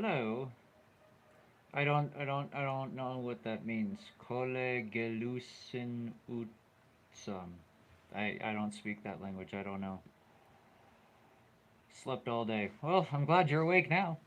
Hello. I don't know what that means. Kolegelusin utsum. I don't speak that language. I don't know. Slept all day. Well, I'm glad you're awake now.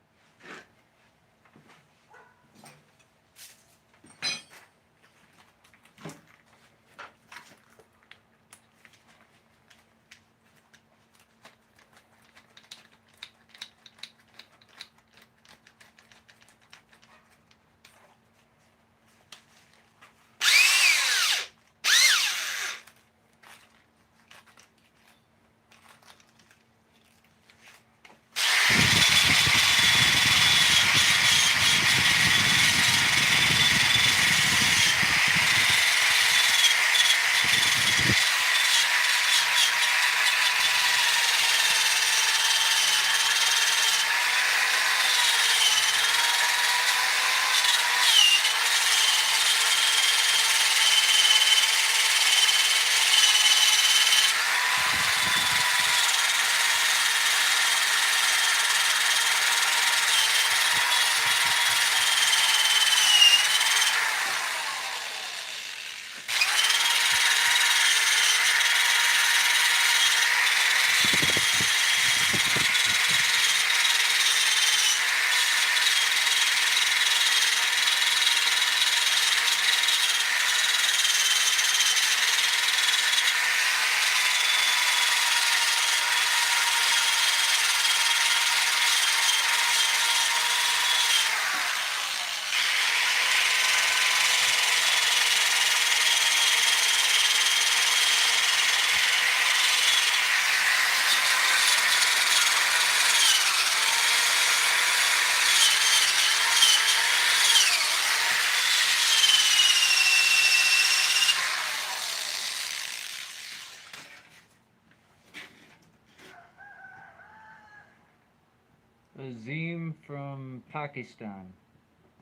Azim from Pakistan.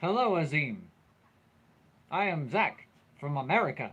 Hello, Azim. I am Zach from America.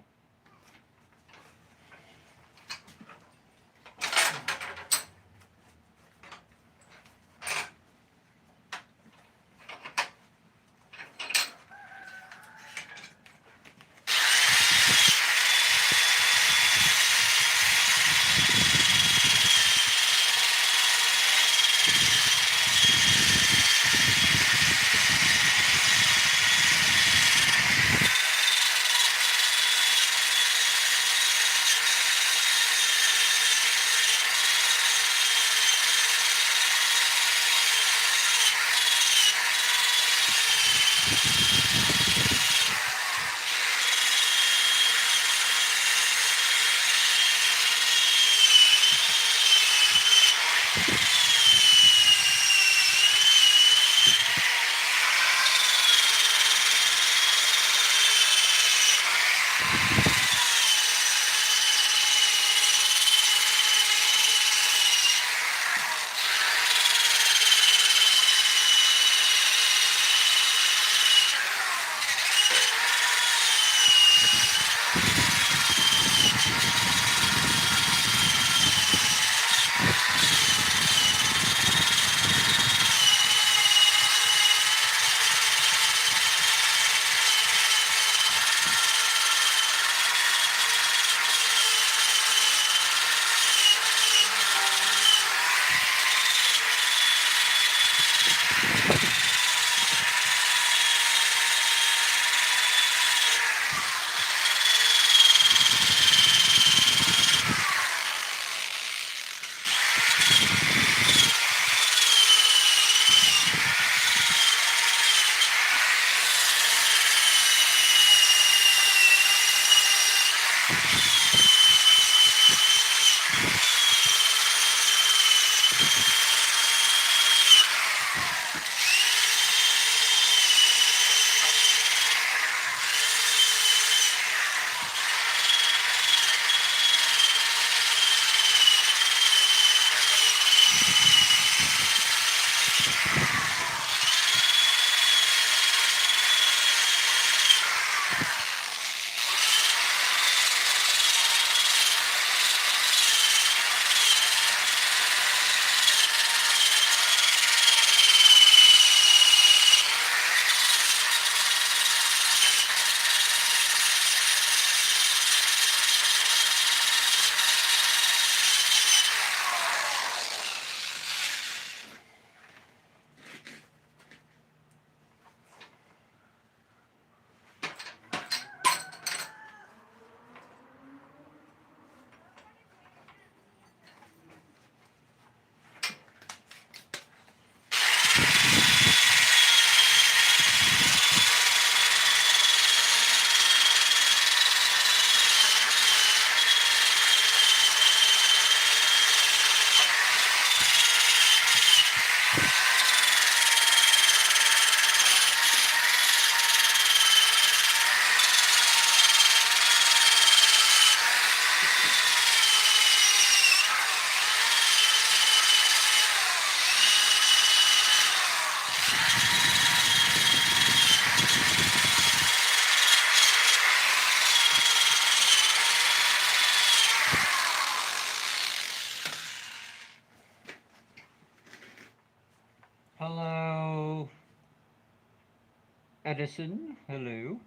Edison, hello.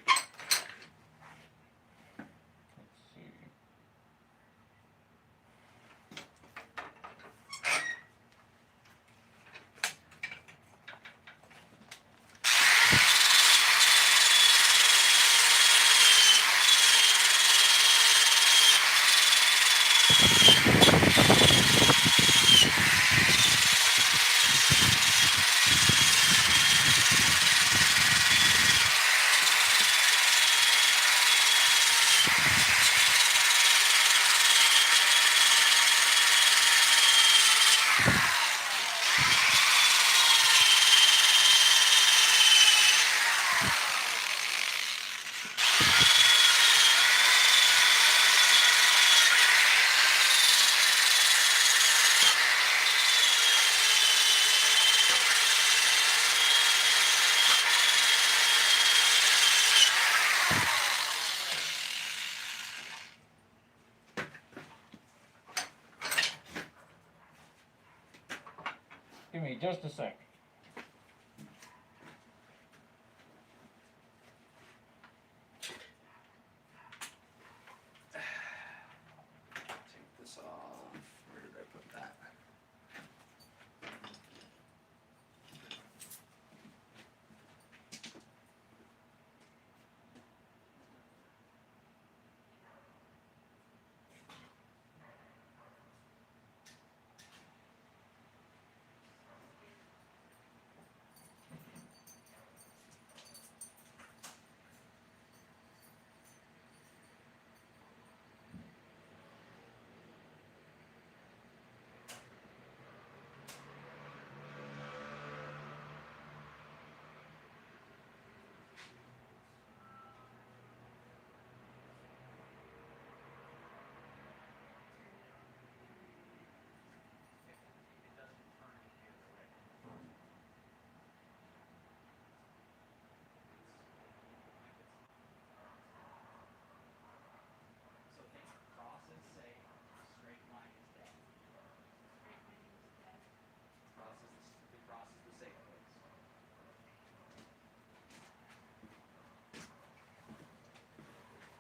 Let's see. Give me just a sec. Take this off. Where did I put that?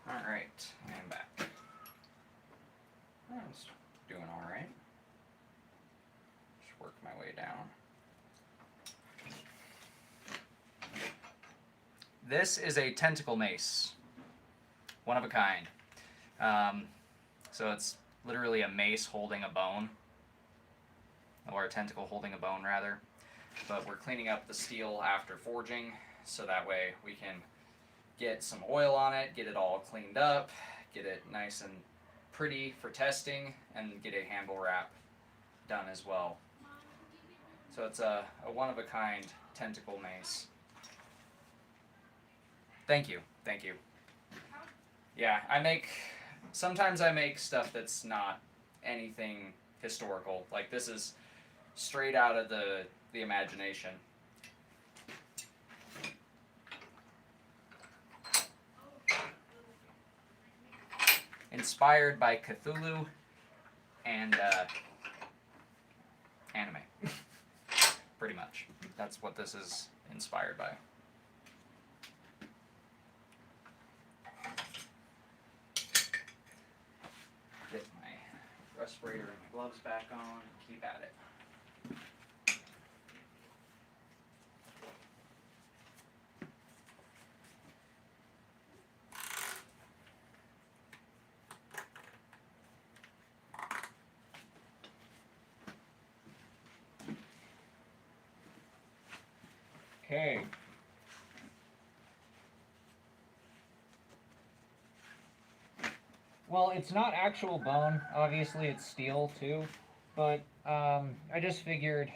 Alright, I am back. I was doing alright. Just work my way down. This is a tentacle mace. One of a kind. So it's literally a mace holding a bone. Or a tentacle holding a bone, rather. But we're cleaning up the steel after forging, so that way we can get some oil on it, get it all cleaned up, get it nice and pretty for testing, and get a handle wrap done as well. So it's a one-of-a-kind tentacle mace. Thank you, thank you. Yeah, sometimes I make stuff that's not anything historical. Like this is straight out of the imagination. Inspired by Cthulhu and anime. Pretty much. That's what this is inspired by. Get my respirator and my gloves back on and keep at it. Okay. Well, it's not actual bone. Obviously, it's steel too. But I just figured,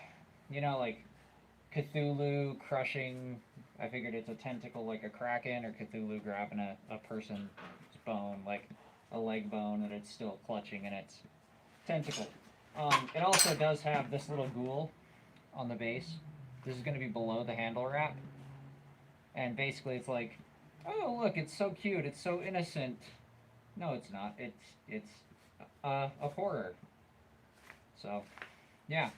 like Cthulhu crushing. I figured it's a tentacle like a kraken, or Cthulhu grabbing a person's bone, like a leg bone that it's still clutching in its tentacle. It also does have this little ghoul on the base. This is going to be below the handle wrap. And basically it's like, oh look, it's so cute, it's so innocent. No, it's not. It's a horror. So, yeah.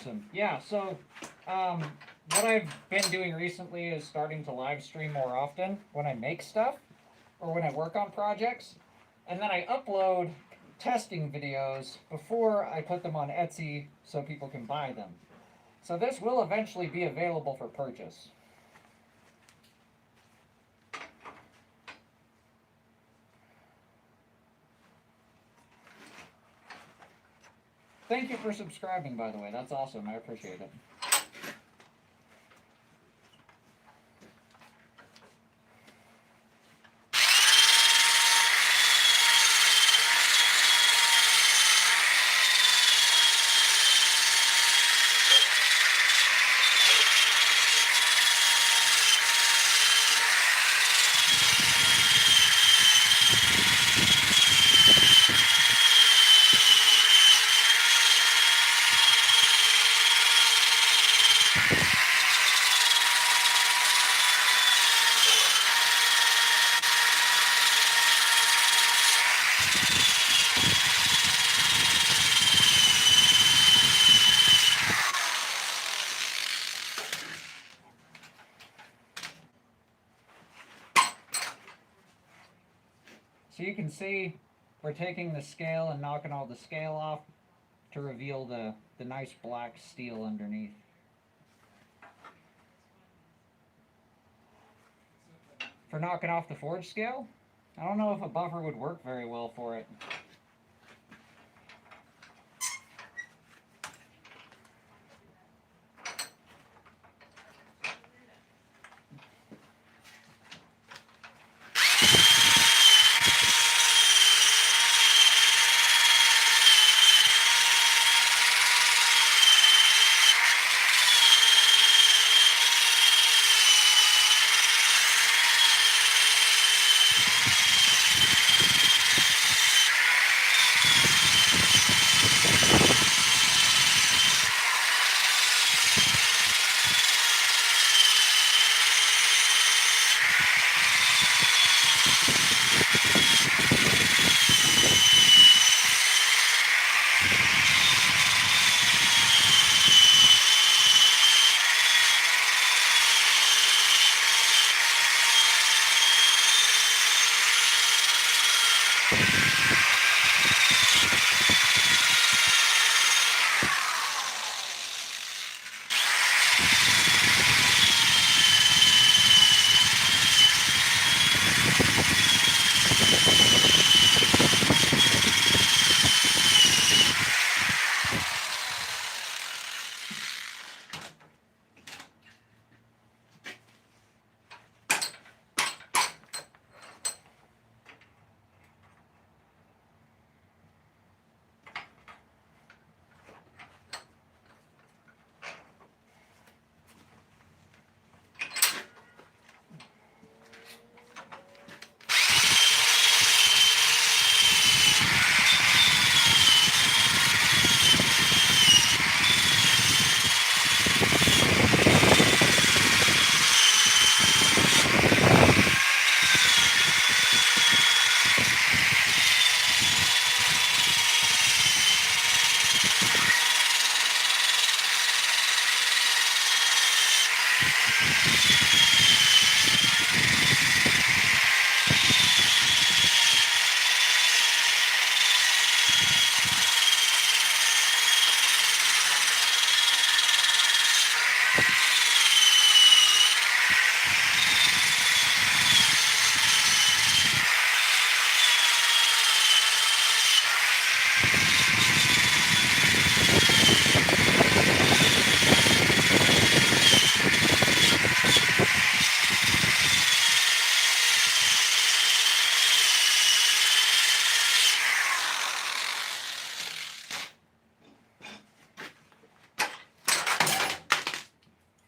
Awesome. Yeah, so what I've been doing recently is starting to live stream more often when I make stuff or when I work on projects. And then I upload testing videos before I put them on Etsy so people can buy them. So this will eventually be available for purchase. Thank you for subscribing, by the way. That's awesome. I appreciate it. So you can see we're taking the scale and knocking all the scale off to reveal the nice black steel underneath. For knocking off the forge scale, I don't know if a buffer would work very well for it.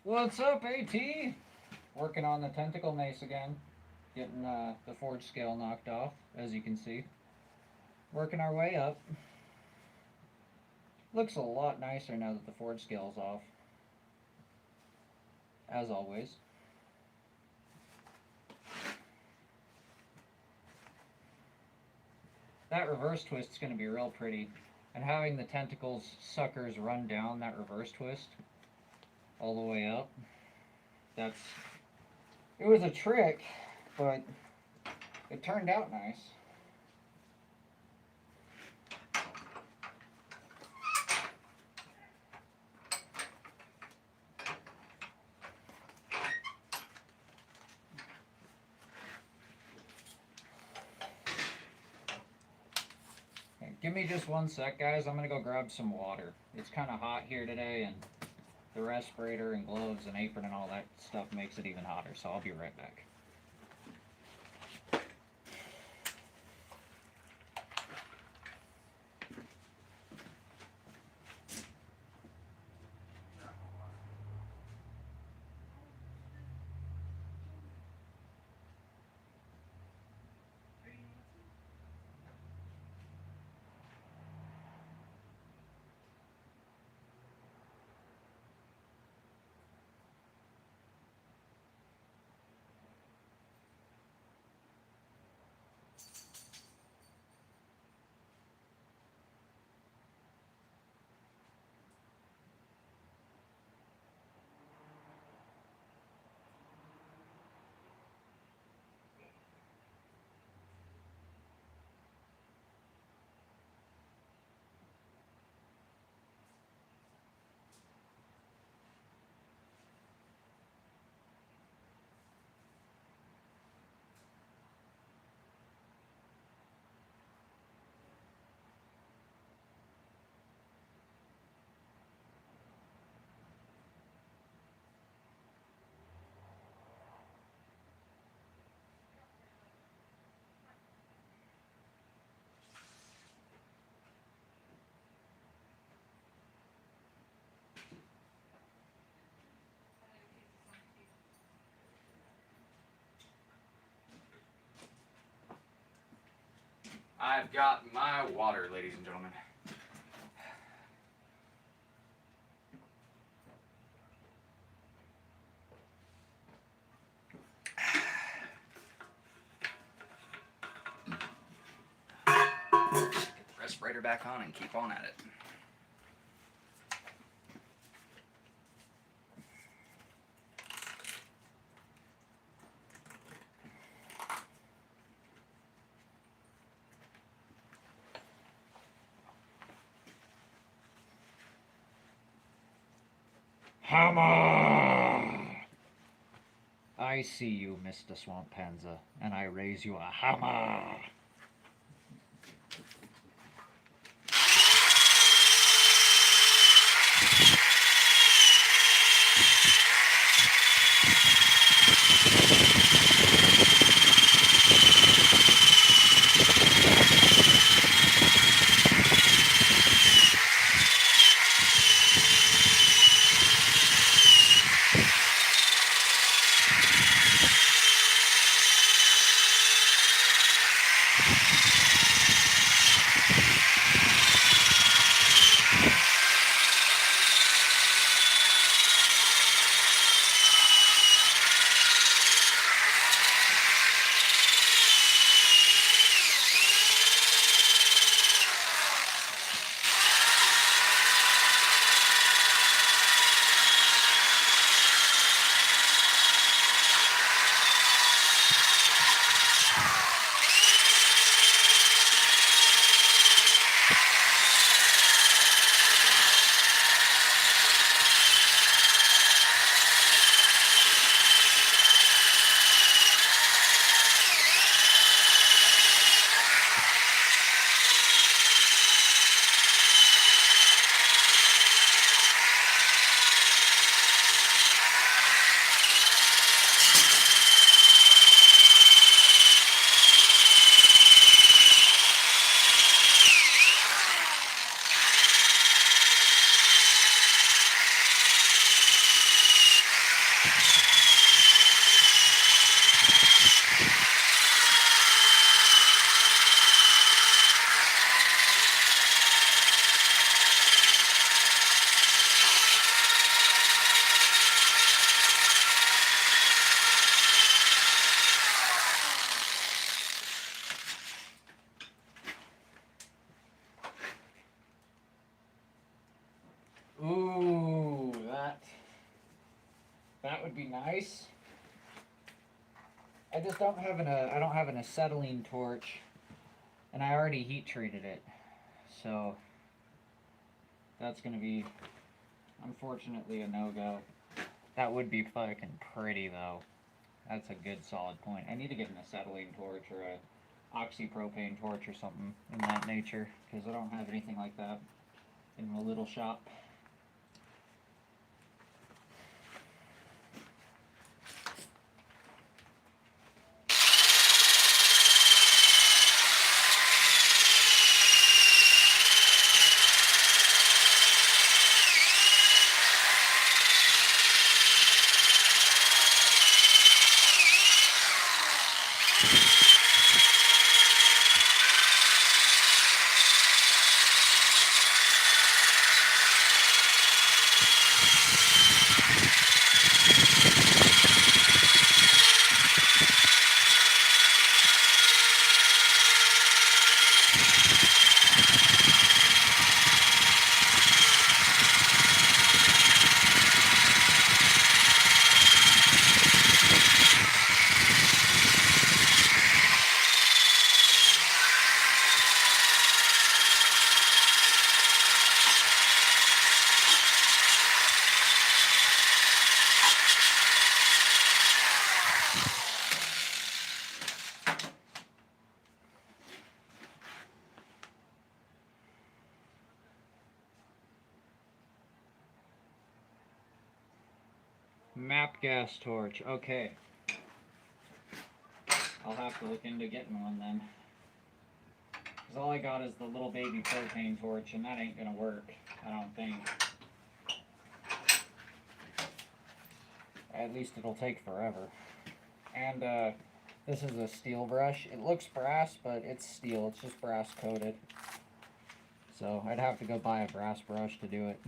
What's up, AT? Working on the tentacle mace again. Getting the forge scale knocked off, as you can see. Working our way up. Looks a lot nicer now that the forge scale's off. As always. That reverse twist is going to be real pretty. and having the tentacles suckers run down that reverse twist all the way up. It was a trick, but it turned out nice. Okay, give me just one sec, guys. I'm gonna go grab some water. It's kind of hot here today, and the respirator and gloves and apron and all that stuff makes it even hotter, so I'll be right back. I've got my water, ladies and gentlemen. Get the respirator back on and keep on at it. Hammer! I see you, Mr. Swamp Panzer, and I raise you a hammer! would be nice. I just don't have I don't have an acetylene torch, and I already heat treated it, so that's gonna be unfortunately a no-go. That would be fucking pretty though. That's a good solid point. I need to get an acetylene torch or a oxypropane torch or something in that nature, because I don't have anything like that in my little shop. Map gas torch, okay. I'll have to look into getting one then. Because all I got is the little baby propane torch, and that ain't gonna work, I don't think. At least it'll take forever. And this is a steel brush. It looks brass, but it's steel. It's just brass coated. So I'd have to go buy a brass brush to do it.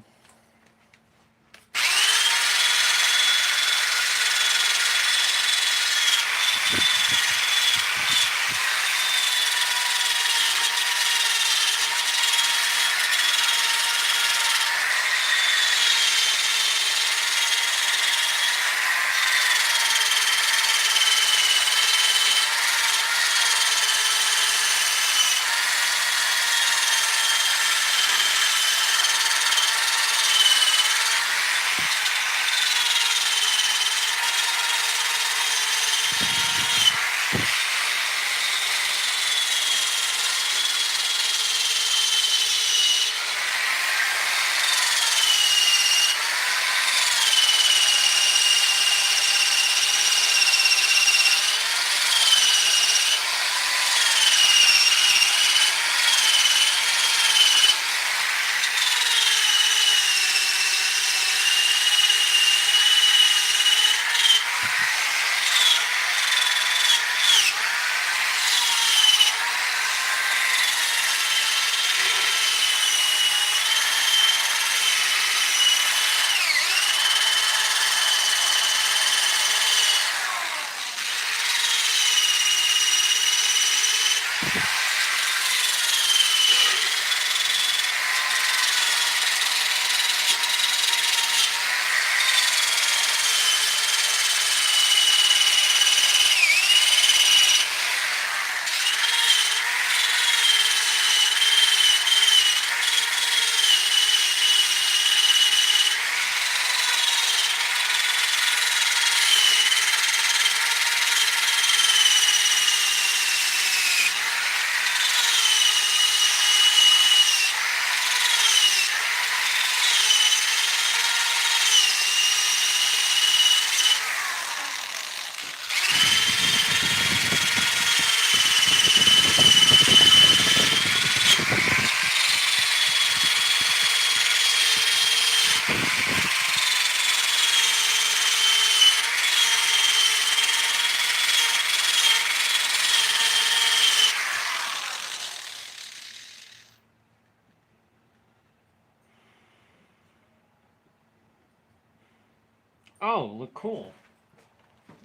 Oh, look cool.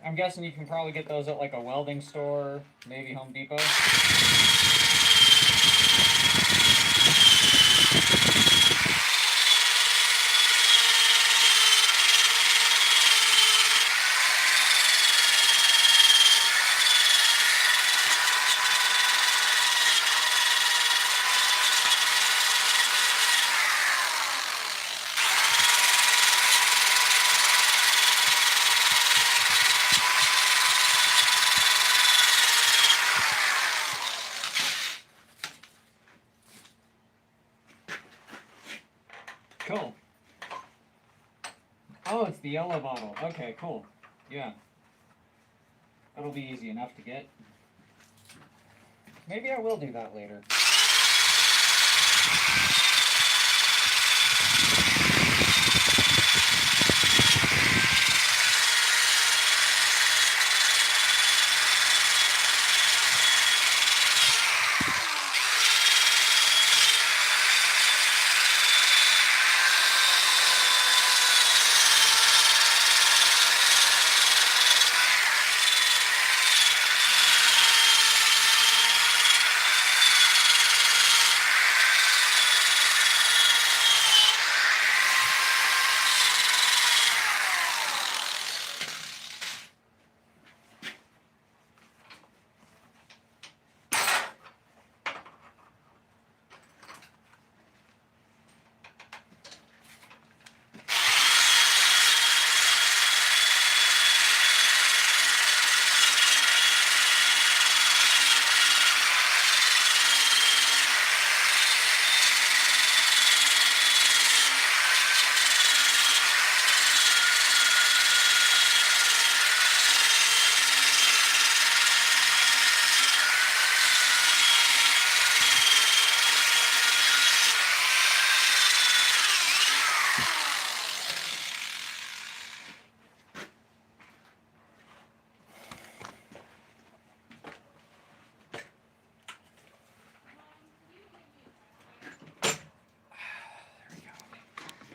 I'm guessing you can probably get those at like a welding store, maybe Home Depot. cool. Oh, it's the yellow bottle. Okay, cool. Yeah. That'll be easy enough to get. Maybe I will do that later.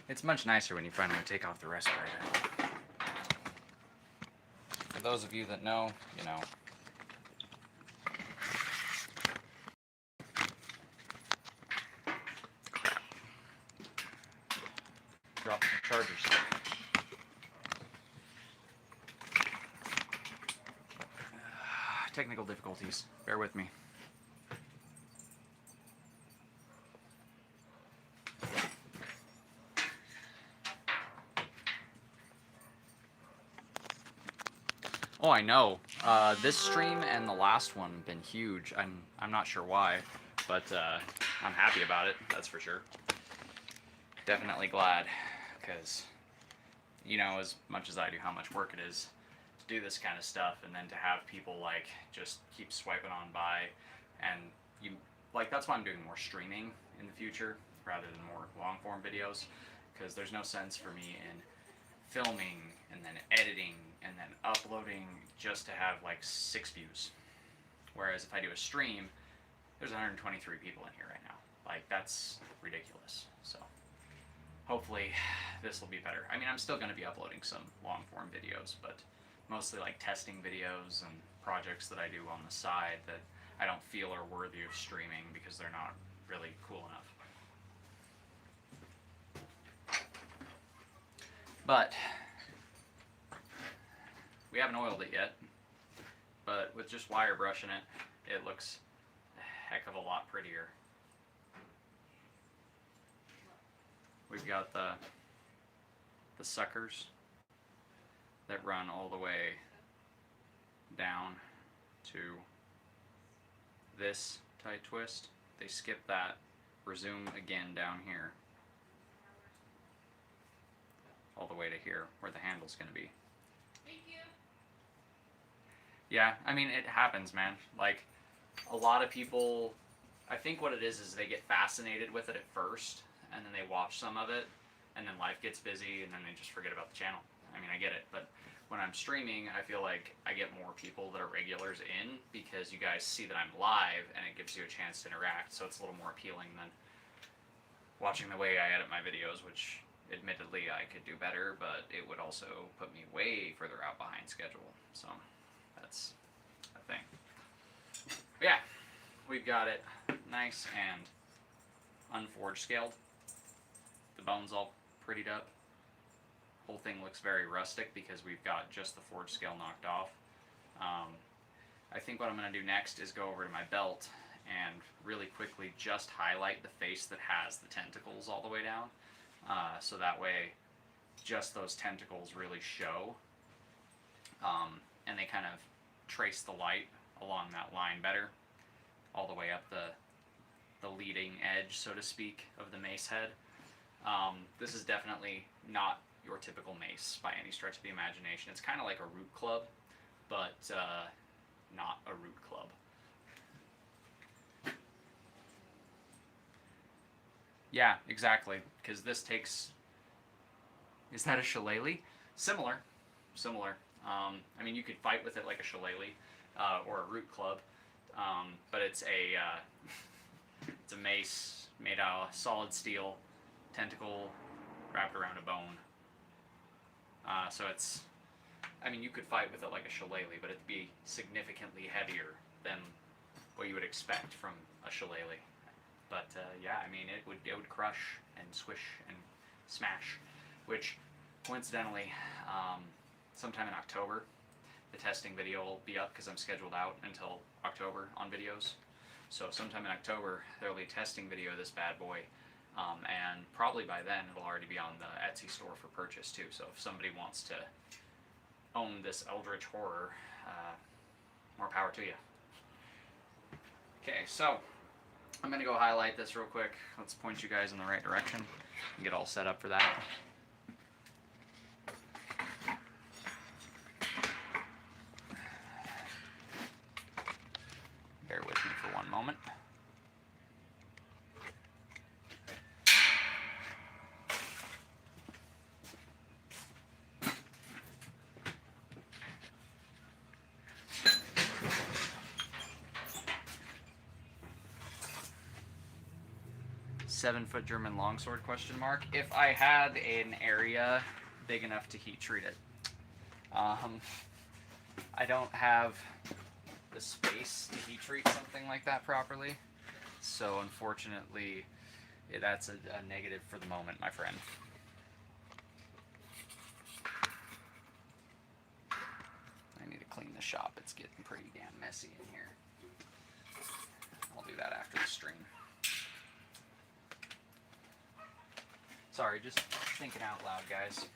It's much nicer when you finally take off the respirator. For those of you that know, you know. Crap. Drop the chargers. Technical difficulties. Bear with me. Oh, I know. This stream and the last one have been huge. I'm not sure why, but I'm happy about it. That's for sure. Definitely glad, because you know as much as I do how much work it is to do this kind of stuff, and then to have people like just keep swiping on by, and you like that's why I'm doing more streaming in the future rather than more long form videos, because there's no sense for me in filming and then editing and then uploading just to have like 6 views. Whereas if I do a stream, there's 123 people in here right now. Like, that's ridiculous. So hopefully this will be better. I mean, I'm still going to be uploading some long form videos, but mostly like testing videos and projects that I do on the side that I don't feel are worthy of streaming because they're not really cool enough. But we haven't oiled it yet, but with just wire brushing it, it looks a heck of a lot prettier. We've got the suckers that run all the way down to this tight twist. They skip that, resume again down here, all the way to here, where the handle's going to be. Thank you. Yeah, I mean, it happens, man. Like, a lot of people, I think what it is they get fascinated with it at first, and then they watch some of it, and then life gets busy, and then they just forget about the channel. I mean, I get it, but when I'm streaming, I feel like I get more people that are regulars in, because you guys see that I'm live, and it gives you a chance to interact, so it's a little more appealing than watching the way I edit my videos, which admittedly I could do better, but it would also put me way further out behind schedule. So that's a thing. But yeah, we've got it nice and unforged scaled. The bone's all prettied up. Whole thing looks very rustic because we've got just the forged scale knocked off. I think what I'm going to do next is go over to my belt and really quickly just highlight the face that has the tentacles all the way down. So that way just those tentacles really show, and they kind of trace the light along that line better, all the way up the leading edge, so to speak, of the mace head. This is definitely not your typical mace by any stretch of the imagination. It's kind of like a root club, but not a root club. Yeah, exactly. Because this takes. Is that a shillelagh? Similar. I mean, you could fight with it like a shillelagh or a root club, but it's it's a mace made out of solid steel, tentacle wrapped around a bone. So it's. I mean, you could fight with it like a shillelagh, but it'd be significantly heavier than what you would expect from a shillelagh. But yeah, I mean, it would crush and squish and smash, which coincidentally, sometime in October, the testing video will be up because I'm scheduled out until October on videos. So sometime in October, there will be a testing video of this bad boy, and probably by then it'll already be on the Etsy store for purchase too. So if somebody wants to own this eldritch horror, more power to you. Okay, so I'm going to go highlight this real quick. Let's point you guys in the right direction and get all set up for that. Bear with me for one moment. "7-foot German longsword?" ? If I had an area big enough to heat treat it. I don't have the space to heat treat something like that properly, so unfortunately that's a negative for the moment, my friend. I need to clean the shop. It's getting pretty damn messy in here. I'll do that after the stream. Sorry, just thinking out loud, guys.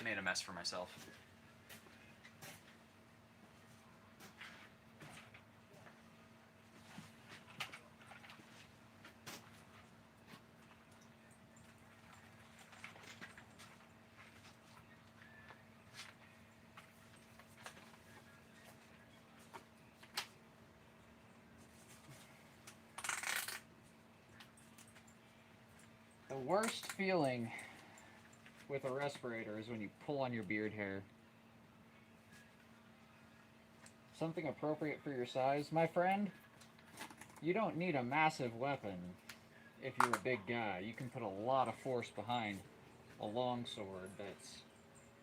Made a mess for myself. The worst feeling with a respirator is when you pull on your beard hair. Something appropriate for your size, my friend? You don't need a massive weapon if you're a big guy. You can put a lot of force behind a longsword that's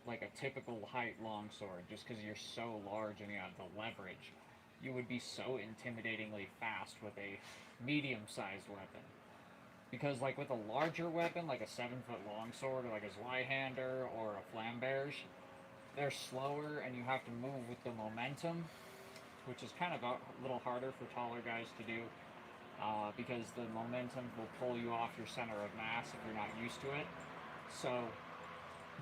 like a typical height longsword just because you're so large and you have the leverage. You would be so intimidatingly fast with a medium-sized weapon. Because like with a larger weapon, like a 7-foot longsword, or like a Zweihander or a flamberge, they're slower and you have to move with the momentum, which is kind of a little harder for taller guys to do, because the momentum will pull you off your center of mass if you're not used to it. So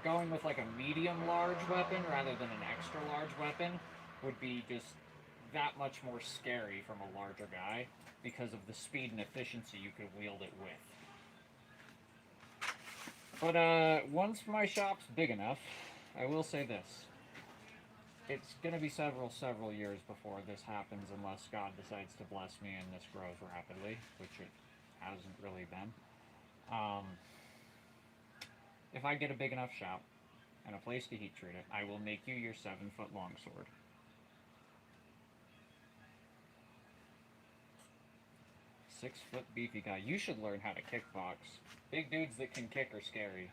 going with like a medium large weapon rather than an extra large weapon would be just that much more scary from a larger guy, because of the speed and efficiency you could wield it with. But once my shop's big enough, I will say this. It's going to be several years before this happens, unless God decides to bless me and this grows rapidly, which it hasn't really been. If I get a big enough shop and a place to heat treat it, I will make you your 7-foot longsword. Six-foot beefy guy. You should learn how to kickbox. Big dudes that can kick are scary.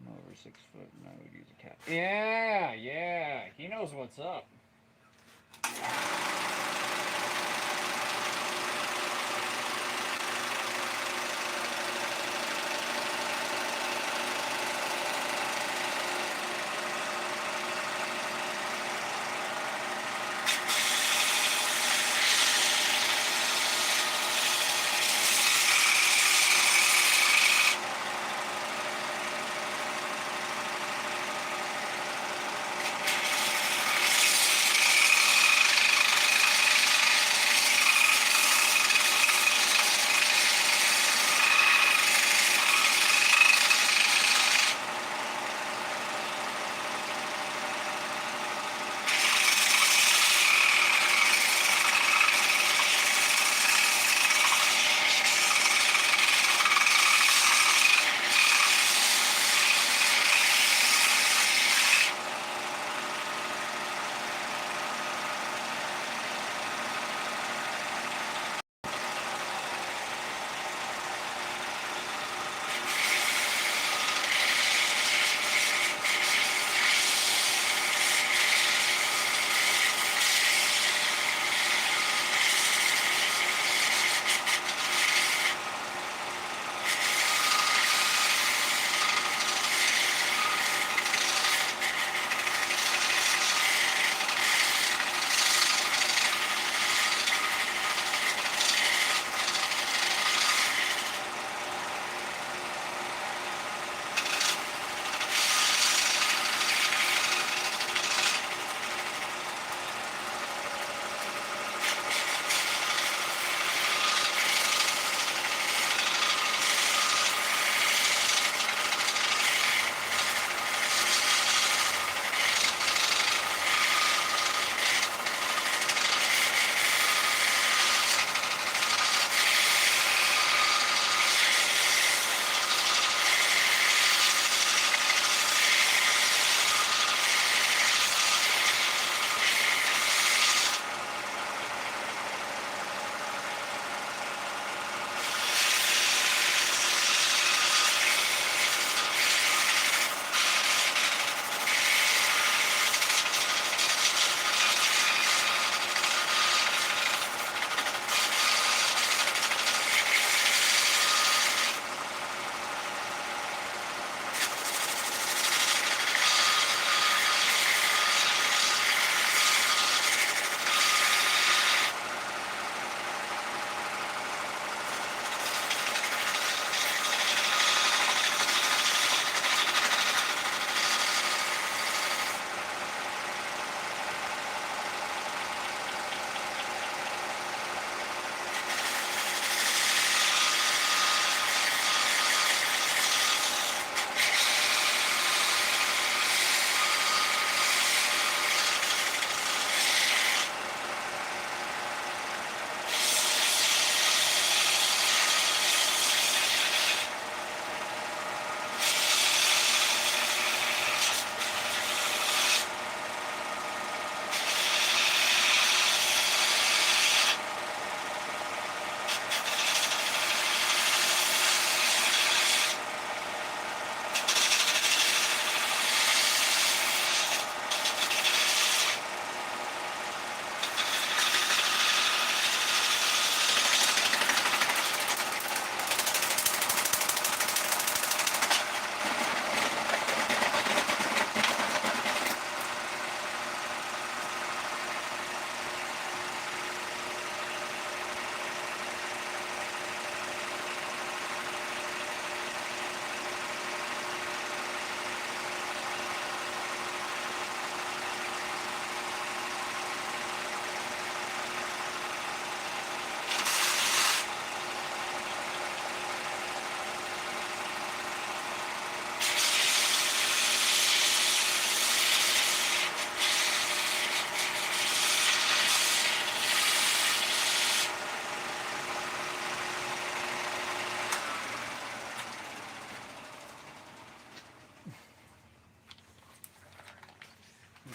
I'm over 6 foot and I would use a cat. Yeah, he knows what's up.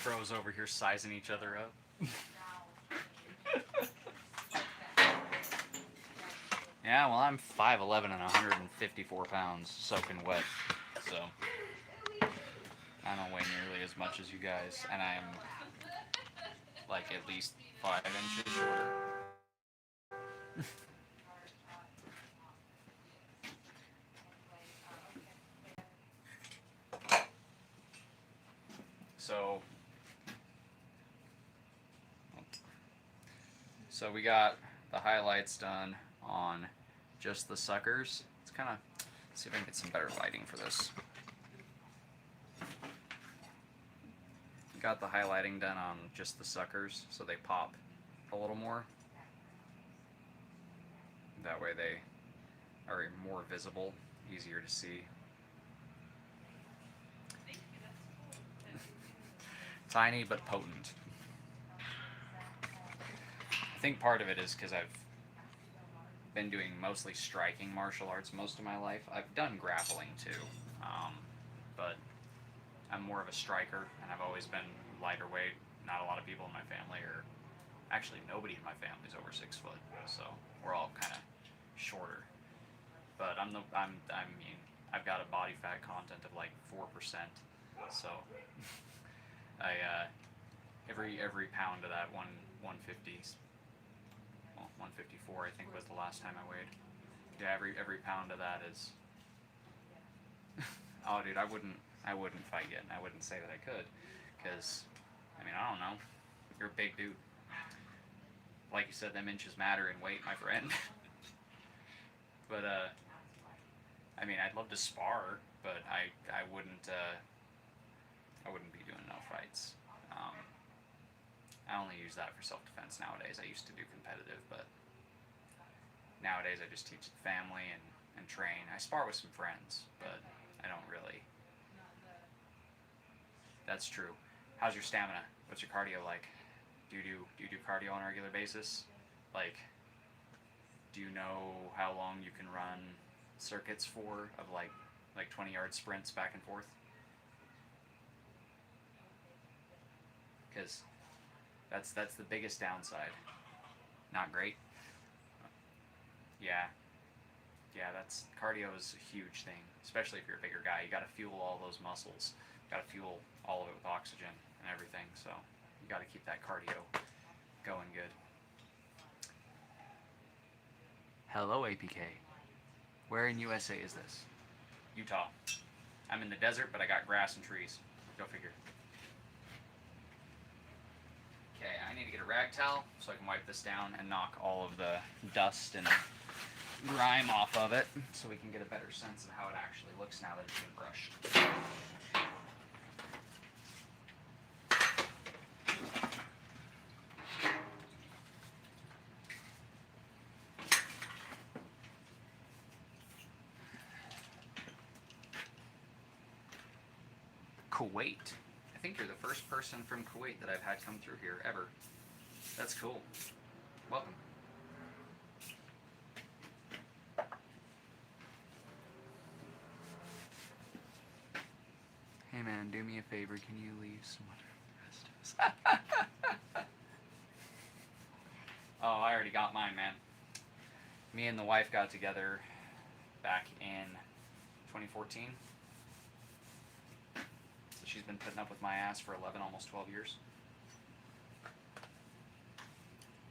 bros over here sizing each other up. Yeah, well, I'm 5'11" and 154 pounds, soaking wet, so I don't weigh nearly as much as you guys, and I am like at least 5 inches shorter. So we got the highlights done on just the suckers. Let's kind of see if I can get some better lighting for this. Got the highlighting done on just the suckers so they pop a little more. That way they are more visible, easier to see. Tiny but potent. I think part of it is because I've been doing mostly striking martial arts most of my life. I've done grappling too, but I'm more of a striker, and I've always been lighter weight. Not a lot of people in my family are, actually nobody in my family is over 6 foot, so we're all kind of shorter. But I mean, I've got a body fat content of like 4%, so every pound of that 150, well, 154 I think was the last time I weighed. Yeah, every pound of that is. Oh, dude, I wouldn't fight yet. I wouldn't say that I could, because I mean, I don't know. You're a big dude. Like you said, them inches matter in weight, my friend. But I mean, I'd love to spar, but I wouldn't be doing no fights. I only use that for self-defense nowadays. I used to do competitive, but nowadays I just teach the family and train. I spar with some friends, but I don't really. That's true. How's your stamina? What's your cardio like? Do you do cardio on a regular basis? Like, do you know how long you can run circuits for of like 20-yard sprints back and forth? Because that's the biggest downside. Not great. Yeah, that's cardio is a huge thing, especially if you're a bigger guy. You got to fuel all those muscles. You got to fuel all of it with oxygen and everything. So you got to keep that cardio going good. Hello, APK. Where in USA is this? Utah. I'm in the desert, but I got grass and trees. Go figure. Okay, I need to get a rag towel so I can wipe this down and knock all of the dust and grime off of it so we can get a better sense of how it actually looks now that it's been brushed. Kuwait. I think you're the first person from Kuwait that I've had come through here ever. That's cool. Welcome. Hey man, do me a favor. Can you leave some other rest of us? Oh, I already got mine, man. Me and the wife got together back in 2014. So she's been putting up with my ass for 11, almost 12 years.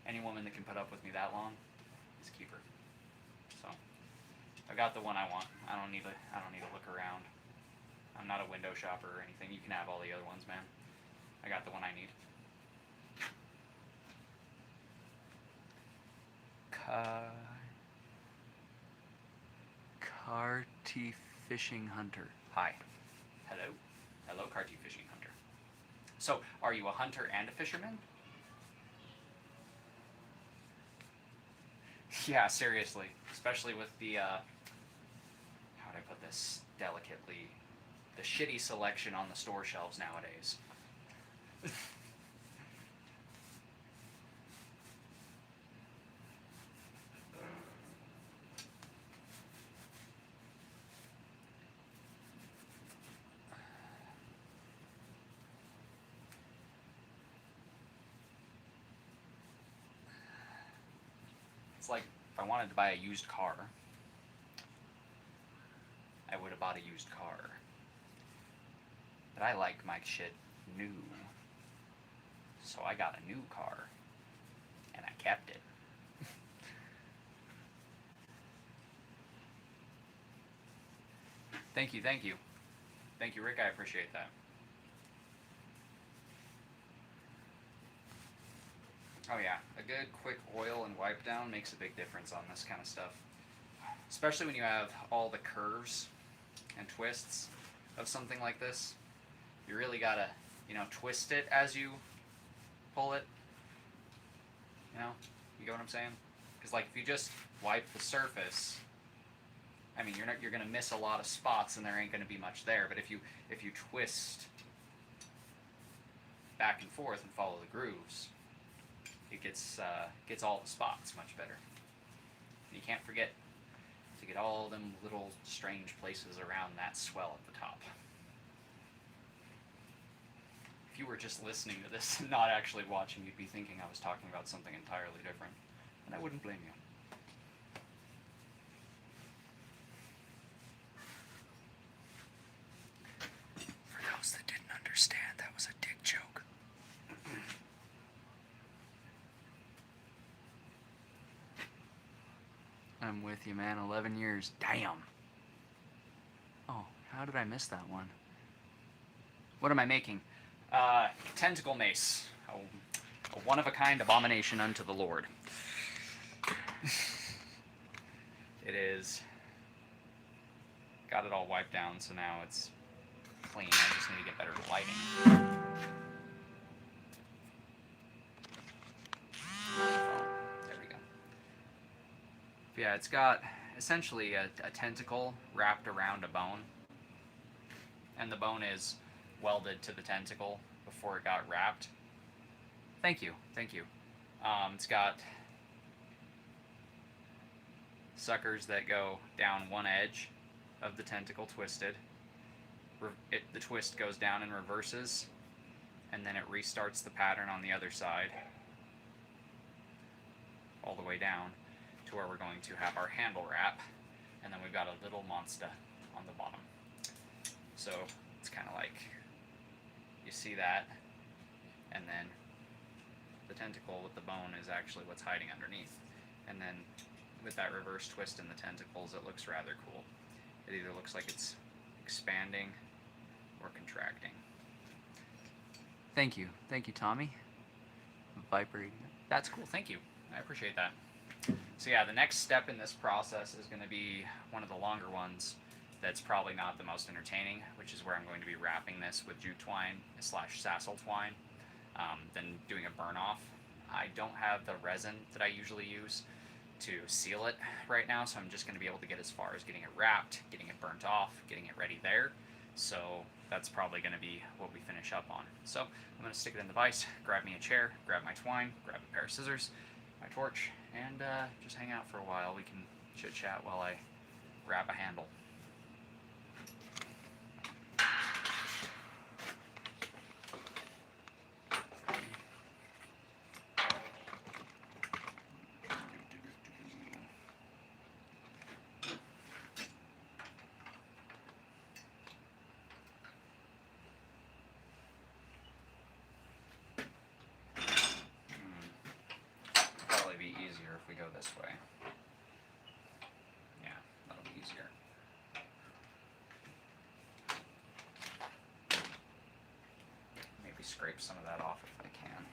Any woman that can put up with me that long is a keeper. So I got the one I want. I don't need to look around. I'm not a window shopper or anything. You can have all the other ones, man. I got the one I need. Carty Fishing Hunter. Hi. Hello. Hello, Carty Fishing Hunter. So, are you a hunter and a fisherman? Yeah, seriously. Especially with the, how do I put this delicately? The shitty selection on the store shelves nowadays. It's like if I wanted to buy a used car, I would have bought a used car. But I like my shit new. So I got a new car. And I kept it. Thank you, thank you. Thank you, Rick, I appreciate that. Oh yeah, a good quick oil and wipe down makes a big difference on this kind of stuff. Especially when you have all the curves and twists of something like this. You really gotta, twist it as you pull it. You get what I'm saying? Because like if you just wipe the surface, I mean you're gonna miss a lot of spots and there ain't gonna be much there. But if you twist back and forth and follow the grooves, it gets all the spots much better. And you can't forget to get all them little strange places around that swell at the top. If you were just listening to this and not actually watching, you'd be thinking I was talking about something entirely different. And I wouldn't blame you. For those that didn't understand, that was a dick joke. I'm with you, man. 11 years. Damn. Oh, how did I miss that one? What am I making? Tentacle mace. A one-of-a-kind abomination unto the Lord. It is. Got it all wiped down, so now it's clean. I just need to get better lighting. There we go. Yeah, it's got essentially a tentacle wrapped around a bone. And the bone is welded to the tentacle before it got wrapped. Thank you, thank you. It's got suckers that go down one edge of the tentacle twisted. The twist goes down and reverses, and then it restarts the pattern on the other side all the way down to where we're going to have our handle wrap, and then we've got a little monster on the bottom. So it's kind of like, you see that, and then the tentacle with the bone is actually what's hiding underneath. And then with that reverse twist in the tentacles, it looks rather cool. It either looks like it's expanding or contracting. Thank you, Tommy. Vibrating. That's cool, thank you. I appreciate that. So yeah, the next step in this process is going to be one of the longer ones that's probably not the most entertaining, which is where I'm going to be wrapping this with jute twine / sassel twine, then doing a burn off. I don't have the resin that I usually use to seal it right now, so I'm just going to be able to get as far as getting it wrapped, getting it burnt off, getting it ready there. So that's probably going to be what we finish up on. So I'm going to stick it in the vise, grab me a chair, grab my twine, grab a pair of scissors, my torch, and just hang out for a while. We can chit chat while I wrap a handle. Probably be easier if we go this way. Yeah, that'll be easier. Maybe scrape some of that off if I can.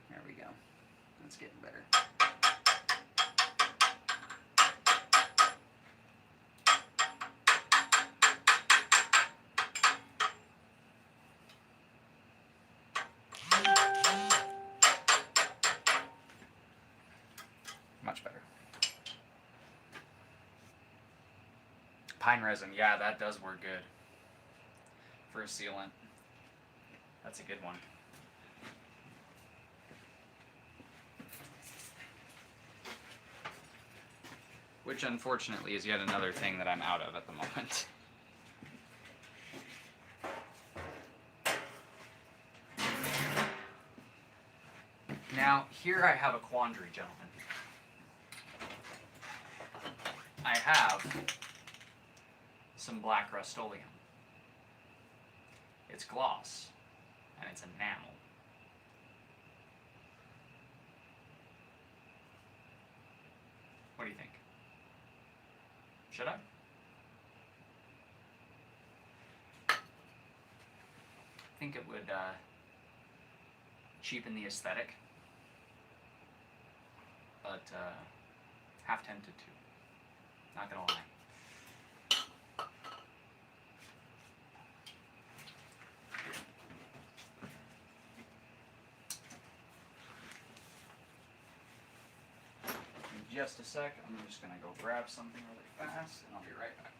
There we go. That's getting better. Much better. Pine resin, yeah, that does work good for a sealant. That's a good one. which unfortunately is yet another thing that I'm out of at the moment. Now, here I have a quandary, gentlemen. I have some black Rust-Oleum. It's gloss, and it's enamel. What do you think? Should I? I think it would cheapen the aesthetic, but half tempted to. Not gonna lie. In just a sec, I'm just gonna go grab something really fast, and I'll be right back.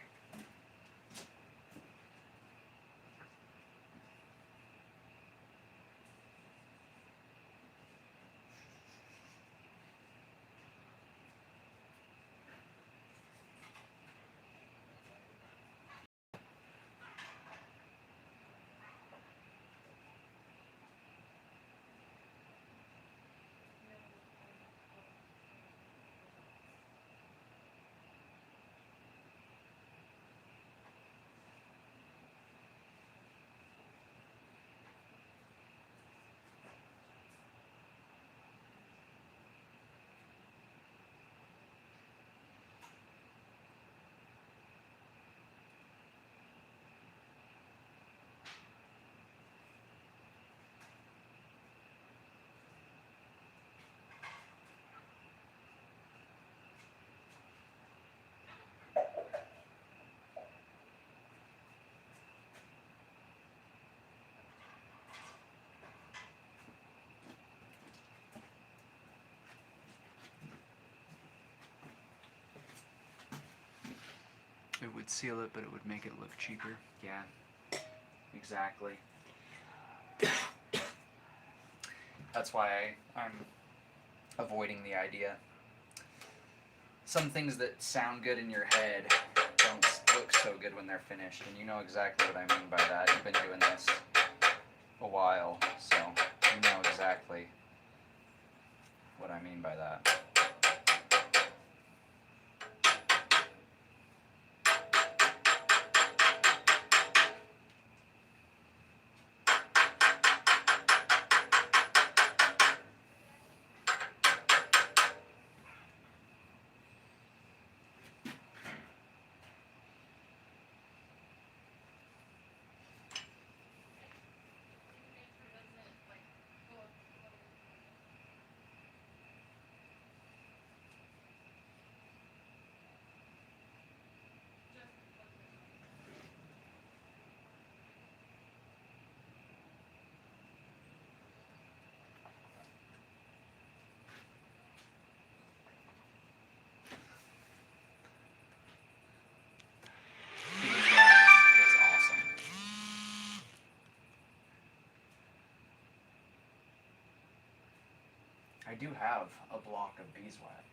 It would seal it, but it would make it look cheaper. Yeah, exactly. That's why I'm avoiding the idea. Some things that sound good in your head don't look so good when they're finished, and you know exactly what I mean by that. You've been doing this a while, so you know exactly what I mean by that. Beeswax is awesome. I do have a block of beeswax.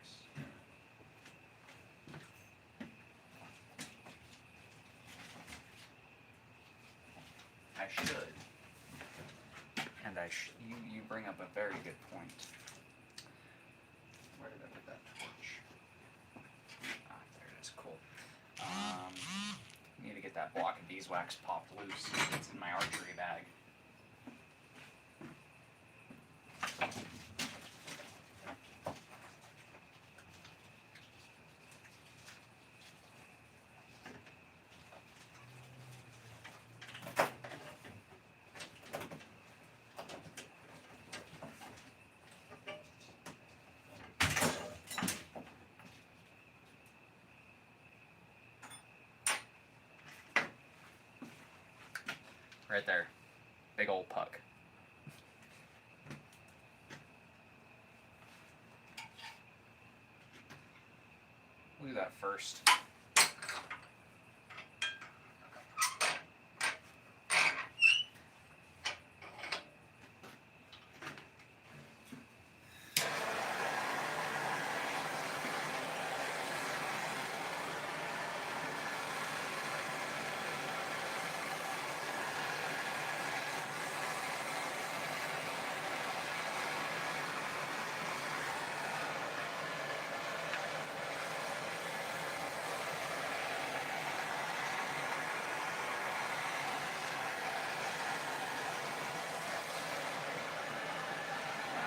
I should. And you bring up a very good point. Where did I put that torch? Ah, there it is. Cool. Need to get that block of beeswax popped loose. It's in my archery bag. Right there. Big old puck. We'll do that first.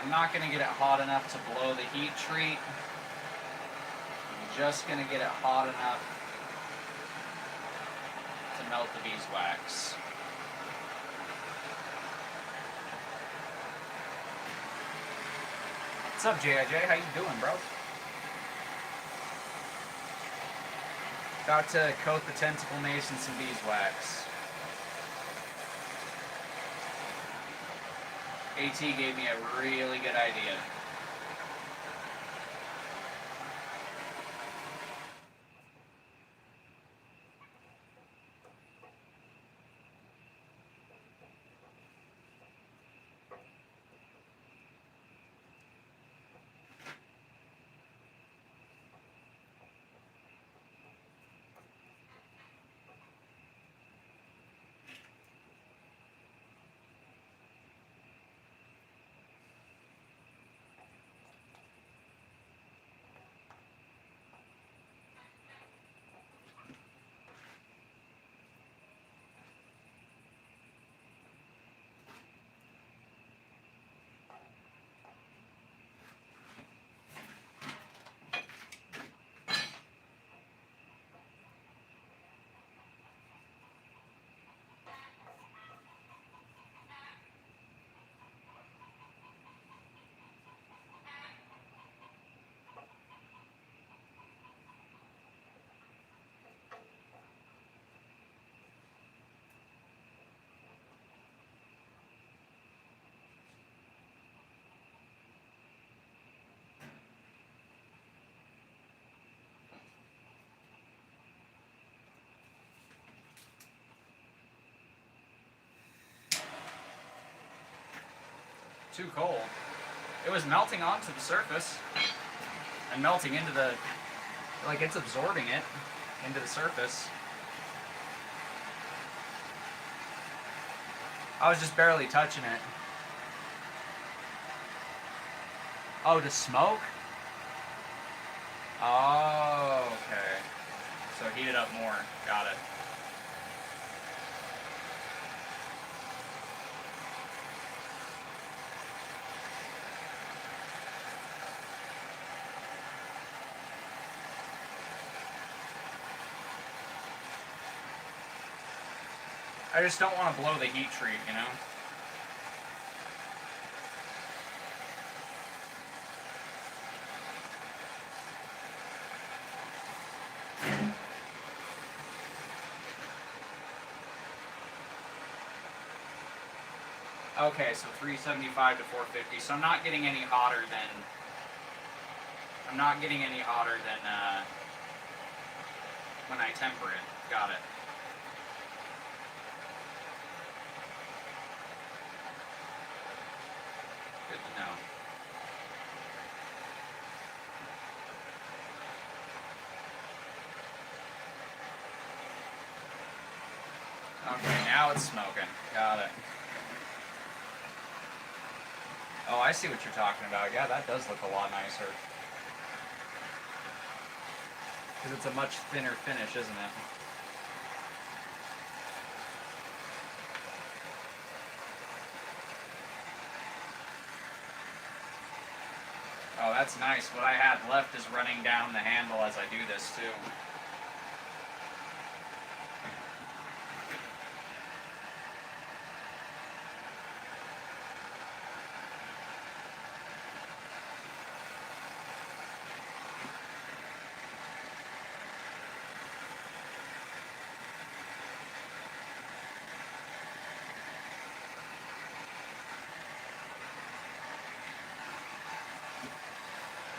I'm not going to get it hot enough to blow the heat treat. I'm just going to get it hot enough to melt the beeswax. What's up, J.I.J.? How you doing, bro? About to coat the tentacle mace in some beeswax. AT gave me a really good idea. Too cold. It was melting onto the surface and melting into the, like it's absorbing it into the surface. I was just barely touching it. Oh, to smoke? Oh, okay. So heat it up more. Got it. I just don't want to blow the heat treat, you know? Okay, so 375 to 450. So I'm not getting any hotter than when I temper it. Got it. Good to know. Okay, now it's smoking. Got it. Oh, I see what you're talking about. Yeah, that does look a lot nicer. Because it's a much thinner finish, isn't it? Oh, that's nice. What I had left is running down the handle as I do this, too.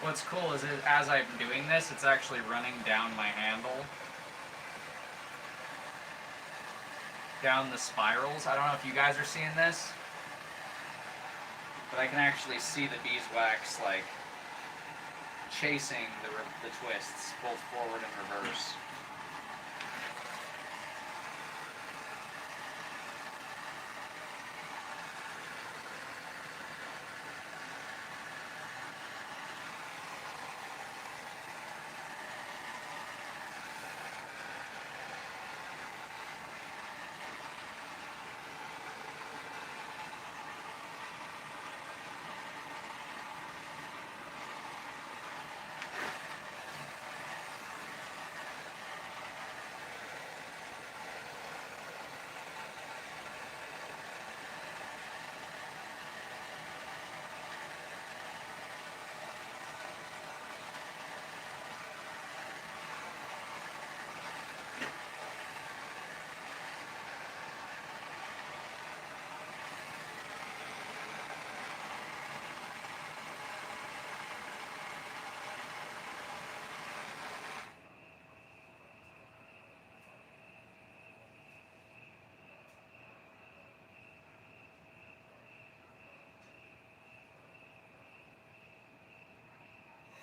What's cool is as I'm doing this, it's actually running down my handle. Down the spirals. I don't know if you guys are seeing this, but I can actually see the beeswax like chasing the twists, both forward and reverse.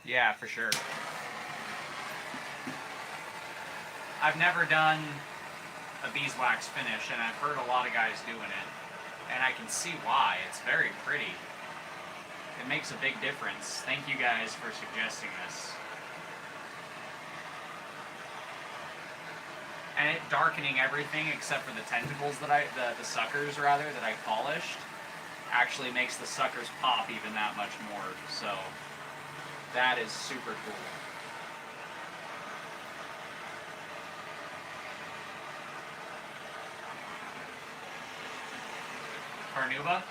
Yeah, for sure. I've never done a beeswax finish, and I've heard a lot of guys doing it, and I can see why. It's very pretty. It makes a big difference. Thank you guys for suggesting this. And it darkening everything except for the tentacles that the suckers rather, that I polished, actually makes the suckers pop even that much more. So that is super cool. Carnauba?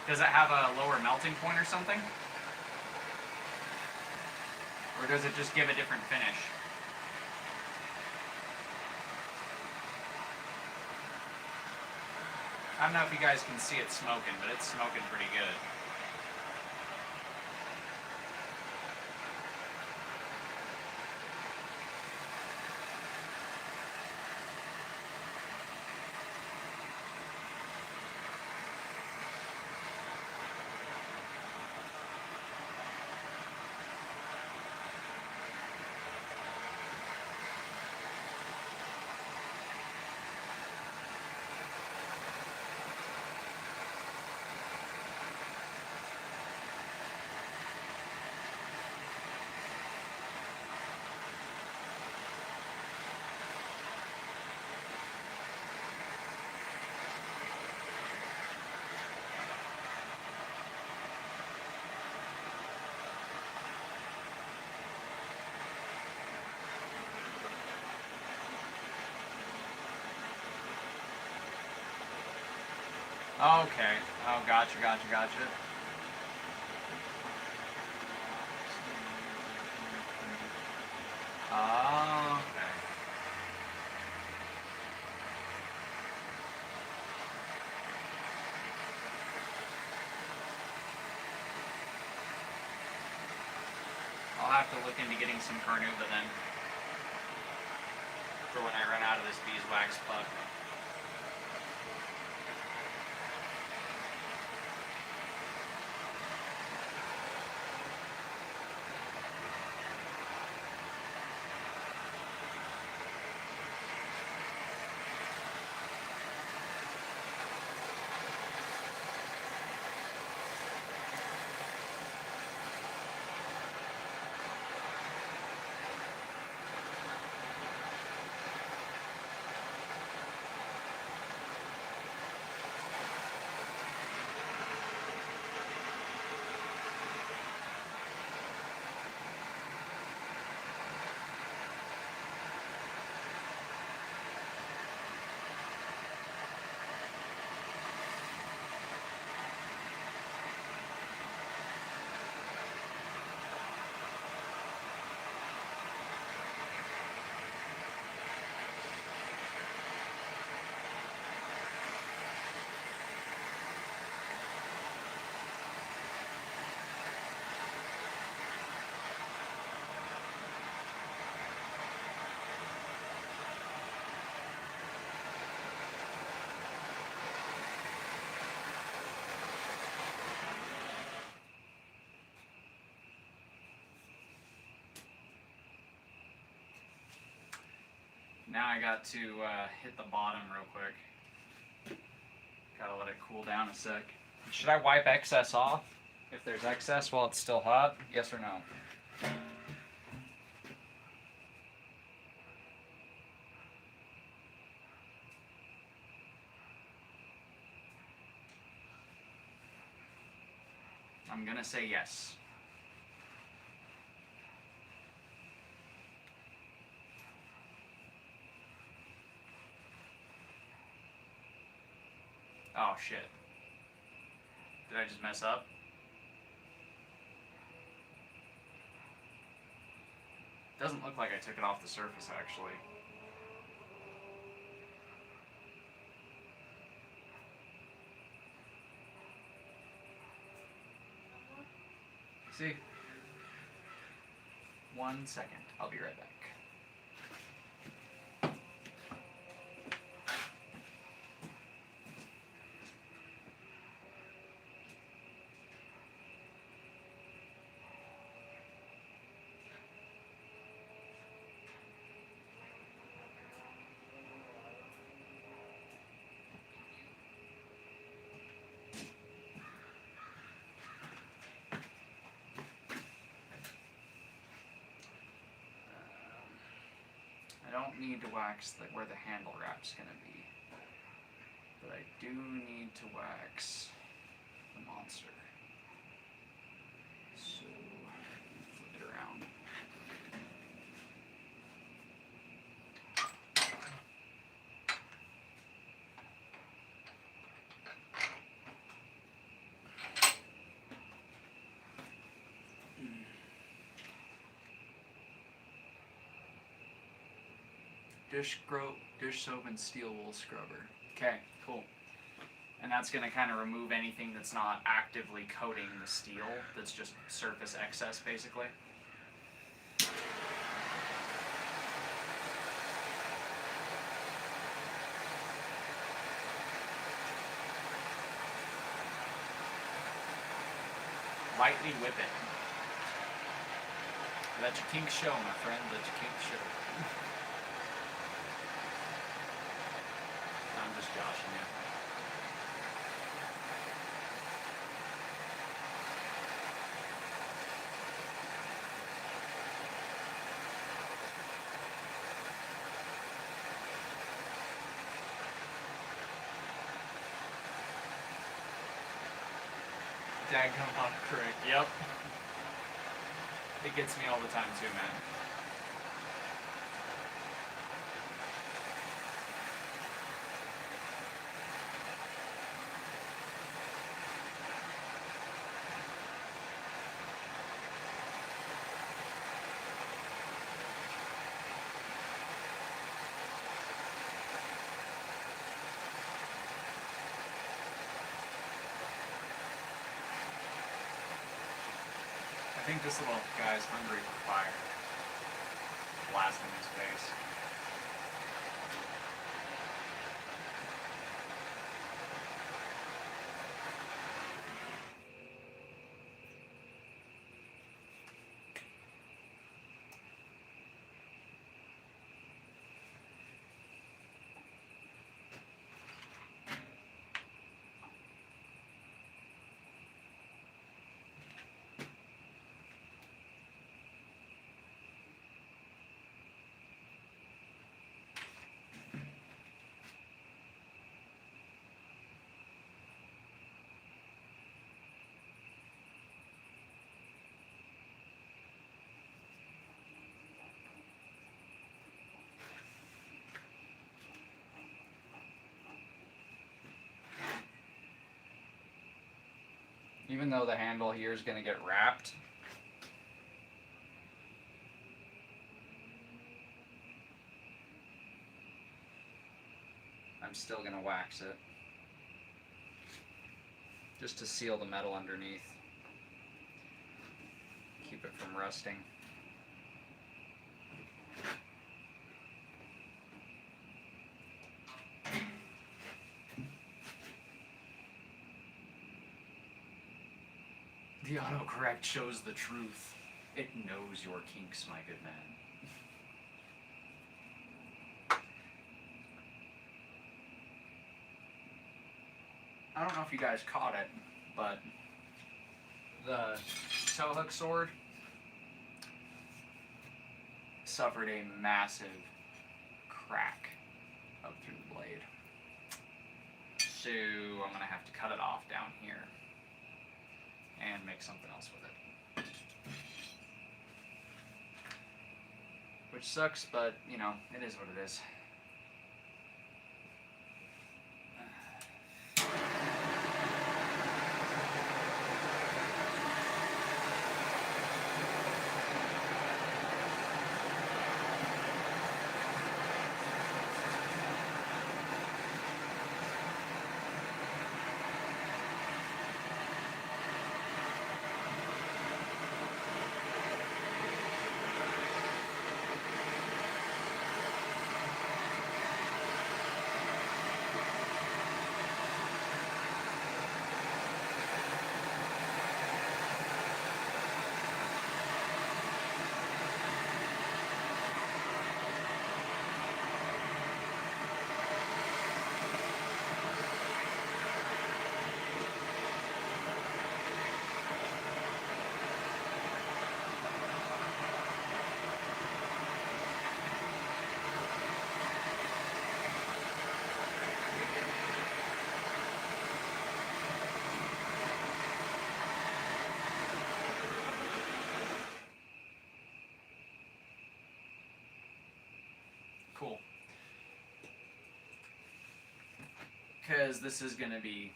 Does it have a lower melting point or something? Or does it just give a different finish? I don't know if you guys can see it smoking, but it's smoking pretty good. Okay. Oh, gotcha. Oh, okay. I'll have to look into getting some Carnauba then, for when I run out of this beeswax puck. Now I got to hit the bottom real quick. Gotta let it cool down a sec. Should I wipe excess off if there's excess while it's still hot? Yes or no? I'm gonna say yes. Oh shit. Did I just mess up? Doesn't look like I took it off the surface actually. See? 1 second. I'll be right back. I don't need to wax where the handle wrap's going to be. But I do need to wax the monster. So, flip it around. Dish soap and steel wool scrubber. Okay, cool. And that's going to kind of remove anything that's not actively coating the steel, that's just surface excess, basically. Lightly whip it. Let your kink show, my friend. Let your kink show. I'm just joshing you. Daggum on correct. Yep. It gets me all the time too, man. I think this little guy's hungry for fire. Blasting his face. Even though the handle here is going to get wrapped, I'm still going to wax it. Just to seal the metal underneath. Keep it from rusting. The autocorrect shows the truth. It knows your kinks, my good man. I don't know if you guys caught it, but the toe hook sword suffered a massive crack up through the blade. So I'm going to have to cut it off down here and make something else with it. Which sucks, but, you know, it is what it is. Cool. Because this is going to be,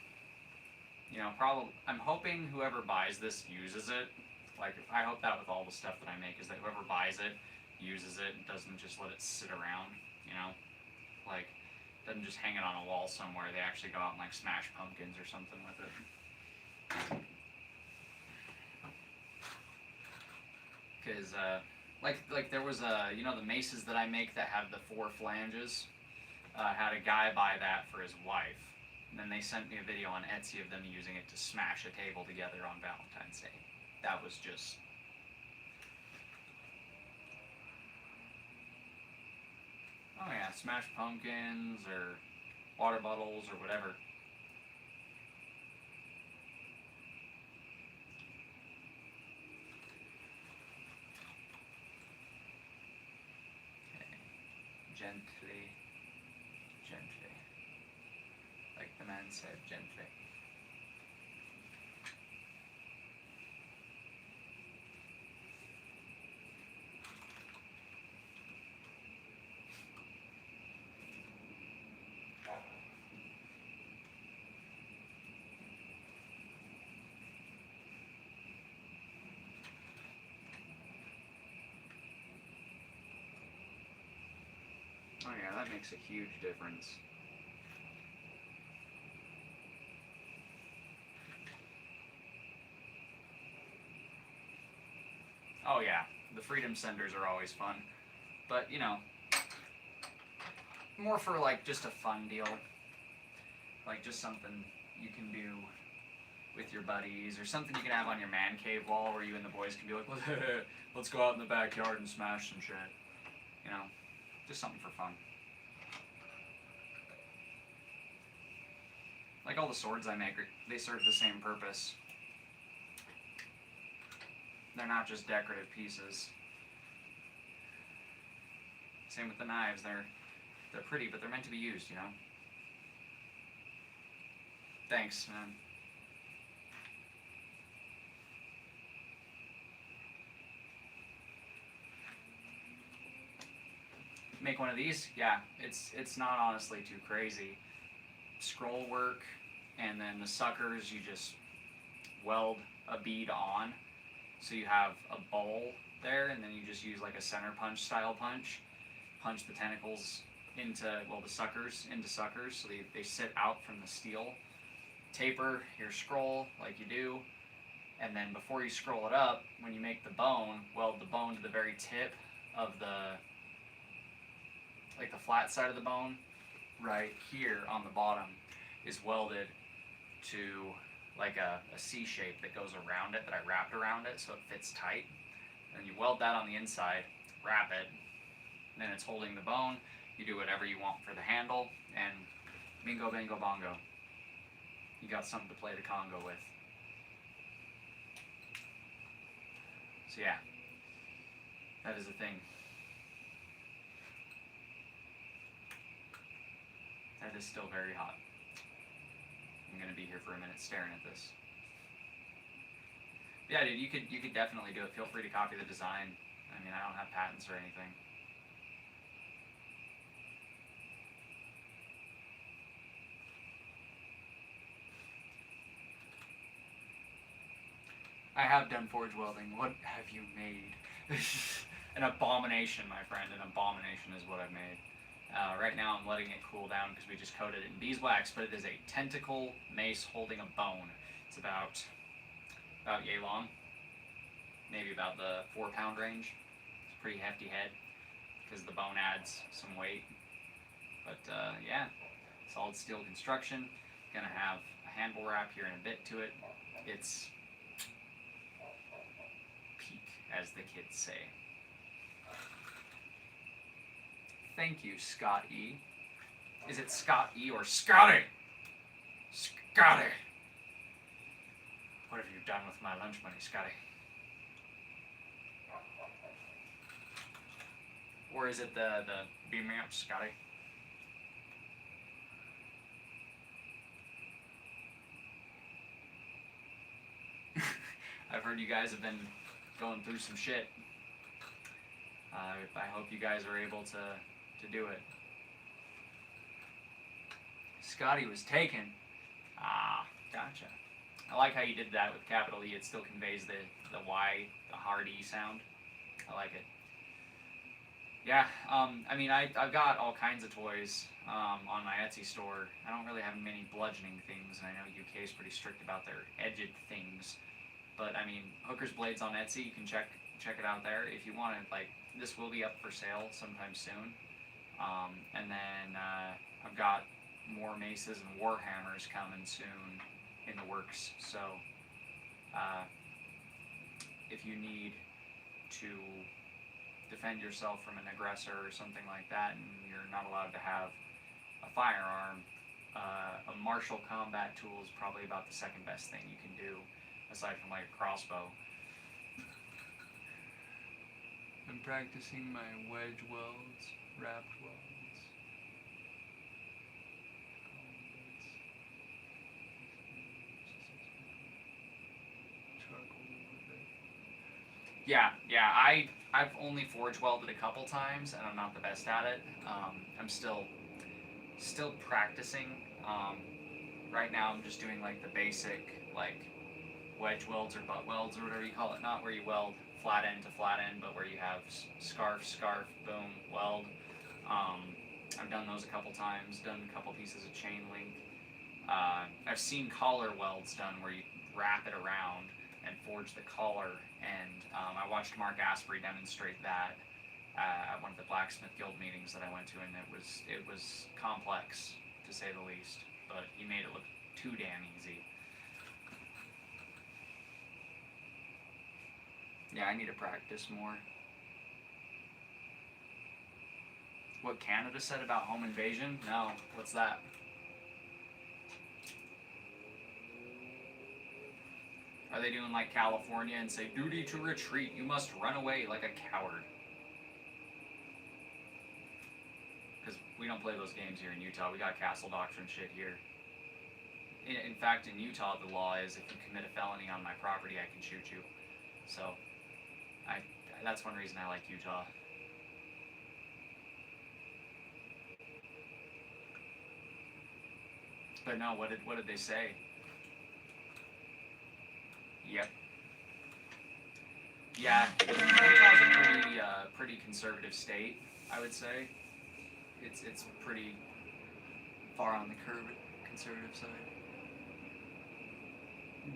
you know, probably, I'm hoping whoever buys this uses it. Like, I hope that with all the stuff that I make is that whoever buys it uses it and doesn't just let it sit around, you know? Like, doesn't just hang it on a wall somewhere. They actually go out and, like, smash pumpkins or something with it. Because, like there was you know, the maces that I make that have the 4 flanges? Had a guy buy that for his wife. And then they sent me a video on Etsy of them using it to smash a table together on Valentine's Day. That was just... Oh yeah, smash pumpkins or water bottles or whatever. Okay. Gently. Gently. Like the man said, gently. Oh yeah, that makes a huge difference. Oh yeah, the Freedom Senders are always fun. But, you know, more for like just a fun deal. Like just something you can do with your buddies, or something you can have on your man cave wall where you and the boys can be like, let's go out in the backyard and smash some shit. You know, just something for fun. Like all the swords I make, they serve the same purpose. They're not just decorative pieces. Same with the knives. They're pretty, but they're meant to be used, you know? Thanks, man. Make one of these? Yeah, it's not honestly too crazy. Scroll work, and then the suckers you just weld a bead on, so you have a bowl there, and then you just use like a center punch style punch the tentacles into, well, the suckers into suckers, so they sit out from the steel. Taper your scroll like you do, and then before you scroll it up, when you make the bone, weld the bone to the very tip of the, like the flat side of the bone, right here on the bottom is welded to like a C shape that goes around it, that I wrapped around it so it fits tight. And you weld that on the inside, wrap it, and then it's holding the bone. You do whatever you want for the handle, and bingo, bango, bongo. You got something to play the conga with. So yeah, that is a thing. That is still very hot. I'm gonna be here for a minute staring at this. Yeah, dude, you could definitely do it. Feel free to copy the design. I mean, I don't have patents or anything. I have done forge welding. What have you made? An abomination, my friend. An abomination is what I've made. Right now I'm letting it cool down because we just coated it in beeswax, but it is a tentacle mace holding a bone. It's about yay long. Maybe about the 4-pound range. It's a pretty hefty head because the bone adds some weight. But yeah, solid steel construction. Gonna have a handle wrap here in a bit to it. It's peak, as the kids say. Thank you, Scott E. Is it Scott E or Scotty? Scotty! What have you done with my lunch money, Scotty? Or is it the beam me up, Scotty? I've heard you guys have been going through some shit. I hope you guys are able to to do it. Scotty was taken. Ah, gotcha. I like how you did that with capital E. It still conveys the Y, the hard E sound. I like it. Yeah, I mean, I've got all kinds of toys on my Etsy store. I don't really have many bludgeoning things, and I know UK is pretty strict about their edged things. But I mean, Hooker's Blades on Etsy, you can check it out there if you want it. Like, this will be up for sale sometime soon. And then I've got more maces and warhammers coming soon in the works. So if you need to defend yourself from an aggressor or something like that, and you're not allowed to have a firearm, a martial combat tool is probably about the second best thing you can do, aside from like a crossbow. I'm practicing my wedge welds, wrapped welds. Yeah, I've only forge welded a couple times, and I'm not the best at it. I'm still practicing. Right now, I'm just doing like the basic like wedge welds or butt welds or whatever you call it. Not where you weld flat end to flat end, but where you have scarf, boom, weld. I've done those a couple times. Done a couple pieces of chain link. I've seen collar welds done where you wrap it around and forge the collar, and I watched Mark Asprey demonstrate that at one of the Blacksmith Guild meetings that I went to, and it was complex to say the least, but he made it look too damn easy. Yeah, I need to practice more. What Canada said about home invasion? No, what's that? Are they doing like California and say, duty to retreat, you must run away like a coward? Because we don't play those games here in Utah. We got castle doctrine shit here. In fact, in Utah, the law is if you commit a felony on my property, I can shoot you. So, that's one reason I like Utah. But no, what did they say? Yep. Yeah, Utah's a pretty conservative state, I would say. It's pretty far on the conservative side.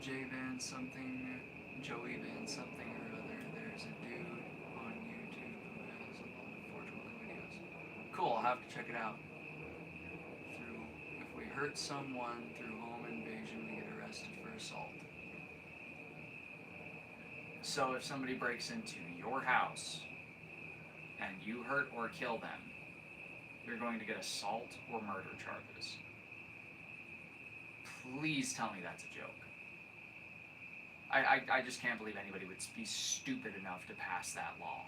Jay Van something, Joey Van something or other. There's a dude on YouTube who has a lot of forge welding videos. Cool, I'll have to check it out. If we hurt someone through home invasion, we get arrested for assault. So if somebody breaks into your house and you hurt or kill them, you're going to get assault or murder charges. Please tell me that's a joke. I just can't believe anybody would be stupid enough to pass that law.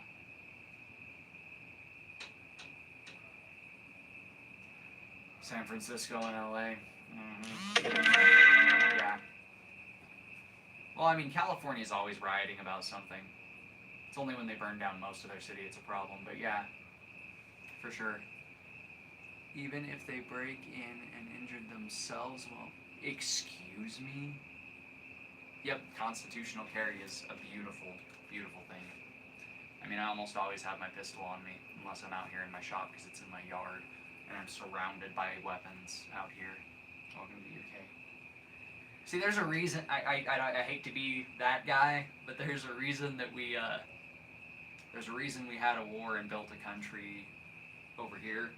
San Francisco and LA. Mm-hmm. Yeah. Well, I mean, California's always rioting about something. It's only when they burn down most of their city it's a problem, but yeah, for sure. Even if they break in and injured themselves, well, excuse me? Yep, constitutional carry is a beautiful, beautiful thing. I mean, I almost always have my pistol on me, unless I'm out here in my shop because it's in my yard, and I'm surrounded by weapons out here. Welcome to the UK. See, there's a reason, I hate to be that guy, but there's a reason that we had a war and built a country over here,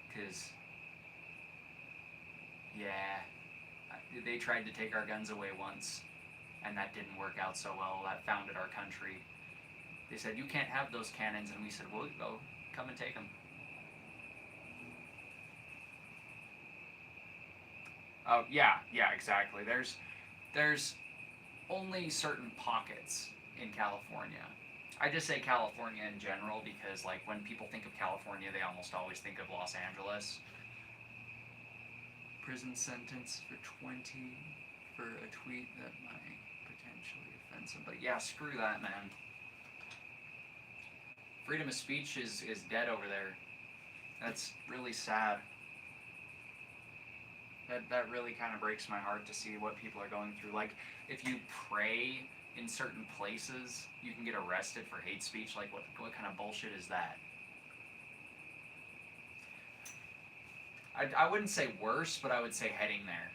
because, yeah, they tried to take our guns away once, and that didn't work out so well. That founded our country. They said, you can't have those cannons, and we said, well, go, come and take them. Oh, yeah, exactly. There's only certain pockets in California. I just say California in general because, like, when people think of California, they almost always think of Los Angeles. Prison sentence for 20 for a tweet that might potentially offend somebody. Yeah, screw that, man. Freedom of speech is dead over there. That's really sad. That really kind of breaks my heart to see what people are going through. Like, if you pray in certain places, you can get arrested for hate speech. Like, what kind of bullshit is that? I wouldn't say worse, but I would say heading there.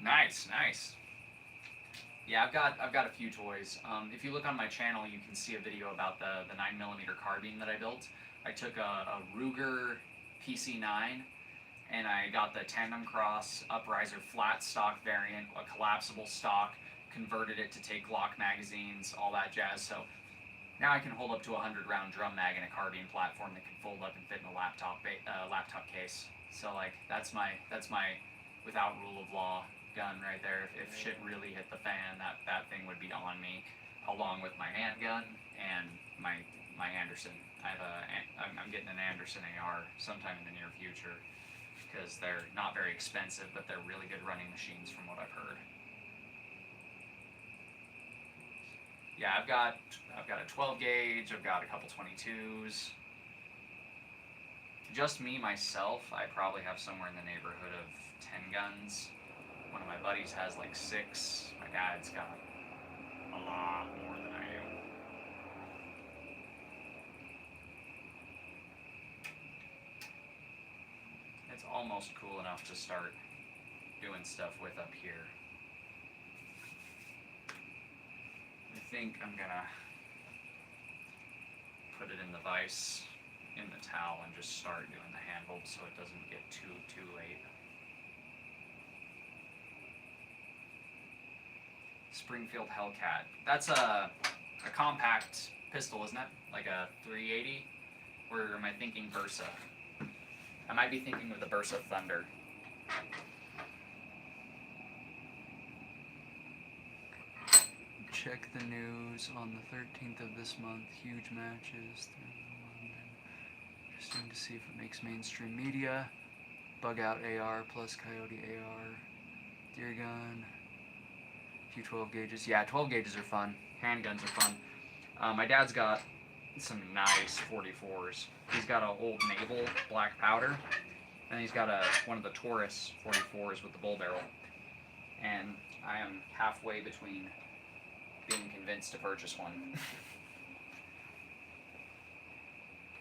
Nice, nice. Yeah, I've got a few toys. If you look on my channel, you can see a video about the 9mm carbine that I built. I took a Ruger PC9, and I got the Tandem Cross Upriser flat stock variant, a collapsible stock, converted it to take Glock magazines, all that jazz. So now I can hold up to a 100-round drum mag in a carbine platform that can fold up and fit in a laptop case. So like that's my without rule of law gun right there. If shit really hit the fan, that thing would be on me, along with my handgun and my Anderson. I'm getting an Anderson AR sometime in the near future because they're not very expensive, but they're really good running machines from what I've heard. Yeah, I've got a 12 gauge. I've got a couple 22s. Just me myself, I probably have somewhere in the neighborhood of 10 guns. One of my buddies has like 6. My dad's got a lot more than I do. It's almost cool enough to start doing stuff with up here. I think I'm gonna put it in the vise in the towel and just start doing the handhold so it doesn't get too late. Springfield Hellcat. That's a compact pistol, isn't it? Like a 380? Or am I thinking Versa? I might be thinking of the Versa Thunder. Check the news on the 13th of this month. Huge matches through London. Interesting to see if it makes mainstream media. Bug out AR plus Coyote AR. Deer gun. A few 12 gauges. Yeah, 12 gauges are fun. Handguns are fun. My dad's got some nice 44s. He's got an old Naval black powder, and he's got one of the Taurus 44s with the bull barrel. And I am halfway between being convinced to purchase one.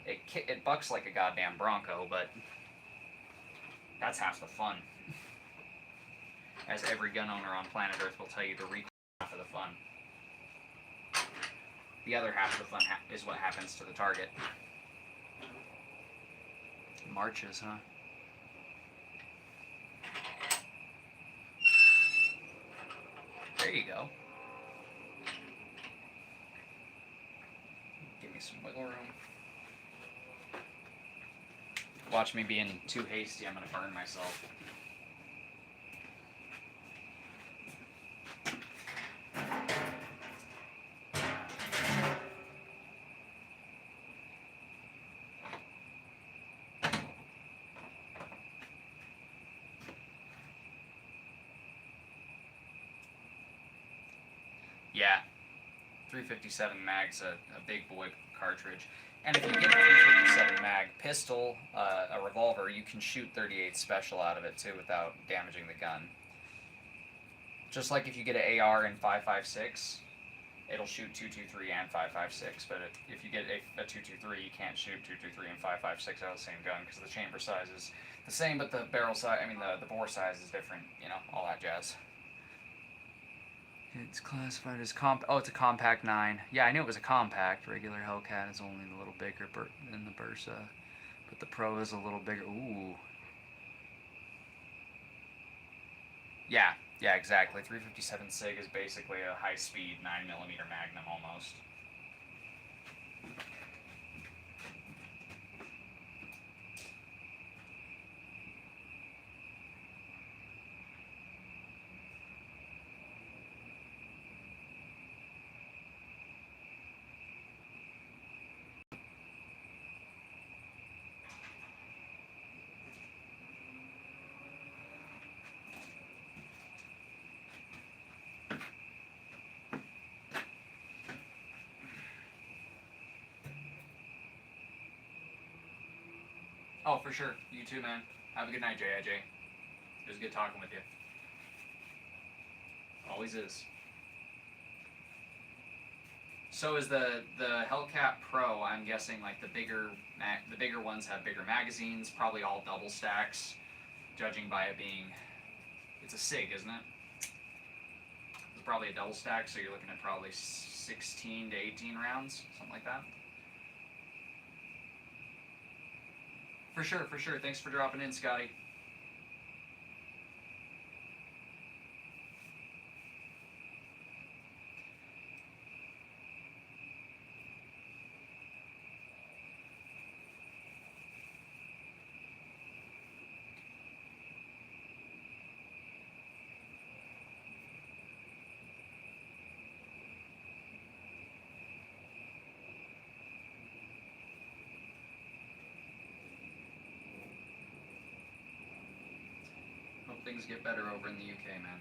It bucks like a goddamn Bronco, but that's half the fun. As every gun owner on planet Earth will tell you, the recoil is half of the fun. The other half of the fun is what happens to the target. Marches, huh? There you go. Give me some wiggle room. Watch me being too hasty, I'm gonna burn myself. Yeah, 357 mag's a big boy cartridge. And if you get a 357 mag pistol, a revolver, you can shoot 38 special out of it too without damaging the gun. Just like if you get an AR in 5.56, it'll shoot 223 and 5.56. But if you get a 223, you can't shoot 223 and 5.56 out of the same gun because the chamber size is the same, but the barrel size, the bore size is different. You know, all that jazz. It's classified as it's a compact 9. Yeah, I knew it was a compact. Regular Hellcat is only a little bigger than the Versa, but the Pro is a little bigger. Ooh. Yeah, exactly. 357 SIG is basically a high-speed 9mm Magnum almost. Oh, for sure. You too, man. Have a good night, J.I.J. It was good talking with you. Always is. So is the Hellcat Pro? I'm guessing like the bigger ones have bigger magazines, probably all double stacks, judging by it being, it's a SIG, isn't it? It's probably a double stack, so you're looking at probably 16 to 18 rounds, something like that. For sure, for sure. Thanks for dropping in, Scotty. Hope things get better over in the UK, man.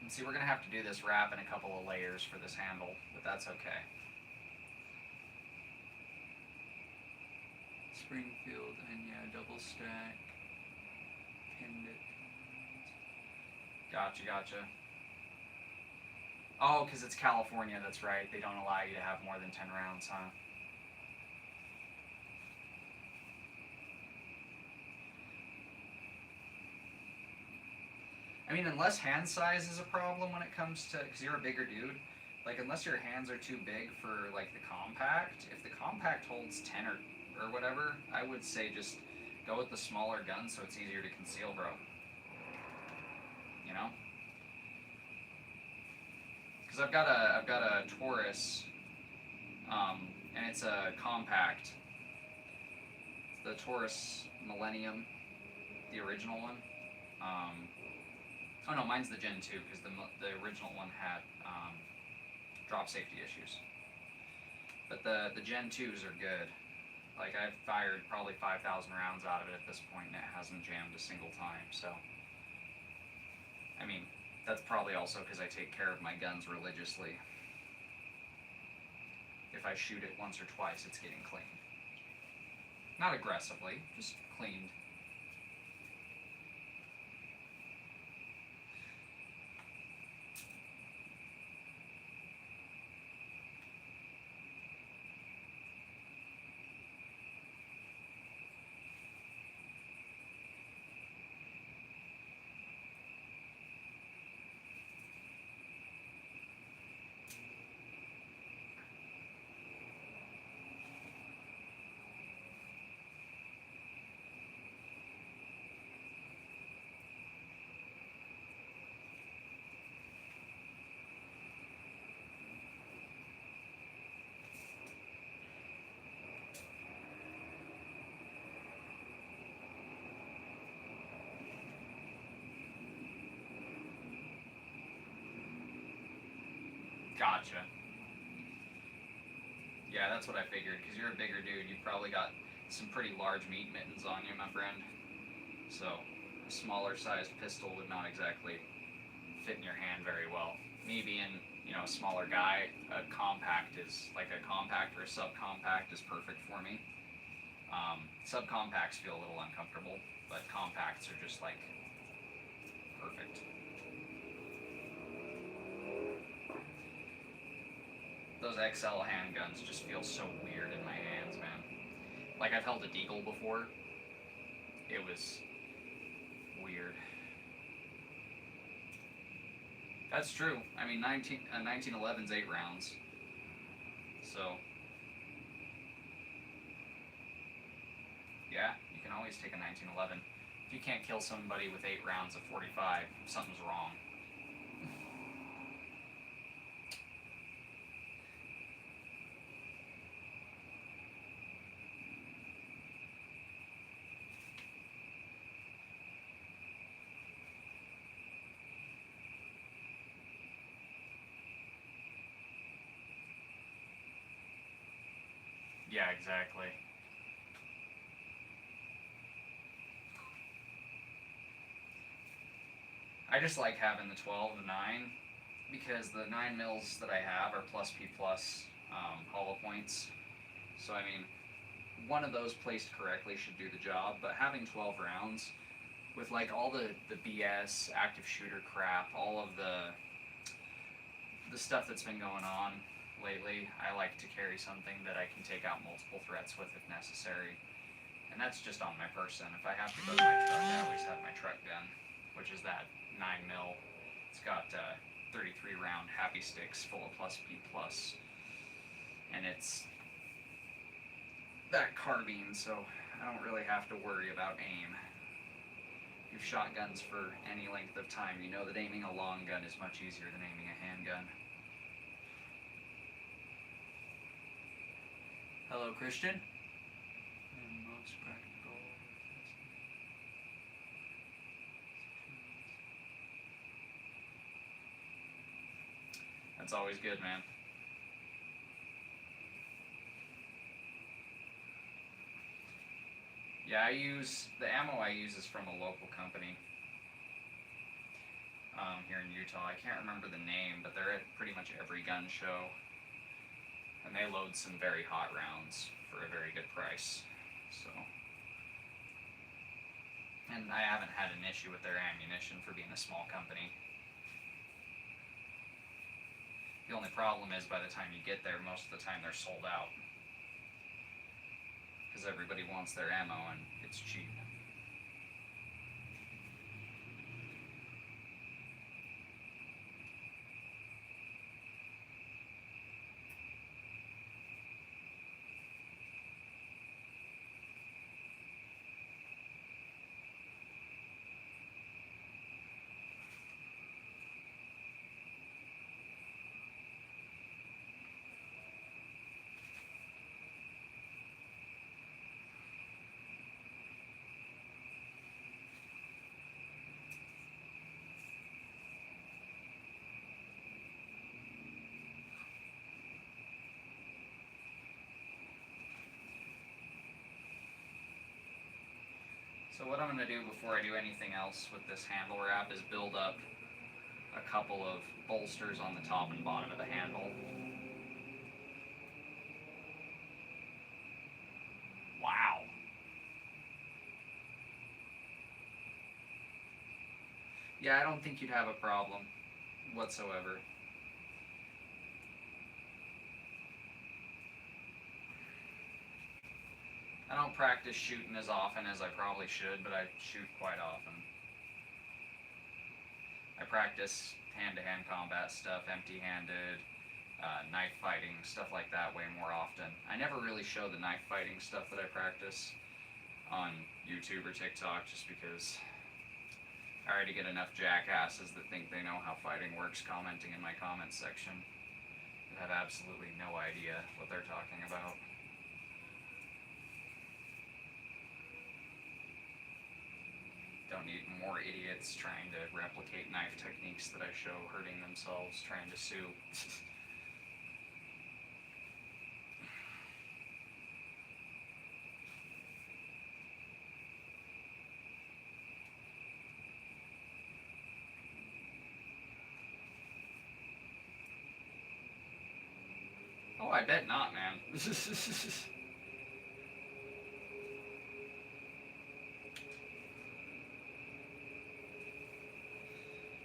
And see, we're gonna have to do this wrap in a couple of layers for this handle, but that's okay. Springfield, and yeah, double stack. Pinned it. Gotcha, gotcha. Oh, because it's California, that's right. They don't allow you to have more than 10 rounds, huh? I mean, unless hand size is a problem when it comes to, because you're a bigger dude, like unless your hands are too big for like the compact, if the compact holds 10 or whatever, I would say just go with the smaller gun so it's easier to conceal, bro. You know? Because I've got a Taurus, and it's a compact. It's the Taurus Millennium, the original one. Oh no, mine's the Gen 2 because the original one had drop safety issues. But the Gen 2s are good. Like I've fired probably 5,000 rounds out of it at this point, and it hasn't jammed a single time. So, I mean, that's probably also because I take care of my guns religiously. If I shoot it once or twice, it's getting cleaned. Not aggressively, just cleaned. Gotcha. Yeah, that's what I figured, because you're a bigger dude. You've probably got some pretty large meat mittens on you, my friend. So, a smaller sized pistol would not exactly fit in your hand very well. Me being, a smaller guy, a compact is, like a compact or a subcompact is perfect for me. Subcompacts feel a little uncomfortable, but compacts are just like perfect. Those XL handguns just feel so weird in my hands, man. Like I've held a Deagle before. It was weird. That's true. I mean, 1911's 8 rounds. So, yeah, you can always take a 1911. If you can't kill somebody with 8 rounds of 45, something's wrong. Yeah, exactly. I just like having the 12, the 9, because the 9 mils that I have are plus P plus hollow points. So I mean, one of those placed correctly should do the job, but having 12 rounds with like all the BS active shooter crap, all of the stuff that's been going on lately, I like to carry something that I can take out multiple threats with if necessary. And that's just on my person. If I have to go to my truck, I always have my truck gun, which is that 9 mil. It's got 33 round happy sticks full of plus P plus, and it's that carbine, so I don't really have to worry about aim. If you've shot guns for any length of time, you know that aiming a long gun is much easier than aiming a handgun. Hello, Christian. And most practical. That's always good, man. Yeah, the ammo I use is from a local company here in Utah. I can't remember the name, but they're at pretty much every gun show. And they load some very hot rounds for a very good price. So, and I haven't had an issue with their ammunition for being a small company. The only problem is by the time you get there, most of the time they're sold out. Because everybody wants their ammo and it's cheap. So what I'm going to do before I do anything else with this handle wrap is build up a couple of bolsters on the top and bottom of the handle. Wow. Yeah, I don't think you'd have a problem whatsoever. I don't practice shooting as often as I probably should, but I shoot quite often. I practice hand-to-hand combat stuff, empty-handed, knife fighting, stuff like that way more often. I never really show the knife fighting stuff that I practice on YouTube or TikTok just because I already get enough jackasses that think they know how fighting works commenting in my comments section that have absolutely no idea what they're talking about. Don't need more idiots trying to replicate knife techniques that I show hurting themselves trying to sue. Oh, I bet not, man.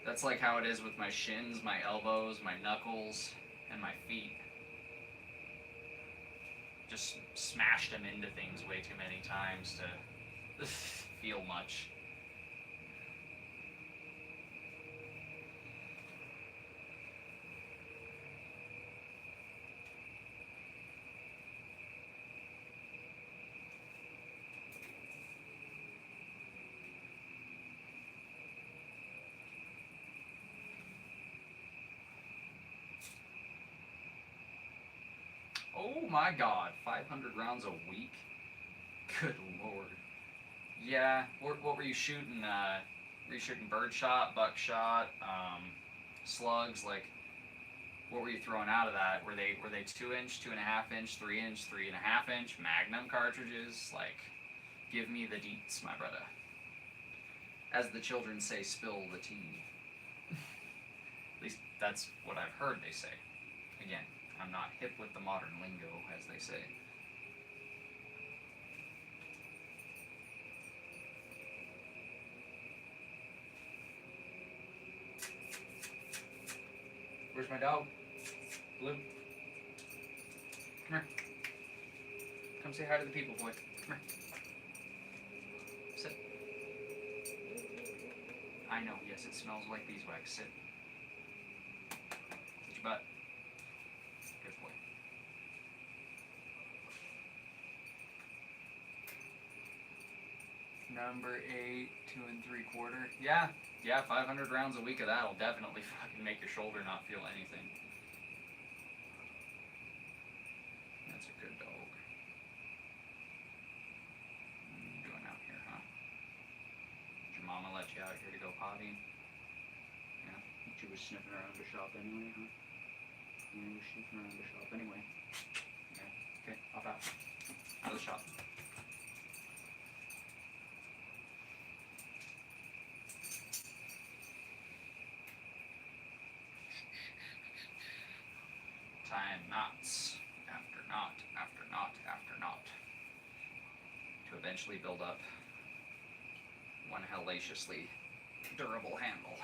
That's like how it is with my shins, my elbows, my knuckles, and my feet. Just smashed them into things way too many times to feel much. Oh my god, 500 rounds a week? Good lord. Yeah, what were you shooting? Were you shooting birdshot, buckshot, slugs? Like, what were you throwing out of that? Were they 2-inch, 2.5-inch, 3-inch, 3.5-inch Magnum cartridges? Like, give me the deets, my brother. As the children say, spill the tea. At least that's what I've heard they say. Again, I'm not hip with the modern lingo, as they say. Where's my dog? Blue. Come here. Come say hi to the people, boy. Come here. Sit. I know, yes, it smells like beeswax. Sit. Sit your butt. Good boy. Number 8, 2 3/4. Yeah, 500 rounds a week of that will definitely fucking make your shoulder not feel anything. That's a good dog. What are you doing out here, huh? Did your mama let you out here to go potty? Yeah, you was sniffing around the shop anyway, huh? You were sniffing around the shop anyway. Yeah, okay, hop out. Out of the shop. Tying knots after knot after knot after knot to eventually build up one hellaciously durable handle.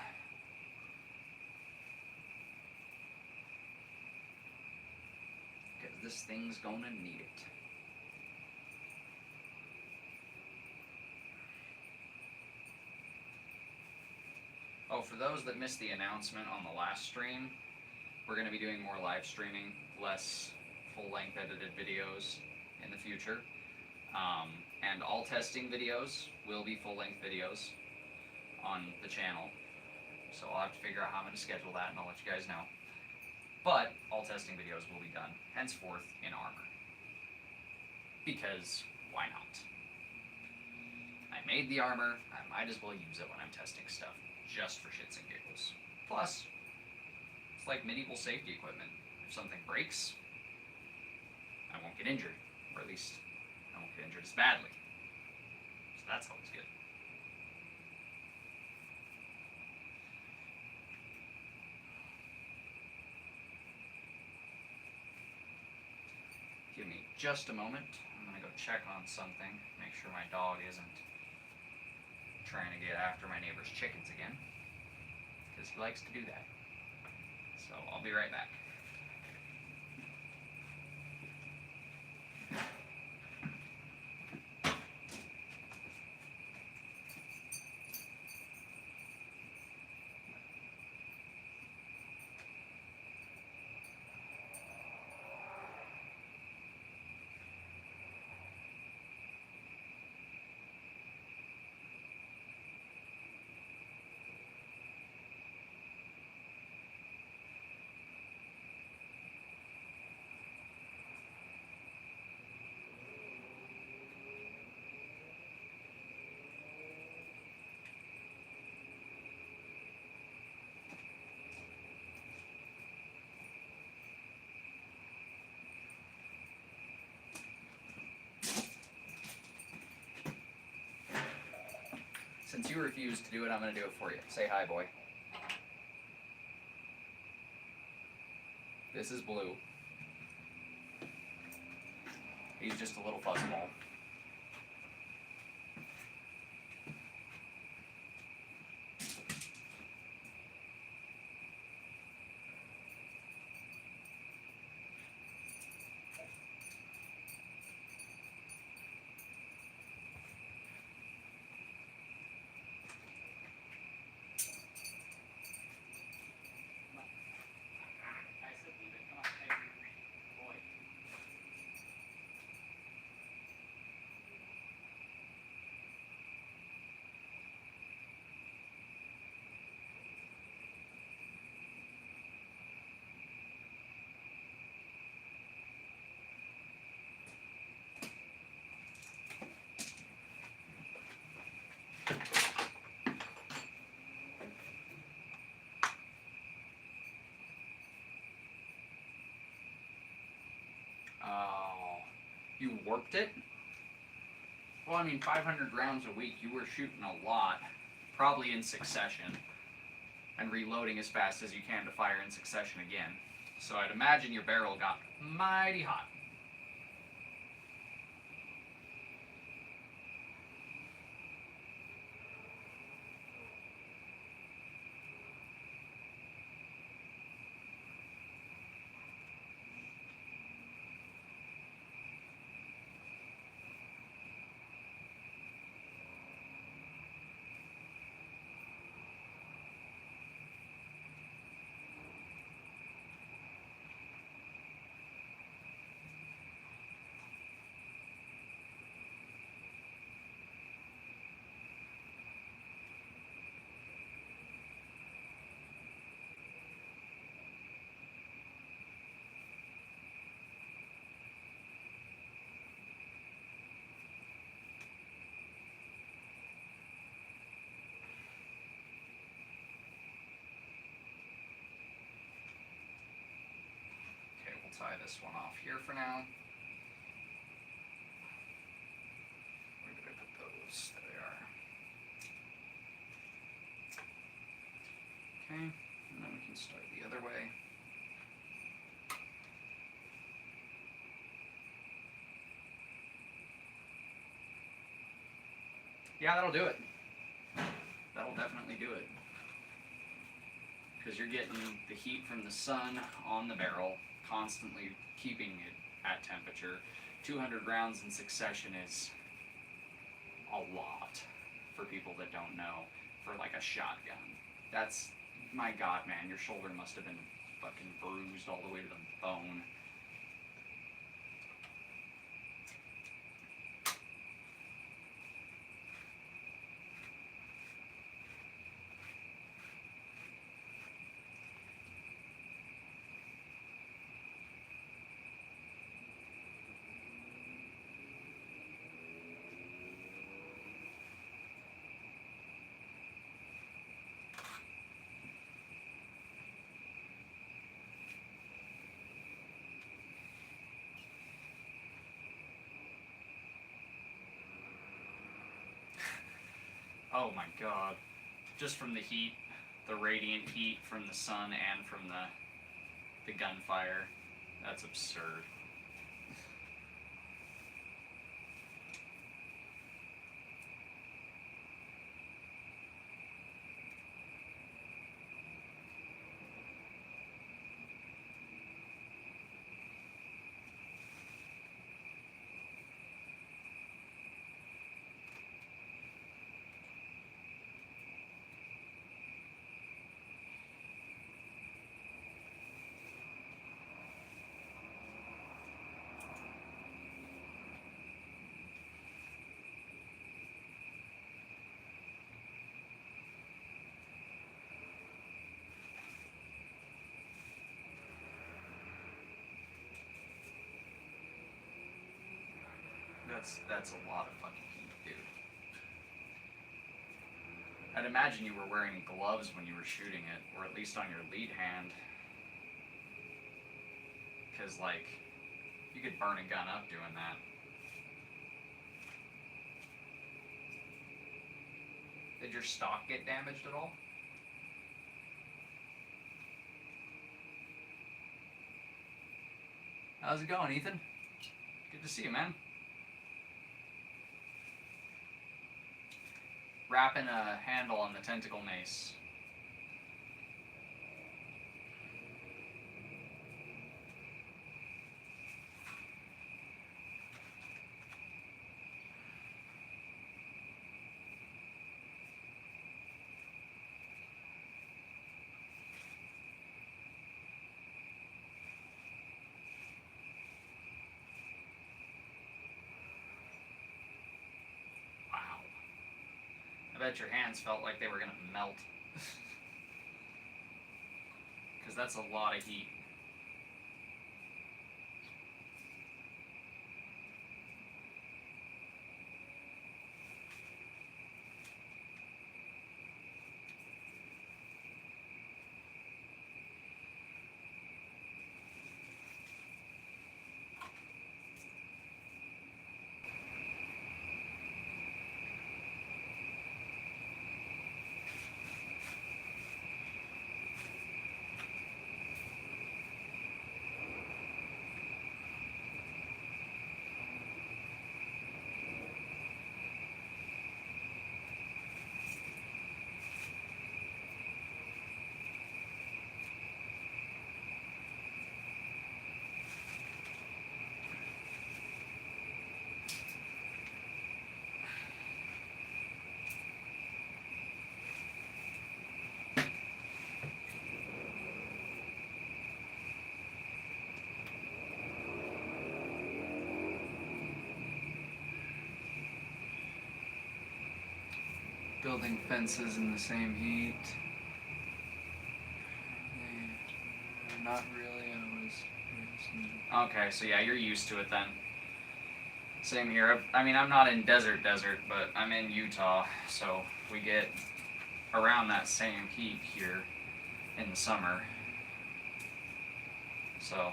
Because this thing's gonna need it. Oh, for those that missed the announcement on the last stream, we're going to be doing more live streaming, less full-length edited videos in the future. And all testing videos will be full-length videos on the channel. So I'll have to figure out how I'm going to schedule that, and I'll let you guys know. But all testing videos will be done henceforth in armor. Because why not? I made the armor, I might as well use it when I'm testing stuff, just for shits and giggles. Plus, it's like medieval safety equipment. If something breaks, I won't get injured. Or at least, I won't get injured as badly. So that's always good. Give me just a moment. I'm gonna go check on something. Make sure my dog isn't trying to get after my neighbor's chickens again. Because he likes to do that. So I'll be right back. Since you refuse to do it, I'm going to do it for you. Say hi, boy. This is Blue. He's just a little fuzzball. Oh, you warped it? Well, I mean, 500 rounds a week, you were shooting a lot, probably in succession. and reloading as fast as you can to fire in succession again. So I'd imagine your barrel got mighty hot. Okay, we'll tie this one off here for now. Where did I put those? There they are. Okay, and then we can start the other way. Yeah, that'll do it. That'll definitely do it. Because you're getting the heat from the sun on the barrel, constantly keeping it at temperature. 200 rounds in succession is a lot for people that don't know, for like a shotgun. That's, my God, man, your shoulder must have been fucking bruised all the way to the bone. Oh my God. Just from the heat, the radiant heat from the sun and from the gunfire. That's absurd. That's a lot of fucking heat, dude. I'd imagine you were wearing gloves when you were shooting it, or at least on your lead hand. Because, like, you could burn a gun up doing that. Did your stock get damaged at all? How's it going, Ethan? Good to see you, man. Wrapping a handle on the tentacle mace. I bet your hands felt like they were gonna melt. Because that's a lot of heat. building fences in the same heat. Not really. Okay, so yeah, you're used to it then. Same here. I mean, I'm not in desert, but I'm in Utah, so we get around that same heat here in the summer. So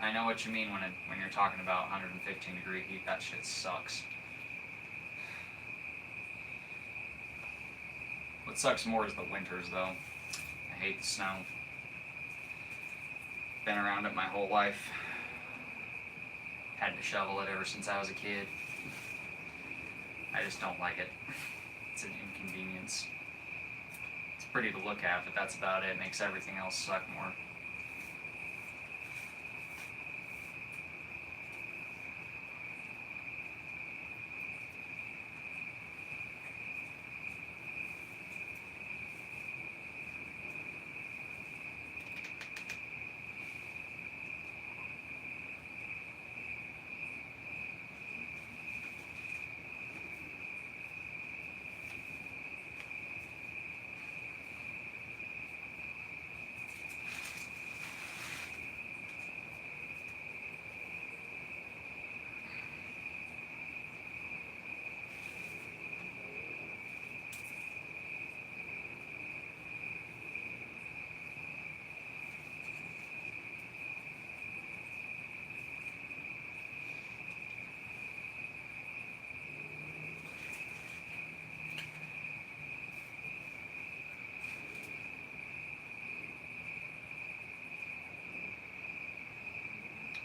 I know what you mean when you're talking about 115 degree heat. That shit sucks. What sucks more is the winters, though. I hate the snow. Been around it my whole life. Had to shovel it ever since I was a kid. I just don't like it. It's an inconvenience. It's pretty to look at, but that's about it. It makes everything else suck more.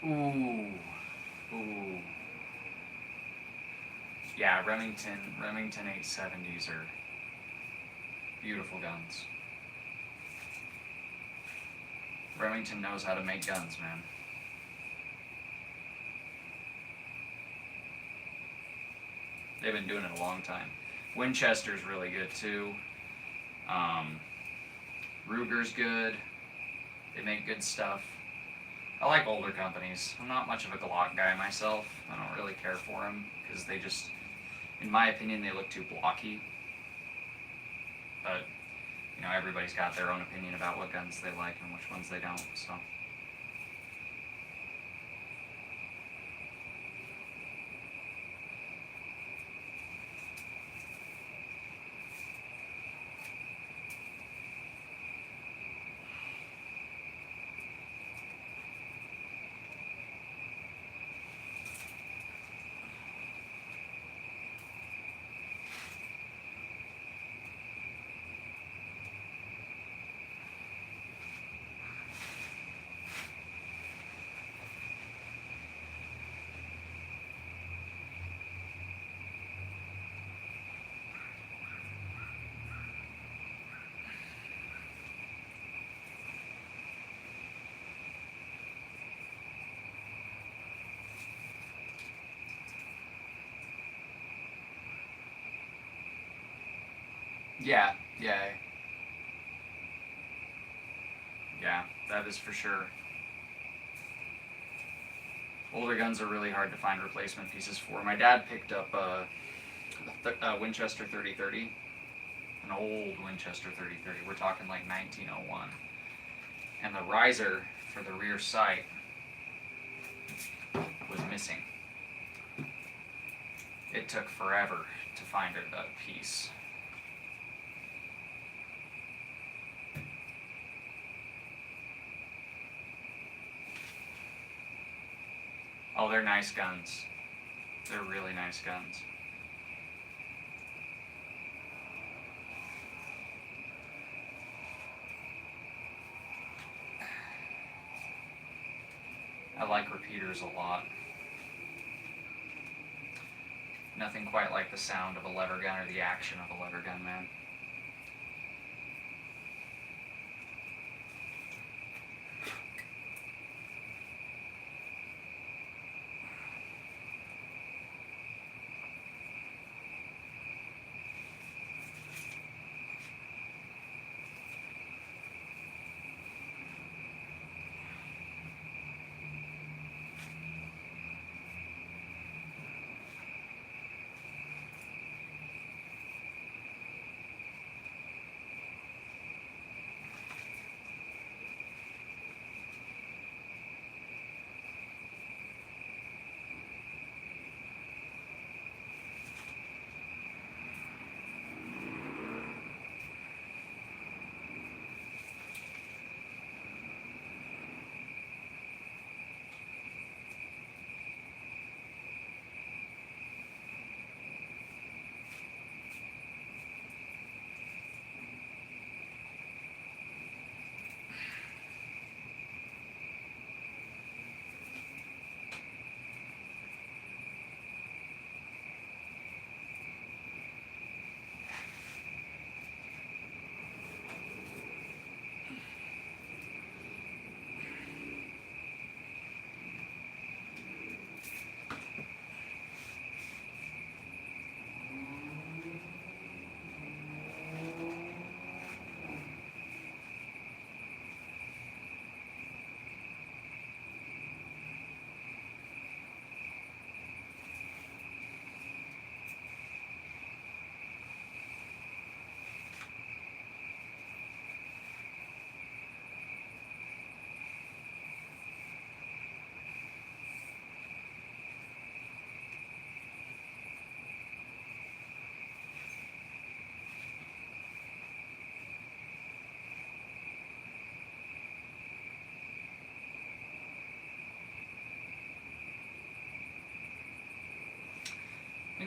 Ooh. Yeah, Remington 870s are beautiful guns. Remington knows how to make guns, man. They've been doing it a long time. Winchester's really good too. Ruger's good. They make good stuff. I like older companies. I'm not much of a Glock guy myself. I don't really care for them because they just, in my opinion, they look too blocky. But, you know, everybody's got their own opinion about what guns they like and which ones they don't, so. Yeah, that is for sure. Older guns are really hard to find replacement pieces for. My dad picked up a Winchester 3030, an old Winchester 3030. We're talking like 1901. And the riser for the rear sight was missing. It took forever to find a piece. Oh, they're nice guns. They're really nice guns. I like repeaters a lot. Nothing quite like the sound of a lever gun or the action of a lever gun, man.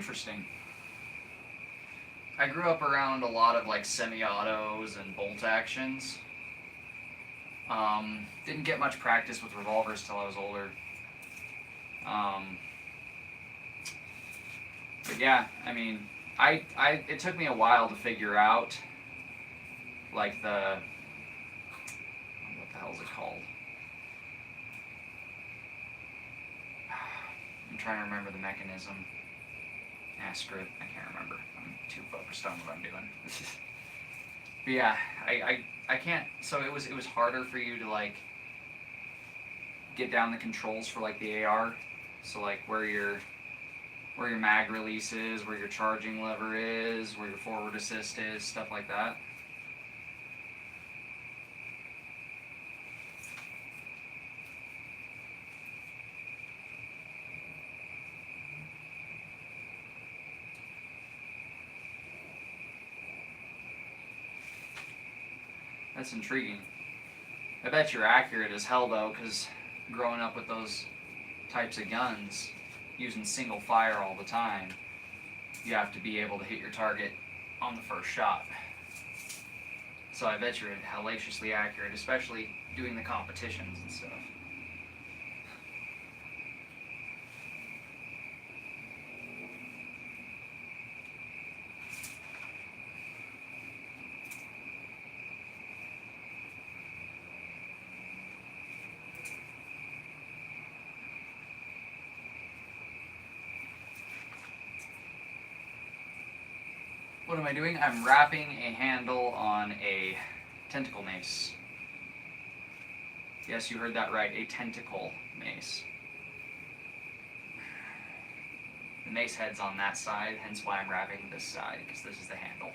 Interesting. I grew up around a lot of like semi-autos and bolt actions. Didn't get much practice with revolvers till I was older. But yeah, I mean, it took me a while to figure out like the, what the hell is it called? I'm trying to remember the mechanism. Screw it, I can't remember. I'm too focused on what I'm doing. But yeah, I can't. So it was harder for you to like get down the controls for like the AR. So like where your mag release is, where your charging lever is, where your forward assist is, stuff like that. That's intriguing. I bet you're accurate as hell though, because growing up with those types of guns, using single fire all the time, you have to be able to hit your target on the first shot. So I bet you're hellaciously accurate, especially doing the competitions and stuff. What am I doing? I'm wrapping a handle on a tentacle mace. Yes, you heard that right, a tentacle mace. The mace head's on that side, hence why I'm wrapping this side, because this is the handle.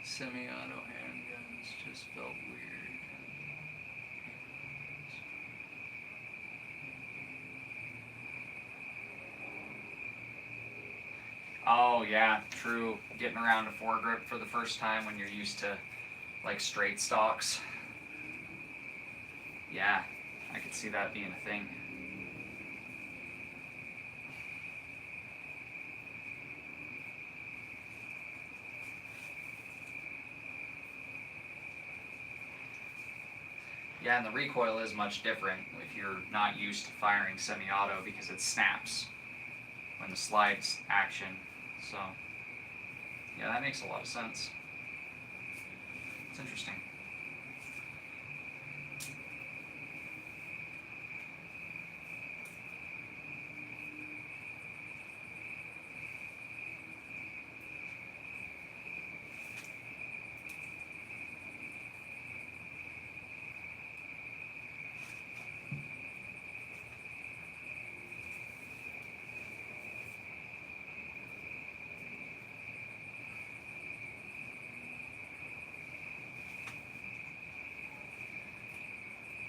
Semi-auto handguns just felt weird. Oh yeah, true. Getting around a foregrip for the first time when you're used to like straight stocks. Yeah, I could see that being a thing. Yeah, and the recoil is much different if you're not used to firing semi-auto because it snaps when the slides action. So, yeah, that makes a lot of sense. It's interesting.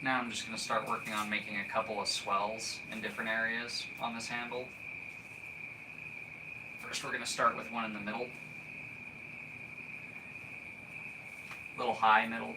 Now I'm just going to start working on making a couple of swells in different areas on this handle. First we're going to start with one in the middle. Little high middle.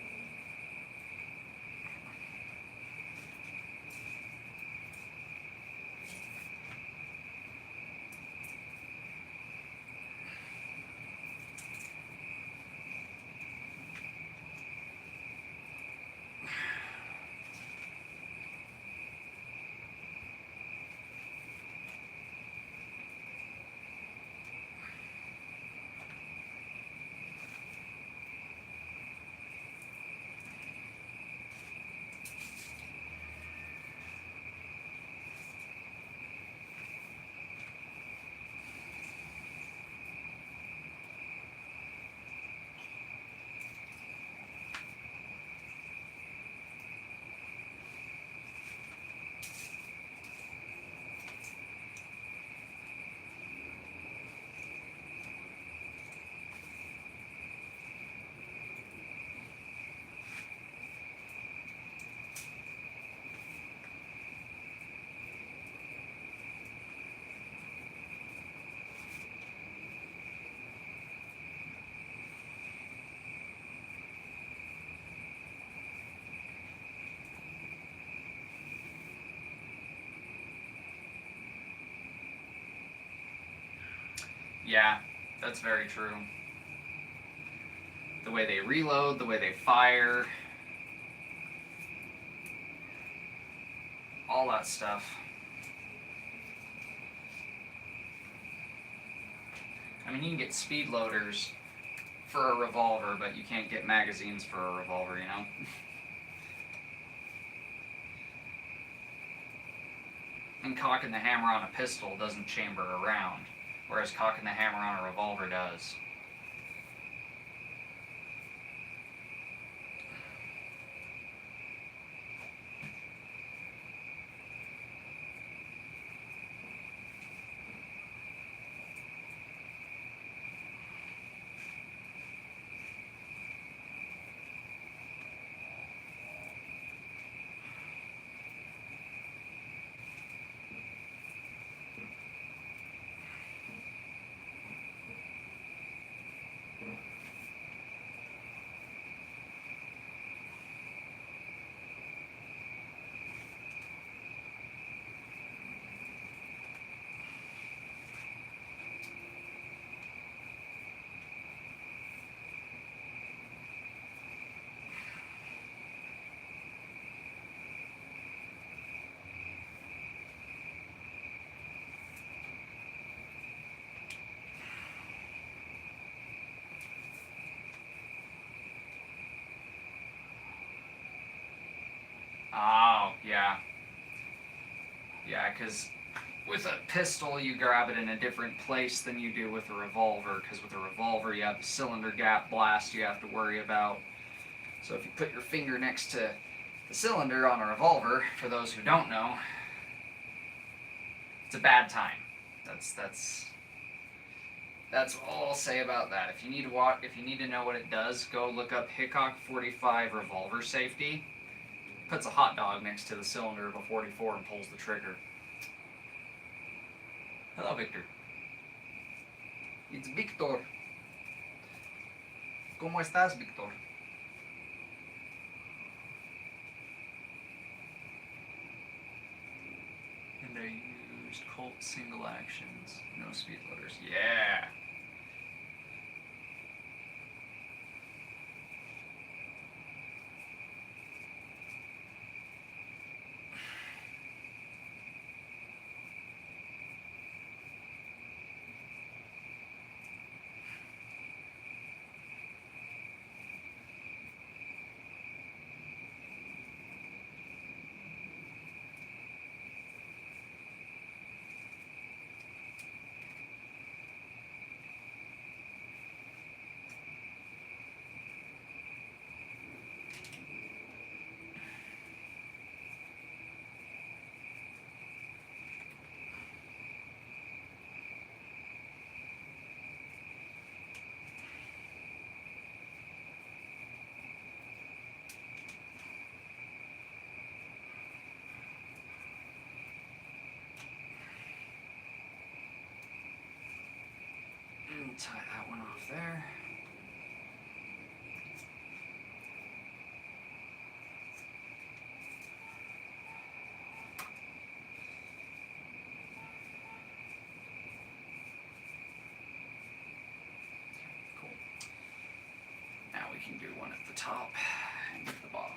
Yeah, that's very true. The way they reload, the way they fire, all that stuff. I mean, you can get speed loaders for a revolver, but you can't get magazines for a revolver, you know? And cocking the hammer on a pistol doesn't chamber around, whereas cocking the hammer on a revolver does. Oh, yeah. Yeah, because with a pistol, you grab it in a different place than you do with a revolver, because with a revolver, you have the cylinder gap blast you have to worry about. So if you put your finger next to the cylinder on a revolver, for those who don't know, it's a bad time. That's all I'll say about that. If you need to know what it does, go look up Hickok 45 revolver safety. Puts a hot dog next to the cylinder of a 44 and pulls the trigger. Hello, Victor. It's Victor. ¿Cómo estás, Victor? And they used Colt single actions, no speed loaders. Yeah. Tie that one off there. Cool. Now we can do one at the top and at the bottom.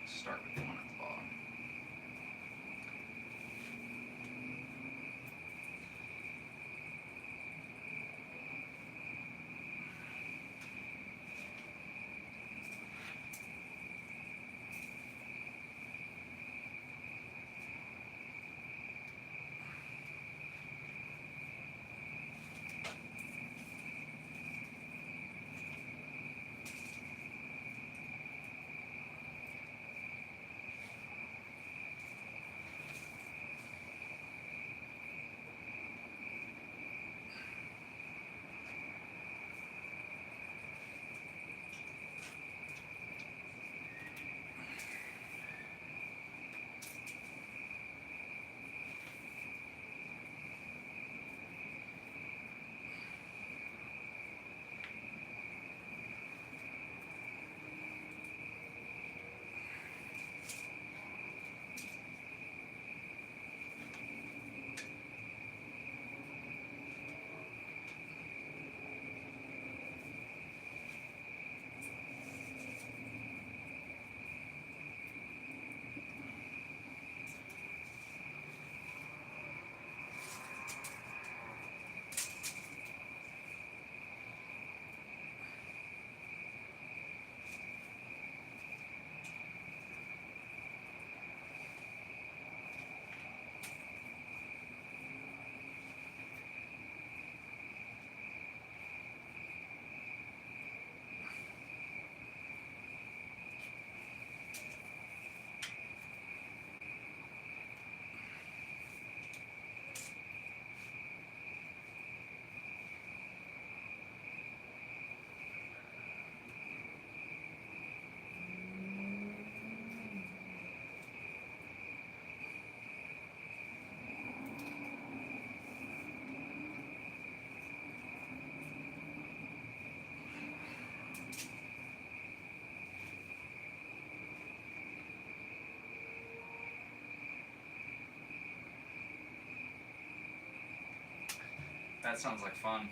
Start with the one at the bottom. That sounds like fun.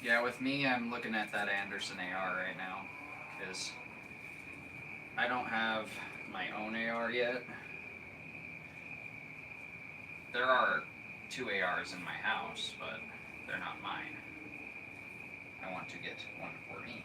Yeah, with me, I'm looking at that Anderson AR right now, because I don't have my own AR yet. There are 2 ARs in my house, but they're not mine. I want to get one for me.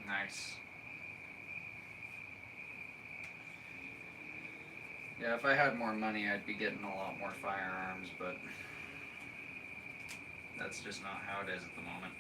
Nice. Yeah, if I had more money, I'd be getting a lot more firearms, but that's just not how it is at the moment.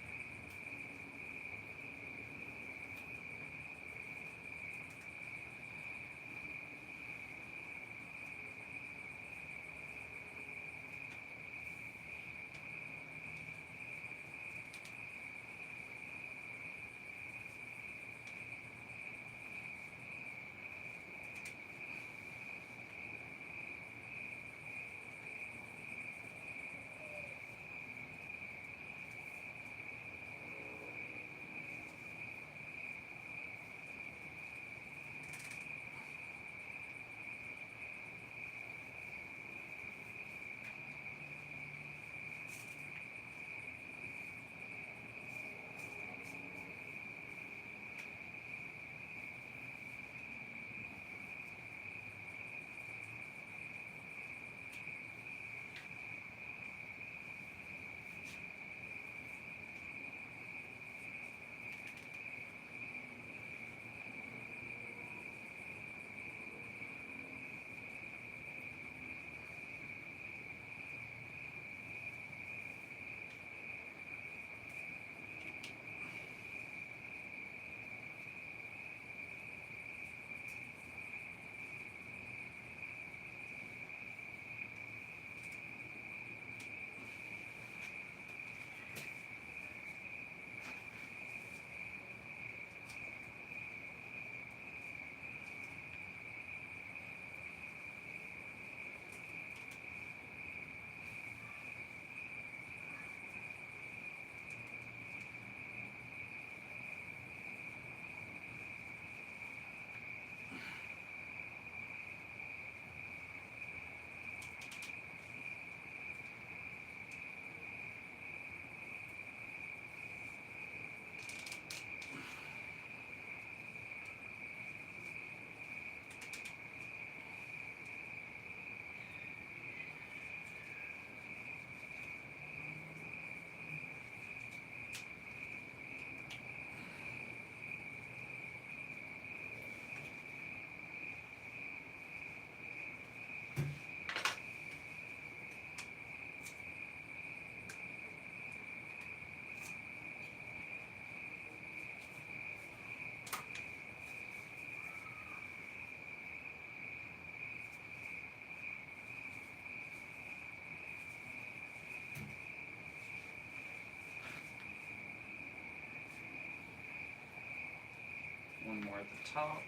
at the top.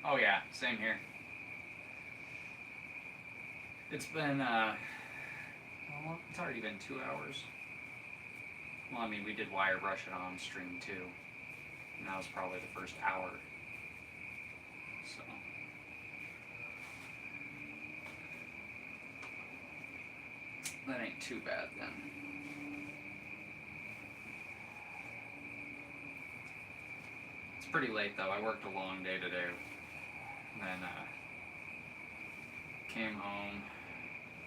Oh yeah, same here. It's been, well, it's already been 2 hours. Well, I mean, we did wire brush it on stream too. And that was probably the first hour. So. That ain't too bad then. It's pretty late though. I worked a long day today. And then came home.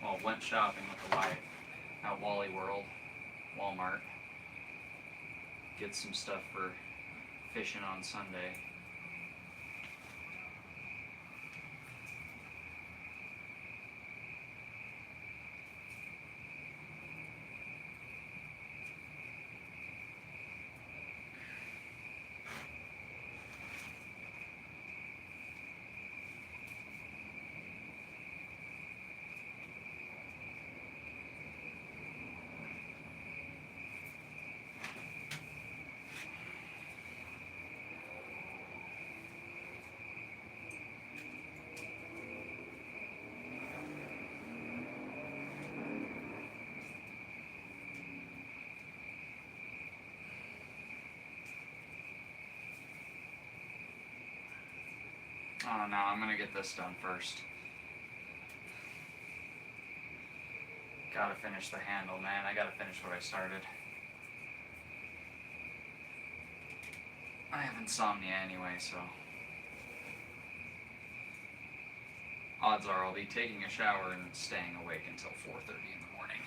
Well, went shopping with the wife at Wally World, Walmart. Get some stuff for fishing on Sunday. Oh no, I'm gonna get this done first. Gotta finish the handle, man. I gotta finish what I started. I have insomnia anyway, so odds are I'll be taking a shower and staying awake until 4:30 in the morning.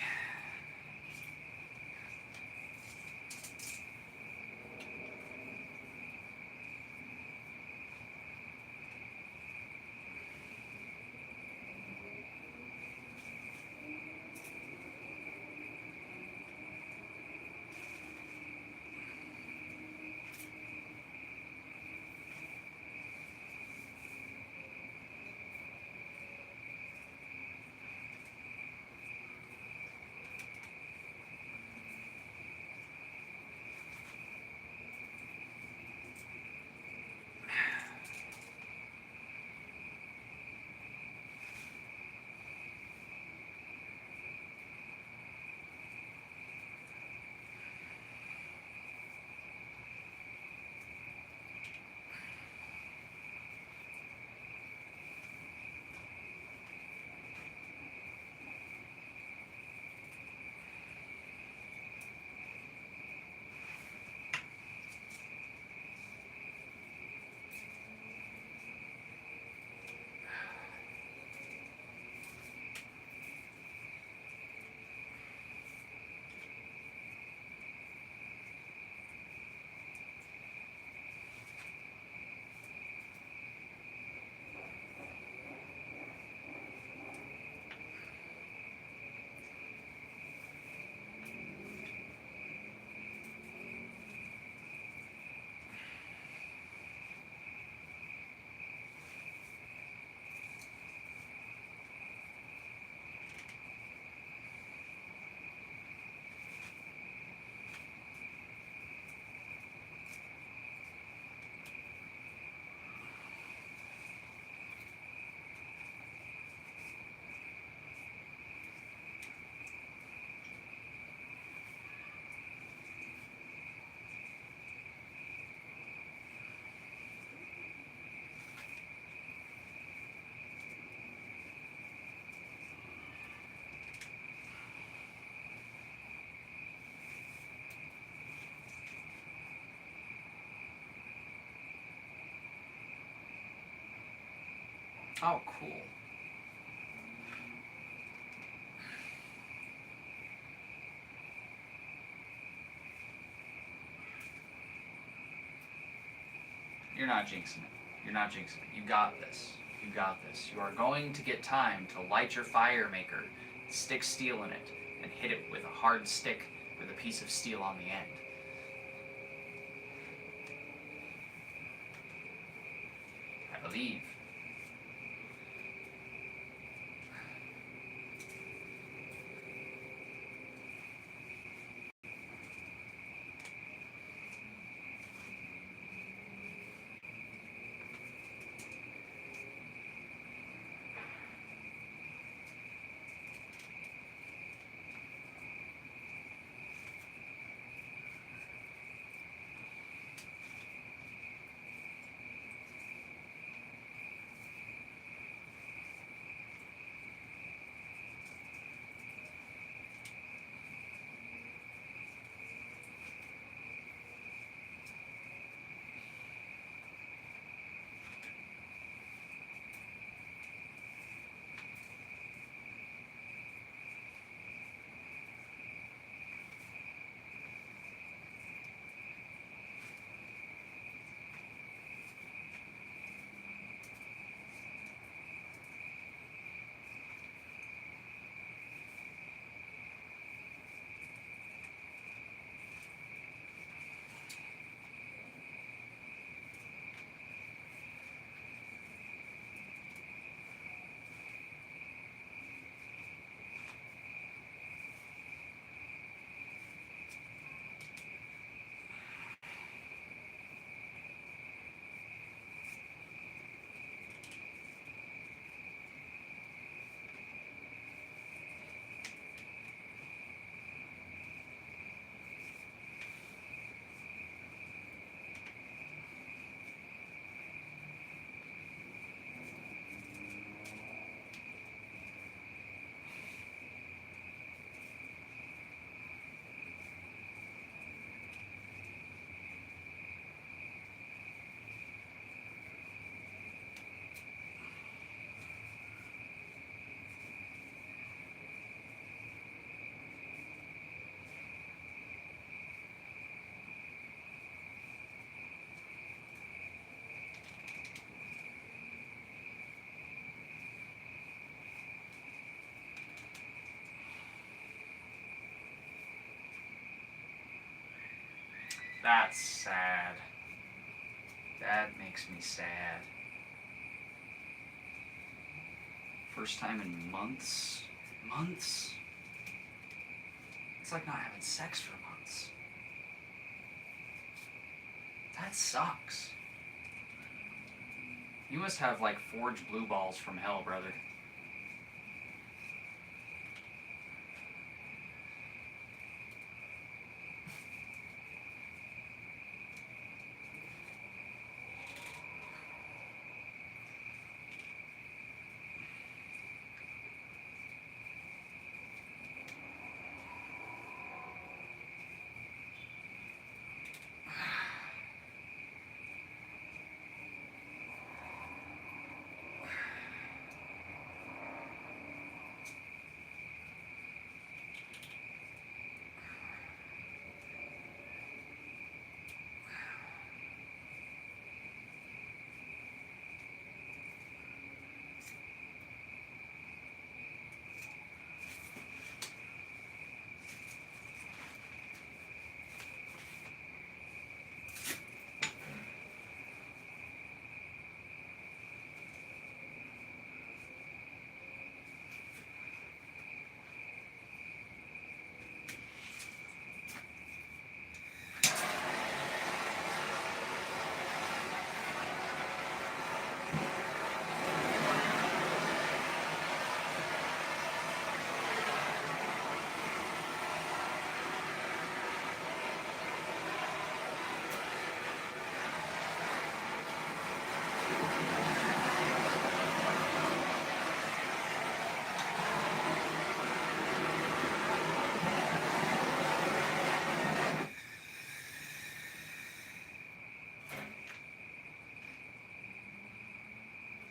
Oh, cool. You're not jinxing it. You're not jinxing it. You got this. You got this. You are going to get time to light your fire maker, stick steel in it, and hit it with a hard stick with a piece of steel on the end. I believe. That's sad. That makes me sad. First time in months. Months? It's like not having sex for months. That sucks. You must have like forged blue balls from hell, brother.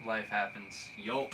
Life happens. Yo.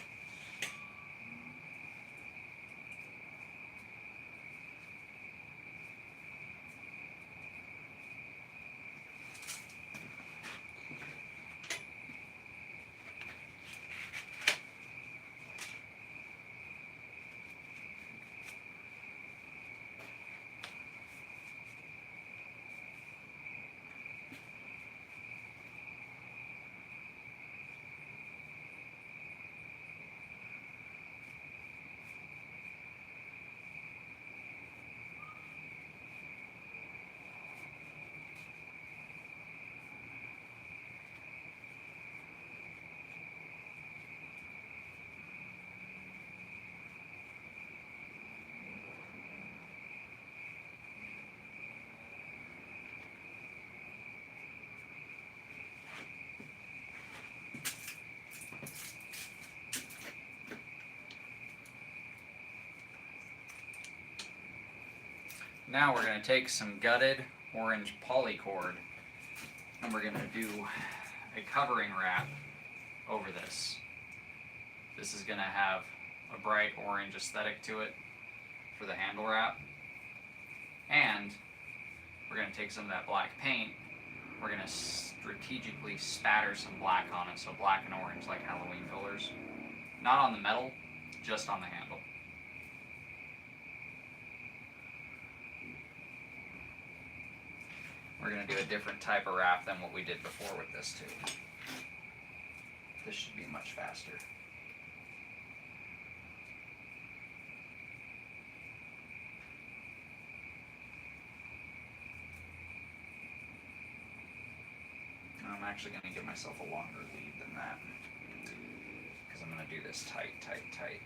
Now we're going to take some gutted orange polycord and we're going to do a covering wrap over this. This is going to have a bright orange aesthetic to it for the handle wrap. And we're going to take some of that black paint. We're going to strategically spatter some black on it, so black and orange like Halloween colors. Not on the metal, just on the handle. We're going to do a different type of wrap than what we did before with this too. This should be much faster. I'm actually going to give myself a longer lead than that, because I'm going to do this tight, tight, tight.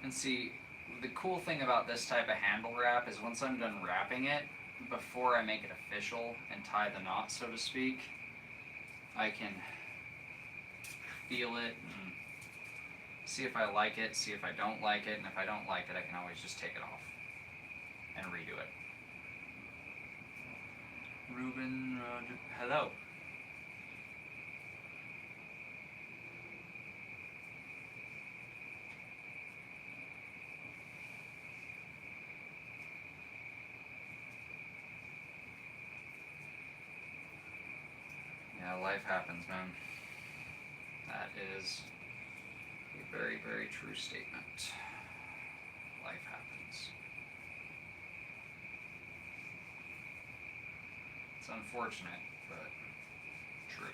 And see, the cool thing about this type of handle wrap is once I'm done wrapping it, before I make it official and tie the knot, so to speak, I can feel it and see if I like it, see if I don't like it, and if I don't like it, I can always just take it off and redo it. Ruben, hello. Yeah, life happens, man. That is a very, very true statement. Life happens. It's unfortunate, but true.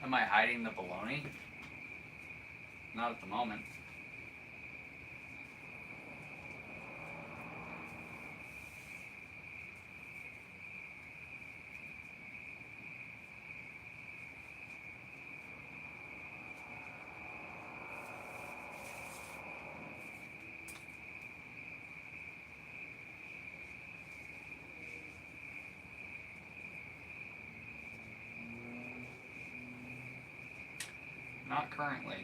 Am I hiding the baloney? Not at the moment. Not currently.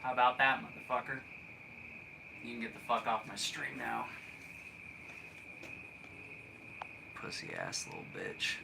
How about that, motherfucker? You can get the fuck off my stream now. Pussy ass little bitch.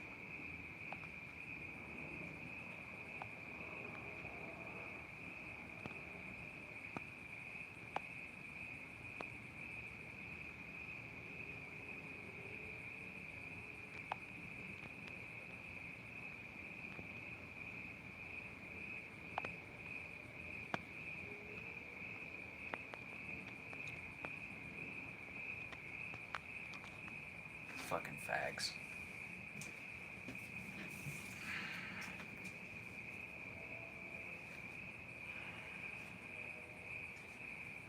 Fucking fags.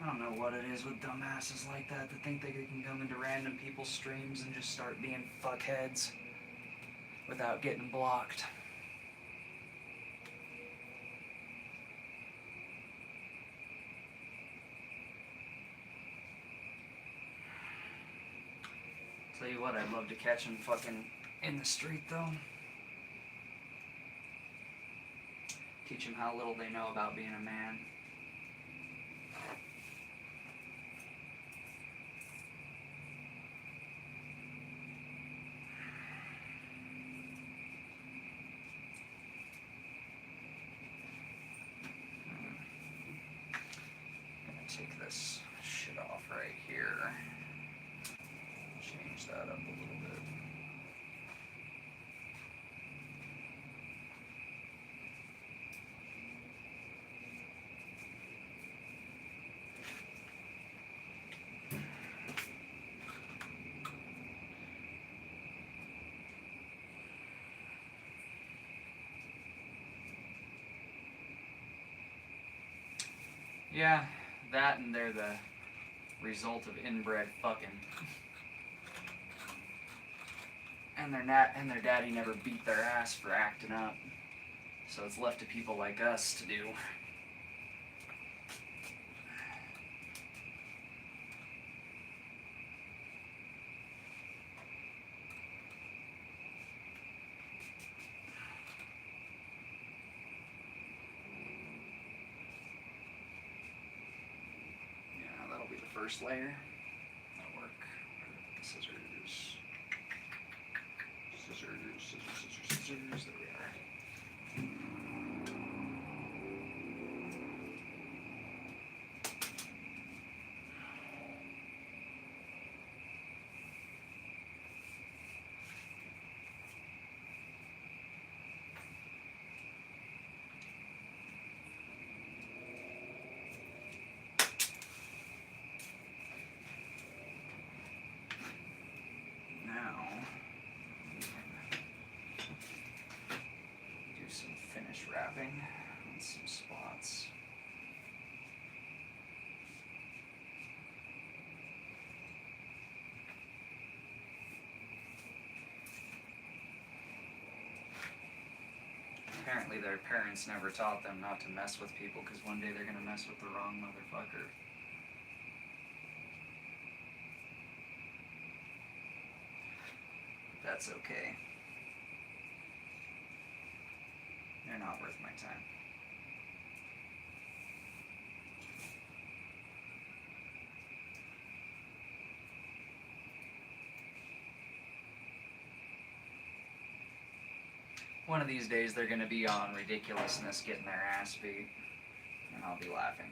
I don't know what it is with dumbasses like that think they can come into random people's streams and just start being fuckheads without getting blocked. Tell you what, I'd love to catch them fucking in the street though. Teach them how little they know about being a man. Take this shit off right here. Change that up a little bit. Yeah. That and they're the result of inbred fucking. And their daddy never beat their ass for acting up. So it's left to people like us to do. First layer. That'll work. Scissors. Scissors. There we are. Wrapping on some spots. Apparently their parents never taught them not to mess with people because one day they're gonna mess with the wrong motherfucker. That's okay. They're not worth my time. One of these days they're gonna be on ridiculousness getting their ass beat, and I'll be laughing.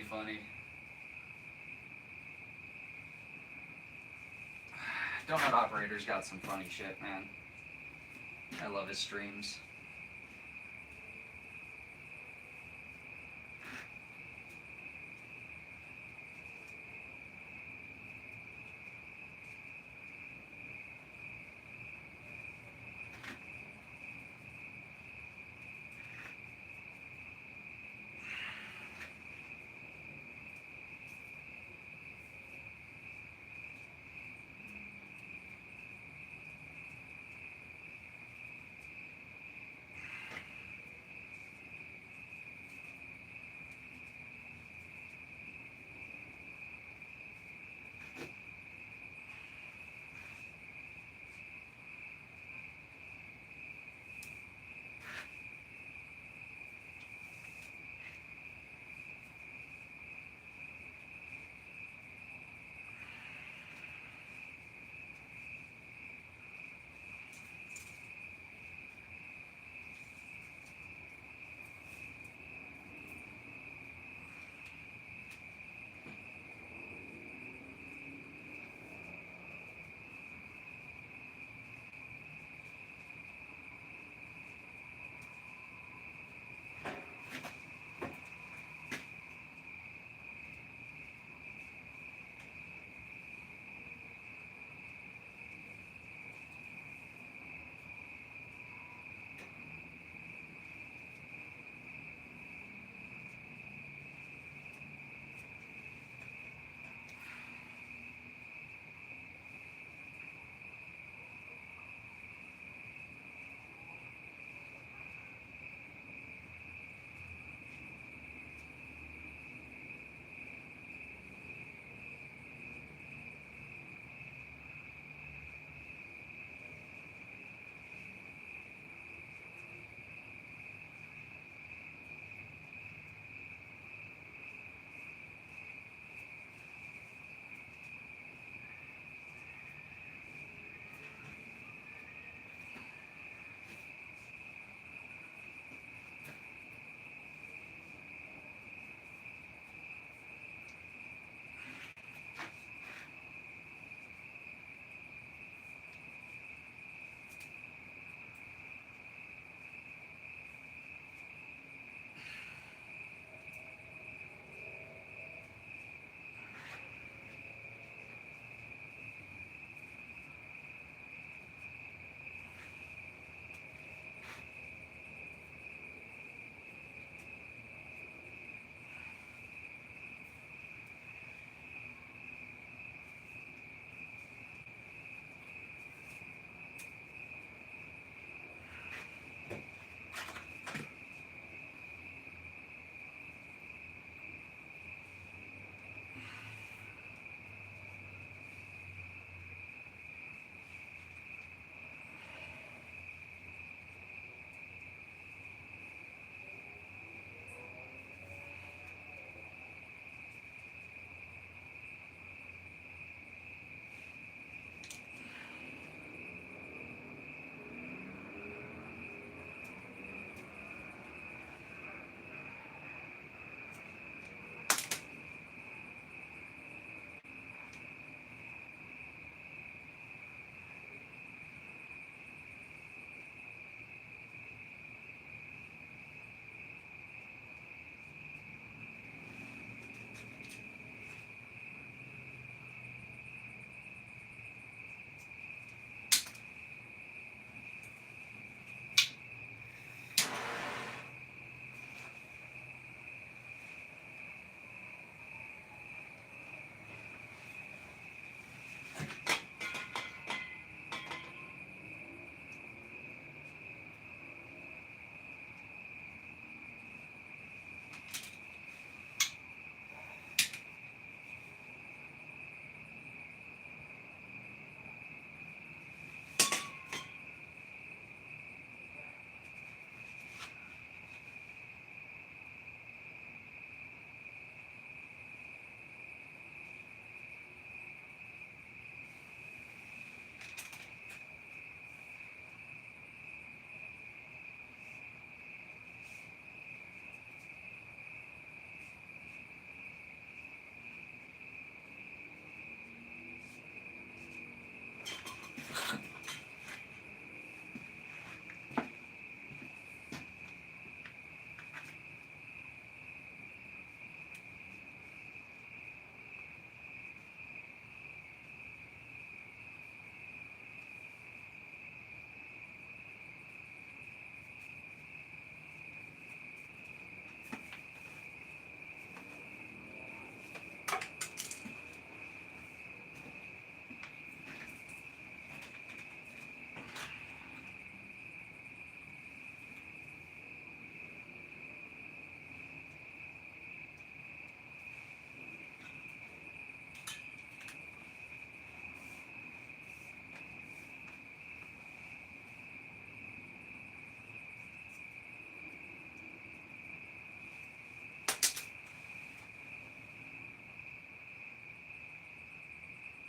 pretty funny. Donut Operator's got some funny shit, man. I love his streams.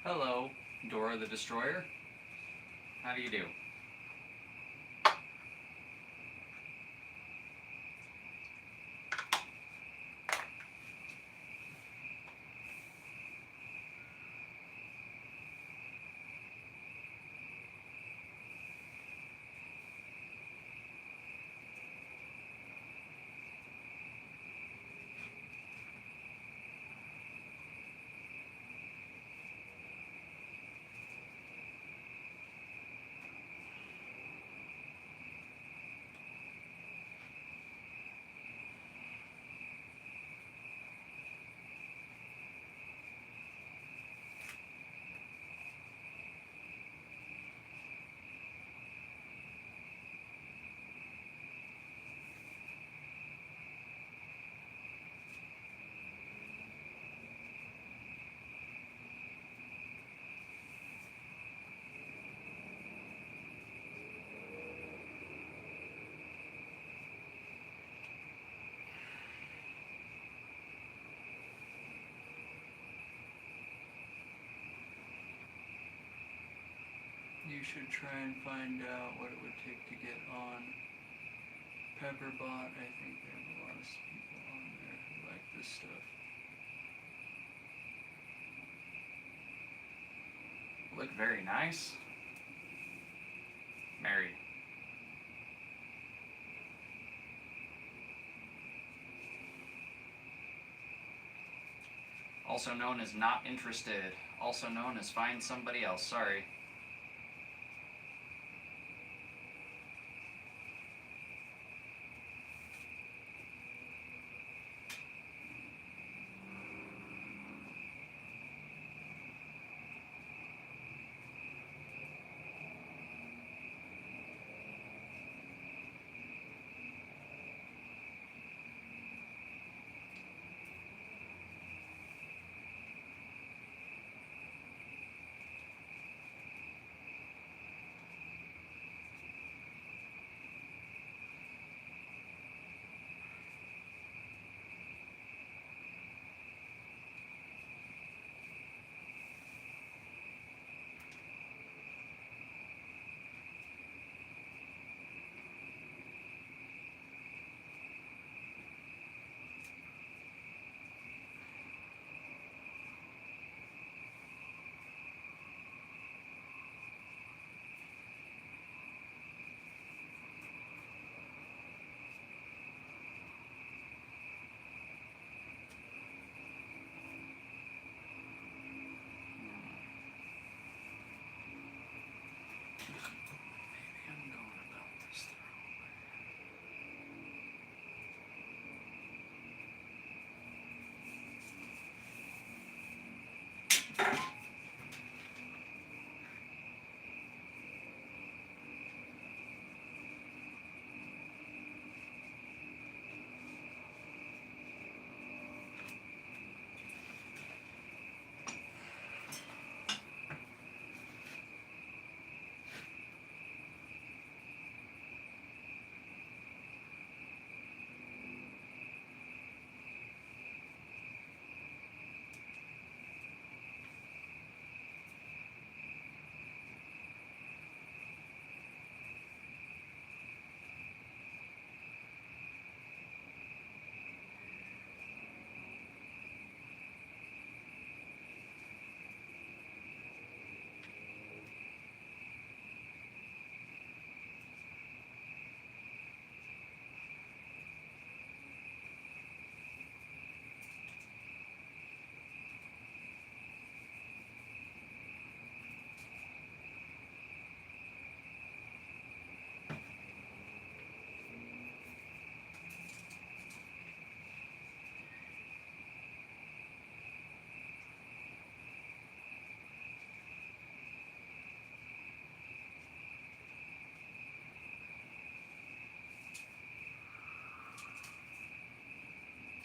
Hello, Dora the Destroyer. How do you do? You should try and find out what it would take to get on Pepperbot. I think there are a lot of people on there who like this stuff. Look very nice. Married. Also known as not interested. Also known as find somebody else. Sorry. Maybe I'm going about this the wrong way.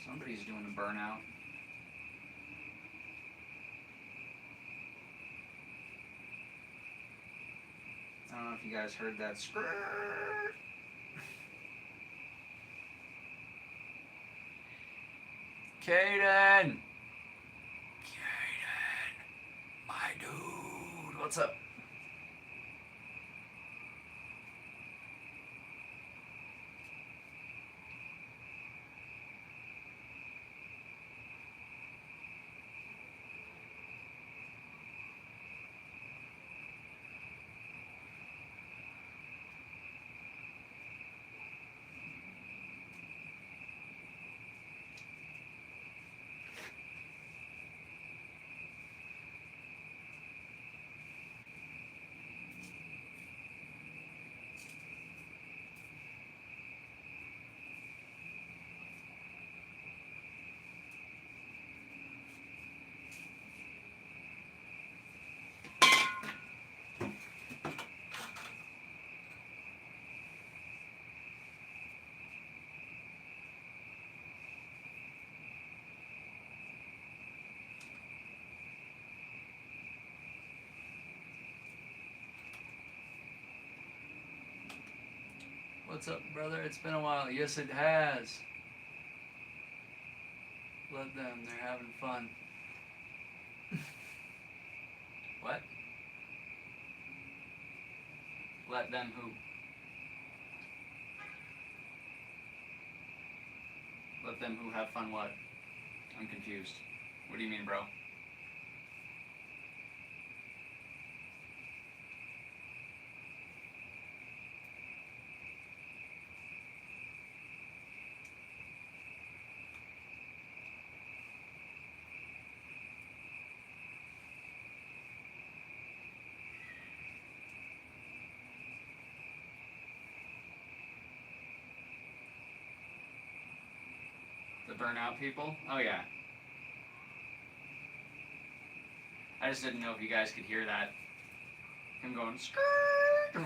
Somebody's doing a burnout. I don't know if you guys heard that scream. Caden! Caden! My dude. What's up? What's up, brother? It's been a while. Yes, it has. Let them. They're having fun. What? Let them who? Let them who have fun what? I'm confused. What do you mean, bro? The burnout people? Oh, yeah. I just didn't know if you guys could hear that. Him going, skirt.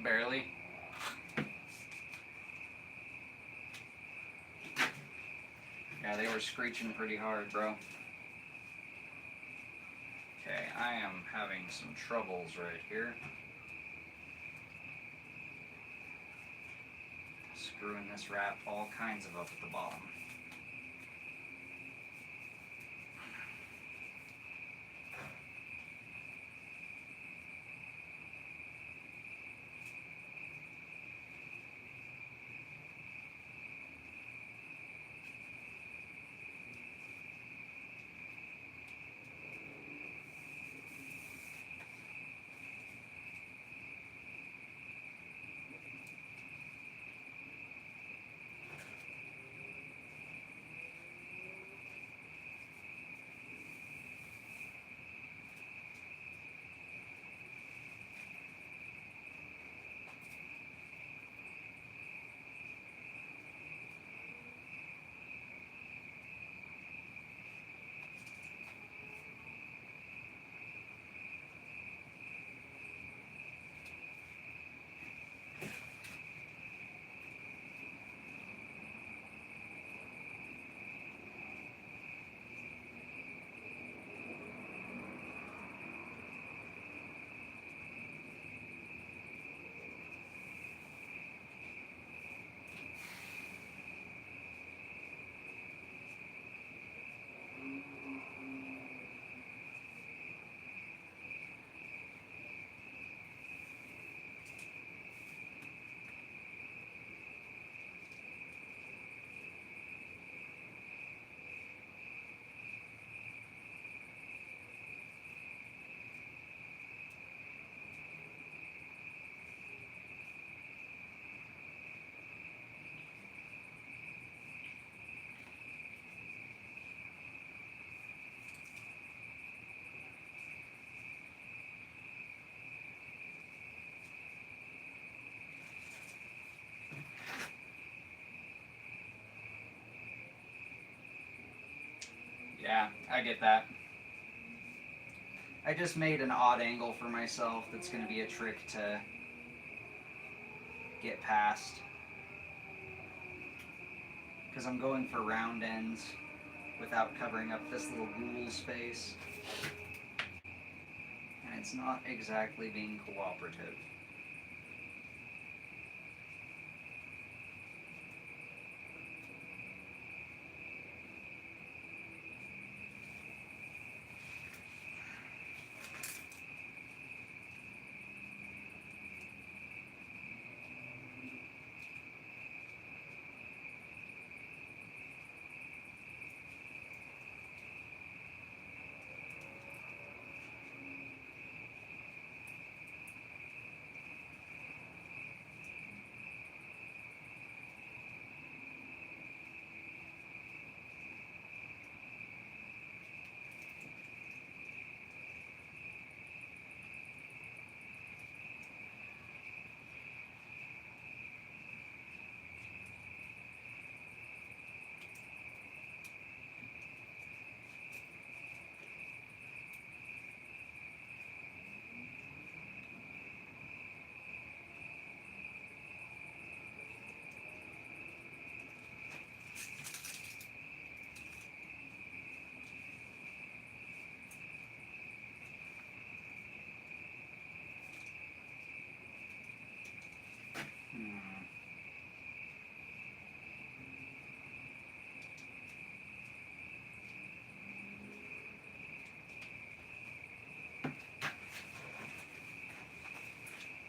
Barely. Yeah, they were screeching pretty hard, bro. Okay, I am having some troubles right here. Screwing this wrap all kinds of up at the bottom. Yeah, I get that. I just made an odd angle for myself that's going to be a trick to get past. Because I'm going for round ends without covering up this little ghoul space. And it's not exactly being cooperative.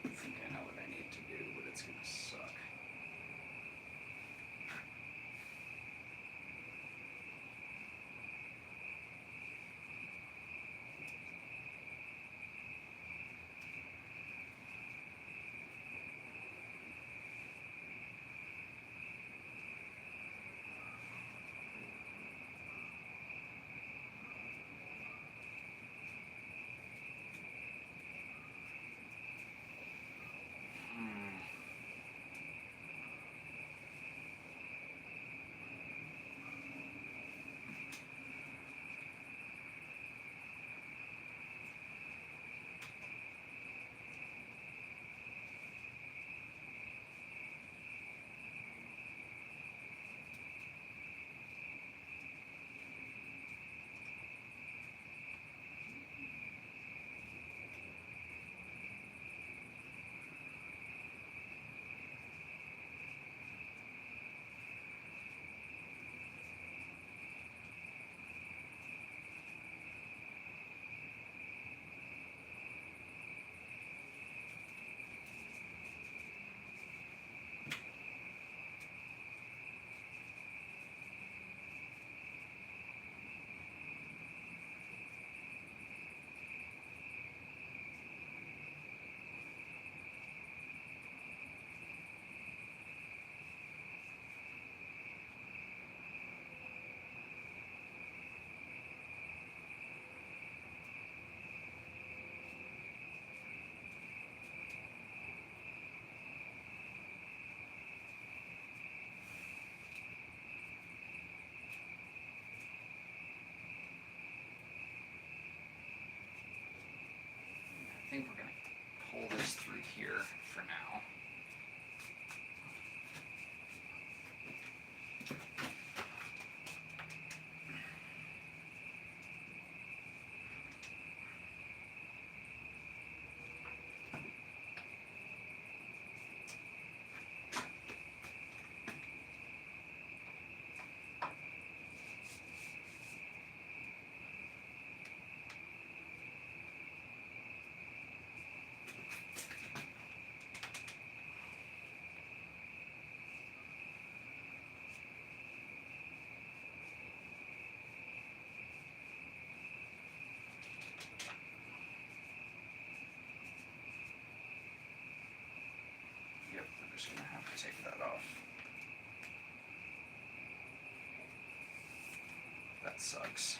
I think I know what I need to do, but it's going to suck. here for now. Yep, I'm just gonna have to take that off. That sucks.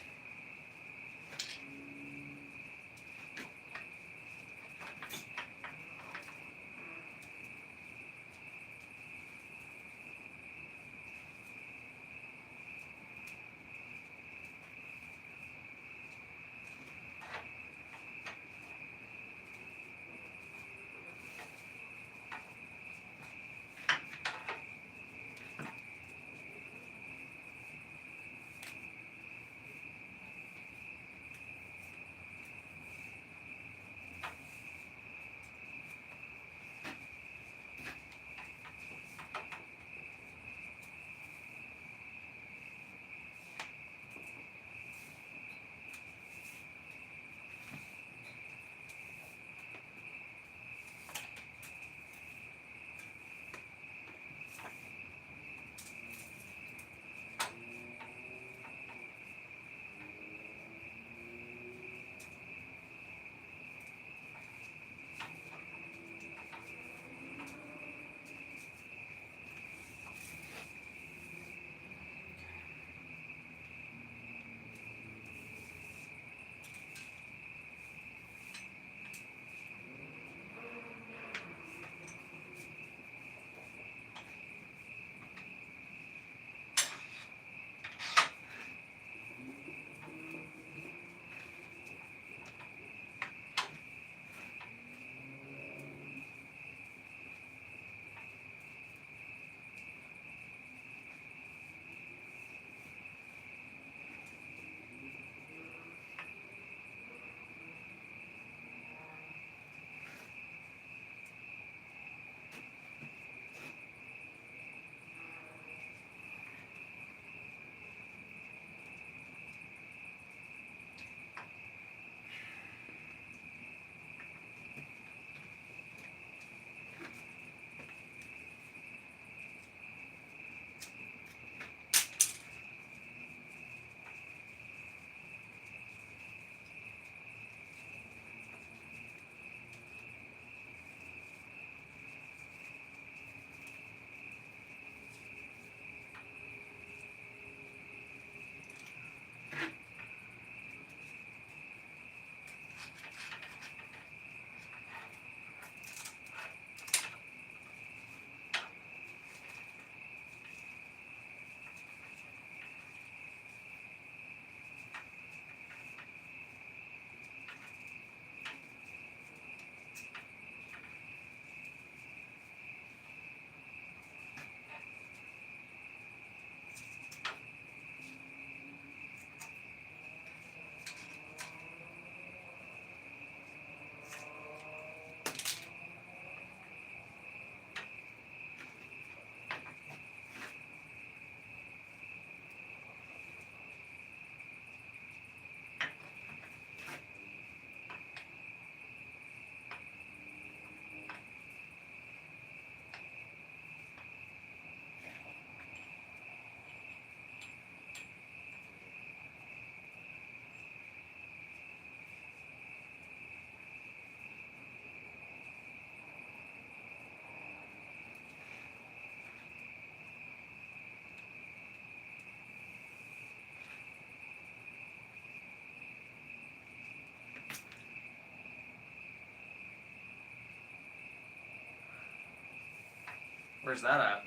Where's that at?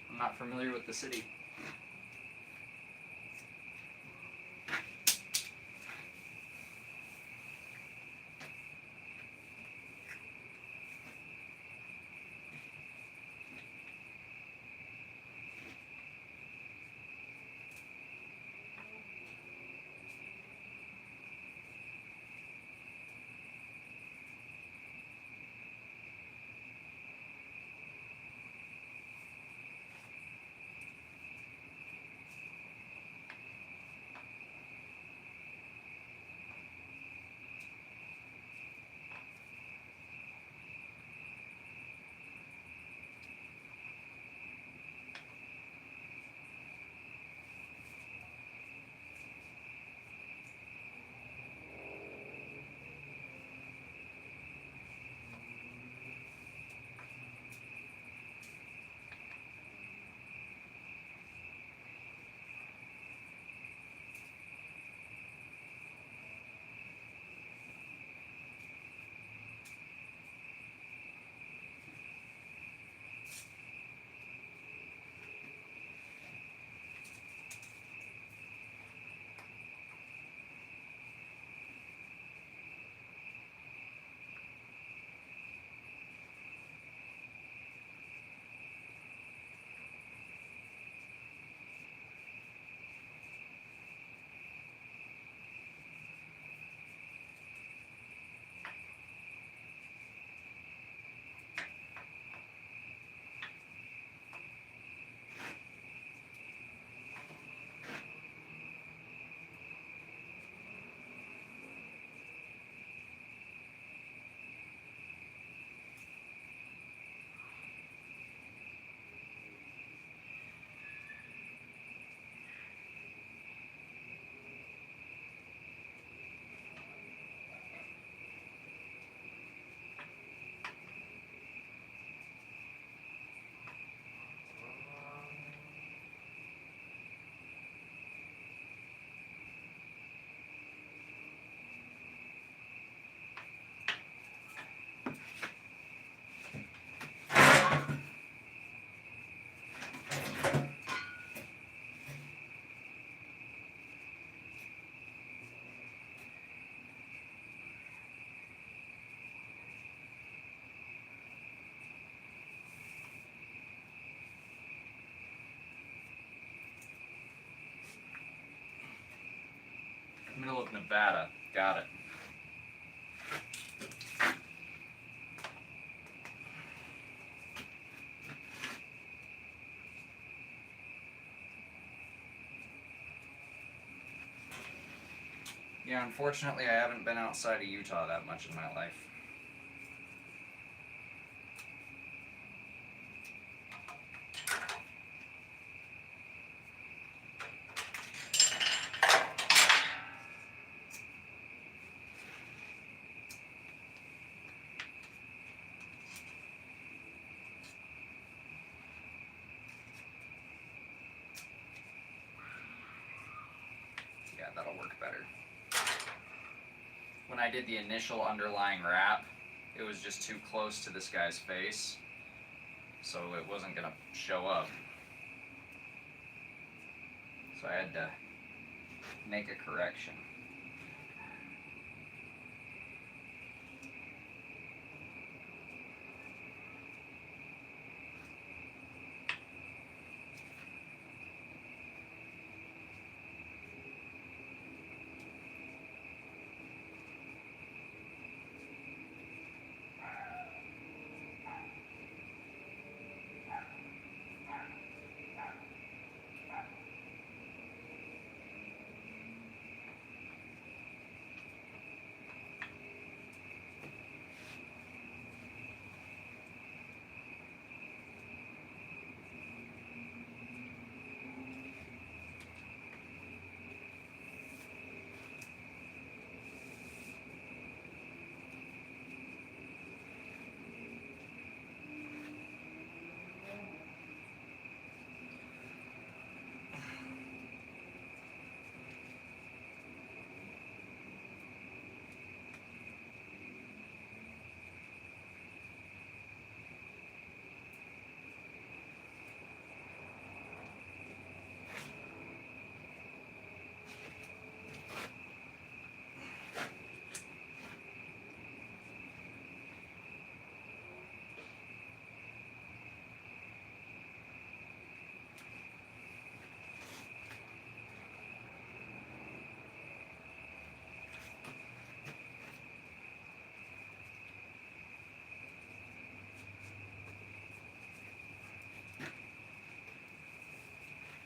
I'm not familiar with the city. middle of Nevada. Got it. Yeah, unfortunately, I haven't been outside of Utah that much in my life. Yeah, that'll work better. When I did the initial underlying wrap, it was just too close to this guy's face, so it wasn't gonna show up. So I had to make a correction.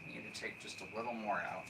Need to take just a little more out.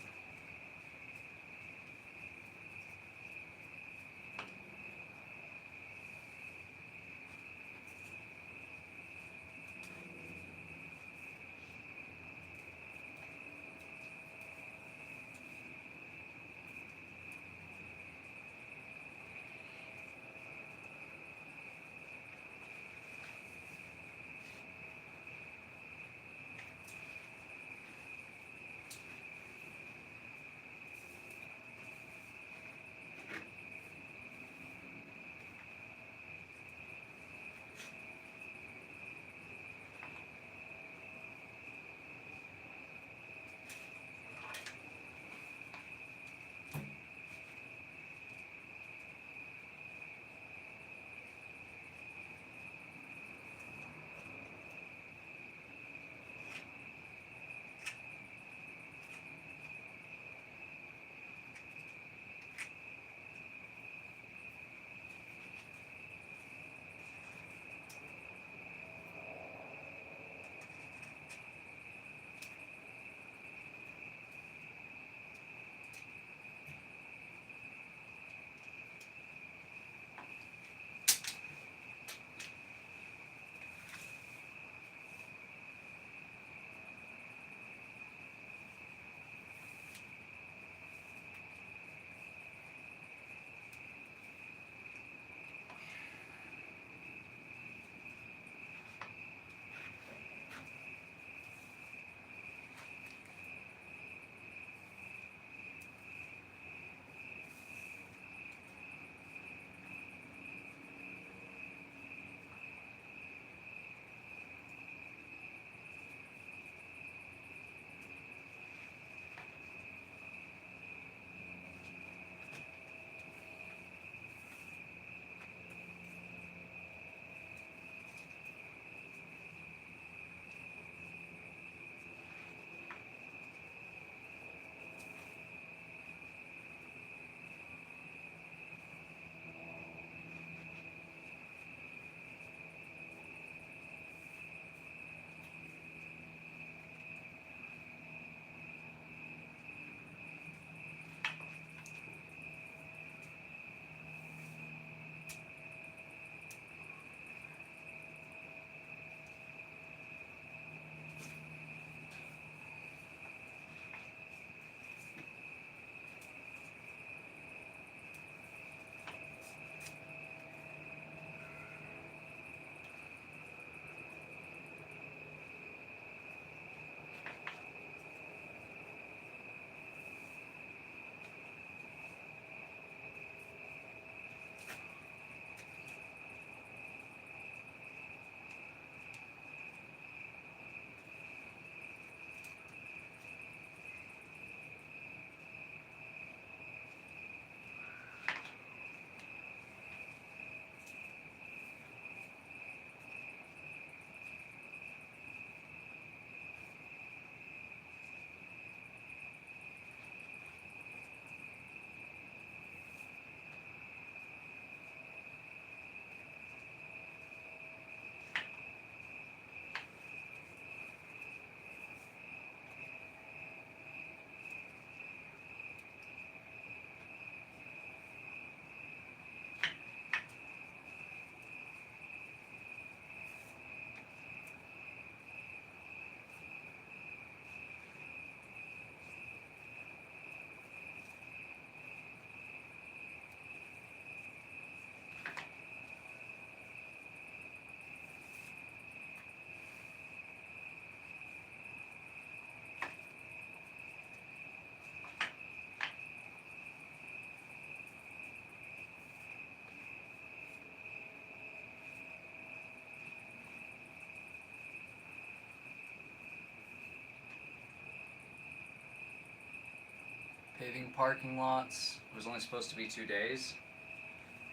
parking lots. It was only supposed to be 2 days.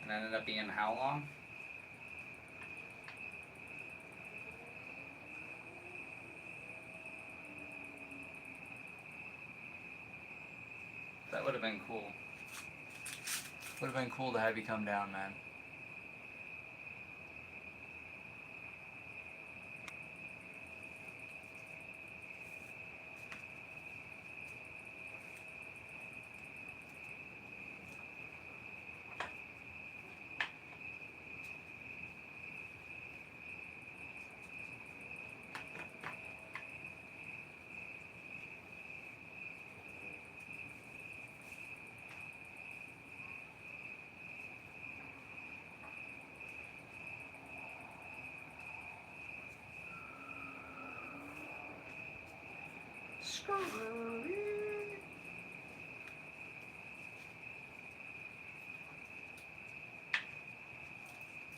And it ended up being how long? That would have been cool. Would have been cool to have you come down, man.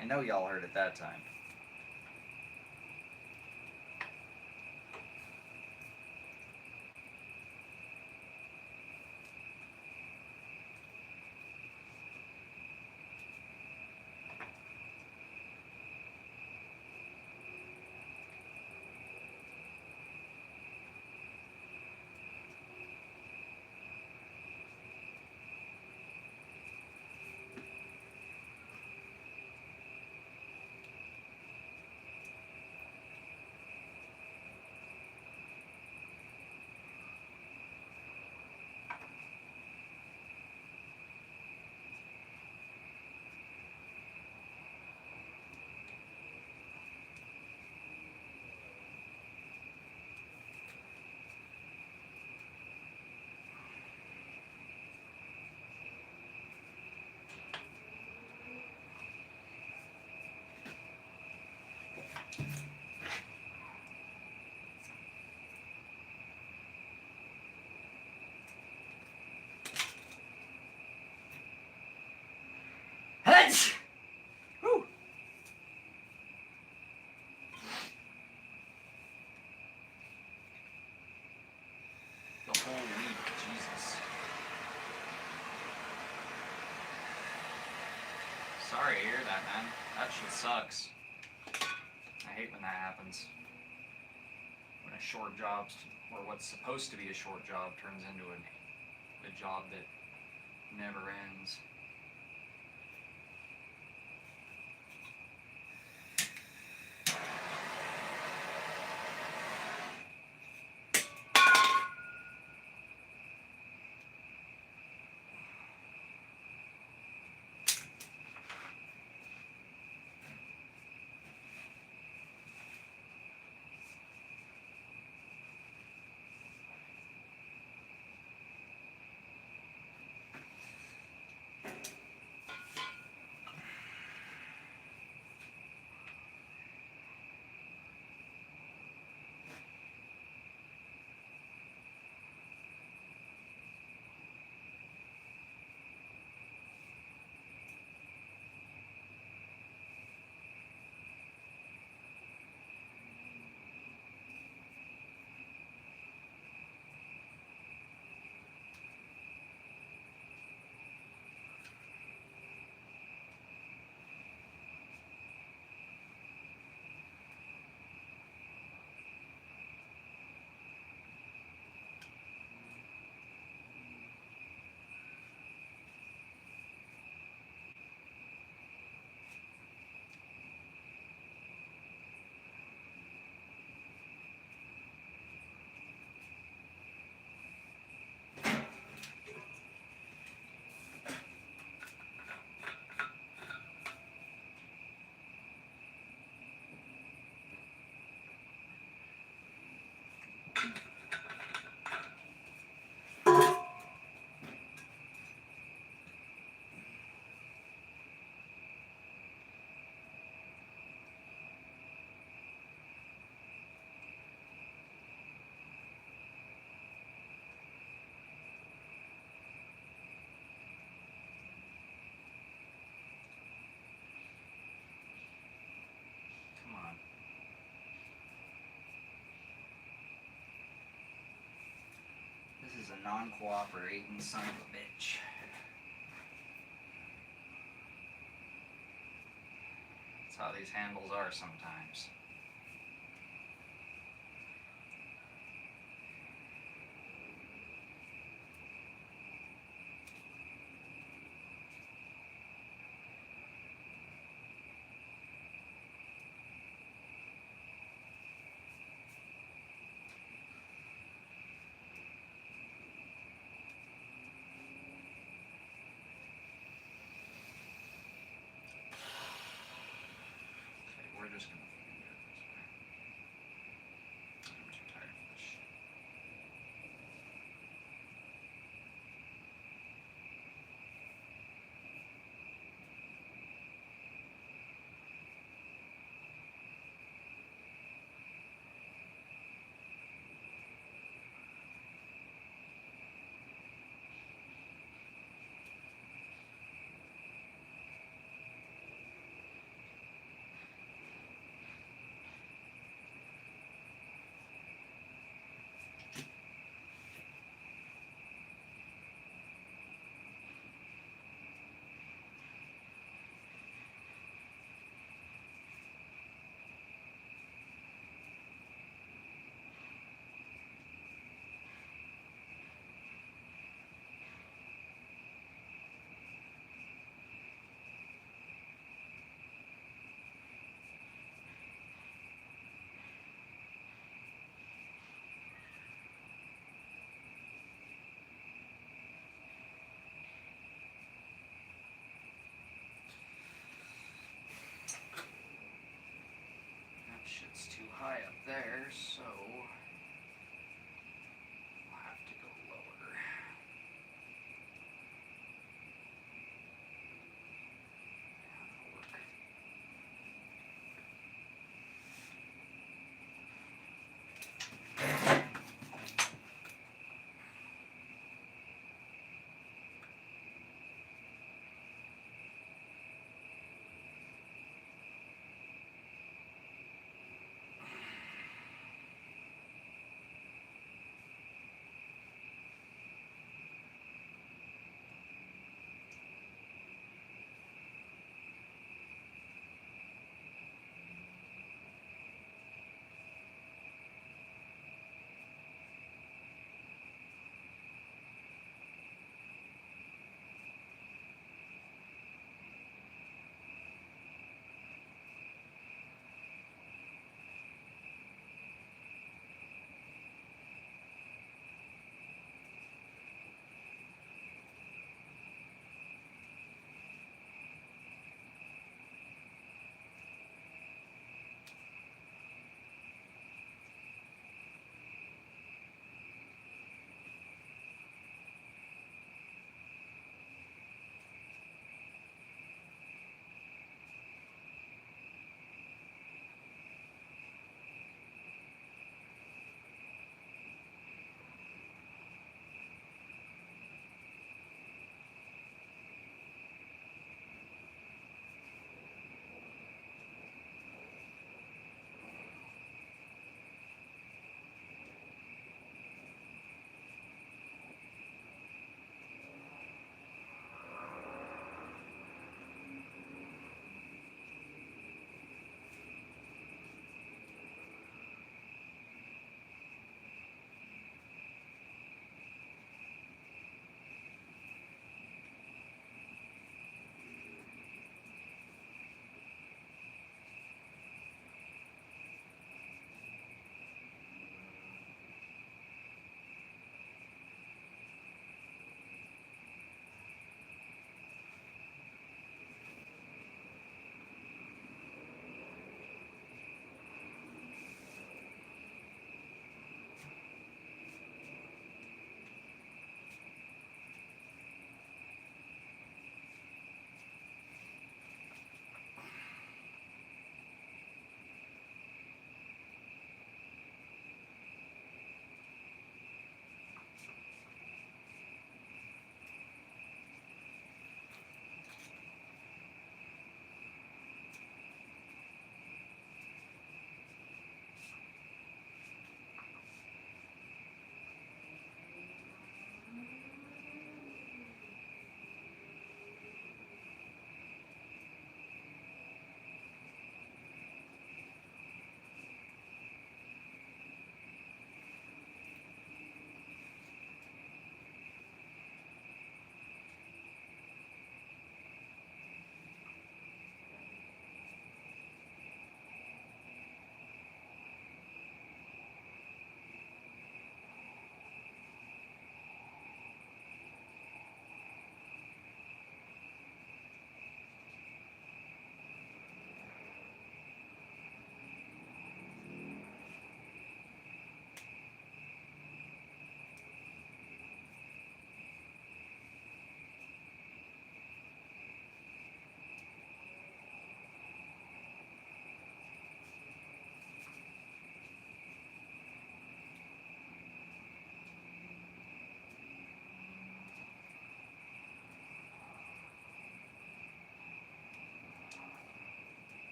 I know y'all heard it that time. Hedge! Whew. The whole week, Jesus. Sorry to hear that, man. That shit sucks. I hate when that happens. When a short job, or what's supposed to be a short job, turns into a job that never ends. non-cooperating son of a bitch. That's how these handles are sometimes. Okay, we're just gonna fucking do it this way. I'm too tired for this shit.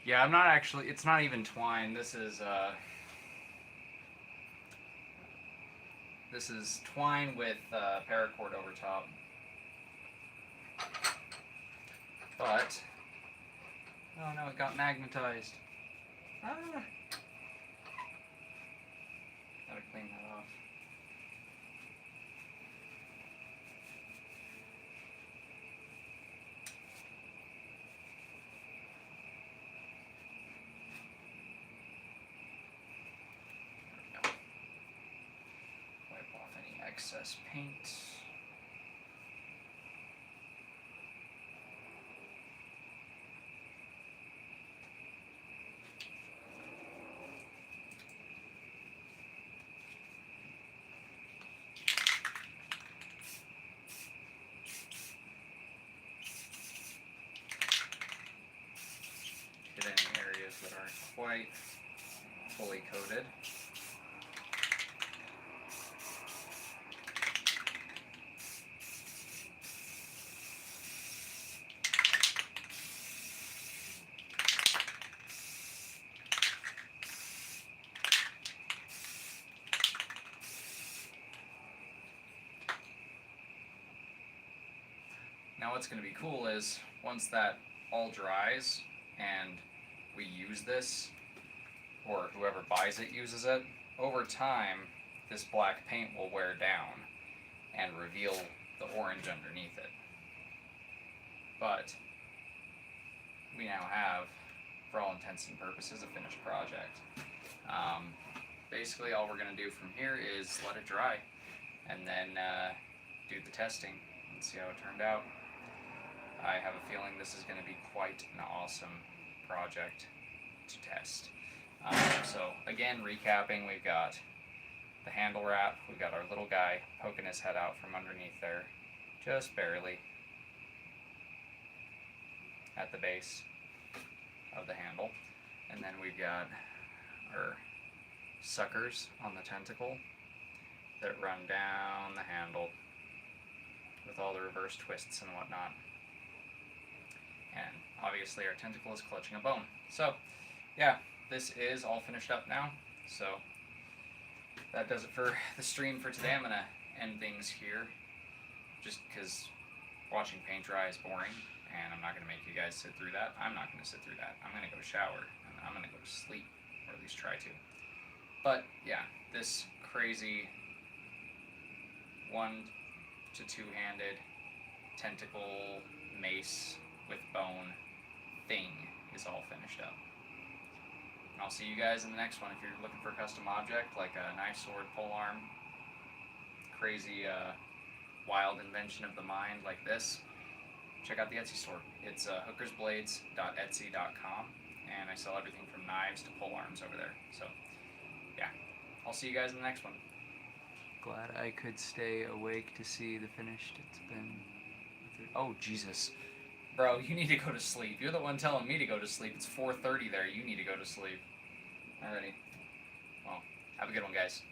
Yeah, I'm not actually. It's not even twine. This is twine with paracord over top. But oh no, it got magnetized. Ah. Gotta clean that off. There we go. Wipe off any excess paint. Hit any areas that aren't quite fully coated. Now what's going to be cool is once that all dries and we use this, or whoever buys it uses it, over time this black paint will wear down and reveal the orange underneath it. But we now have, for all intents and purposes, a finished project. Basically all we're going to do from here is let it dry and then do the testing and see how it turned out. I have a feeling this is going to be quite an awesome project to test. So again, recapping, we've got the handle wrap, we've got our little guy poking his head out from underneath there, just barely, at the base of the handle. And then we've got our suckers on the tentacle that run down the handle with all the reverse twists and whatnot. And obviously our tentacle is clutching a bone. So yeah, this is all finished up now. So that does it for the stream for today. I'm going to end things here just because watching paint dry is boring and I'm not going to make you guys sit through that. I'm not going to sit through that. I'm going to go shower and I'm going to go to sleep, or at least try to. But yeah, this crazy 1 to 2-handed tentacle mace with bone thing is all finished up. And I'll see you guys in the next one. If you're looking for a custom object like a knife, sword, polearm, crazy wild invention of the mind like this, check out the Etsy store. It's hookersblades.etsy.com, and I sell everything from knives to polearms over there. So yeah, I'll see you guys in the next one. Glad I could stay awake to see the finished. It's been... Oh Jesus. Bro, you need to go to sleep. You're the one telling me to go to sleep. It's 4:30 there. You need to go to sleep. Alrighty. Well, have a good one, guys.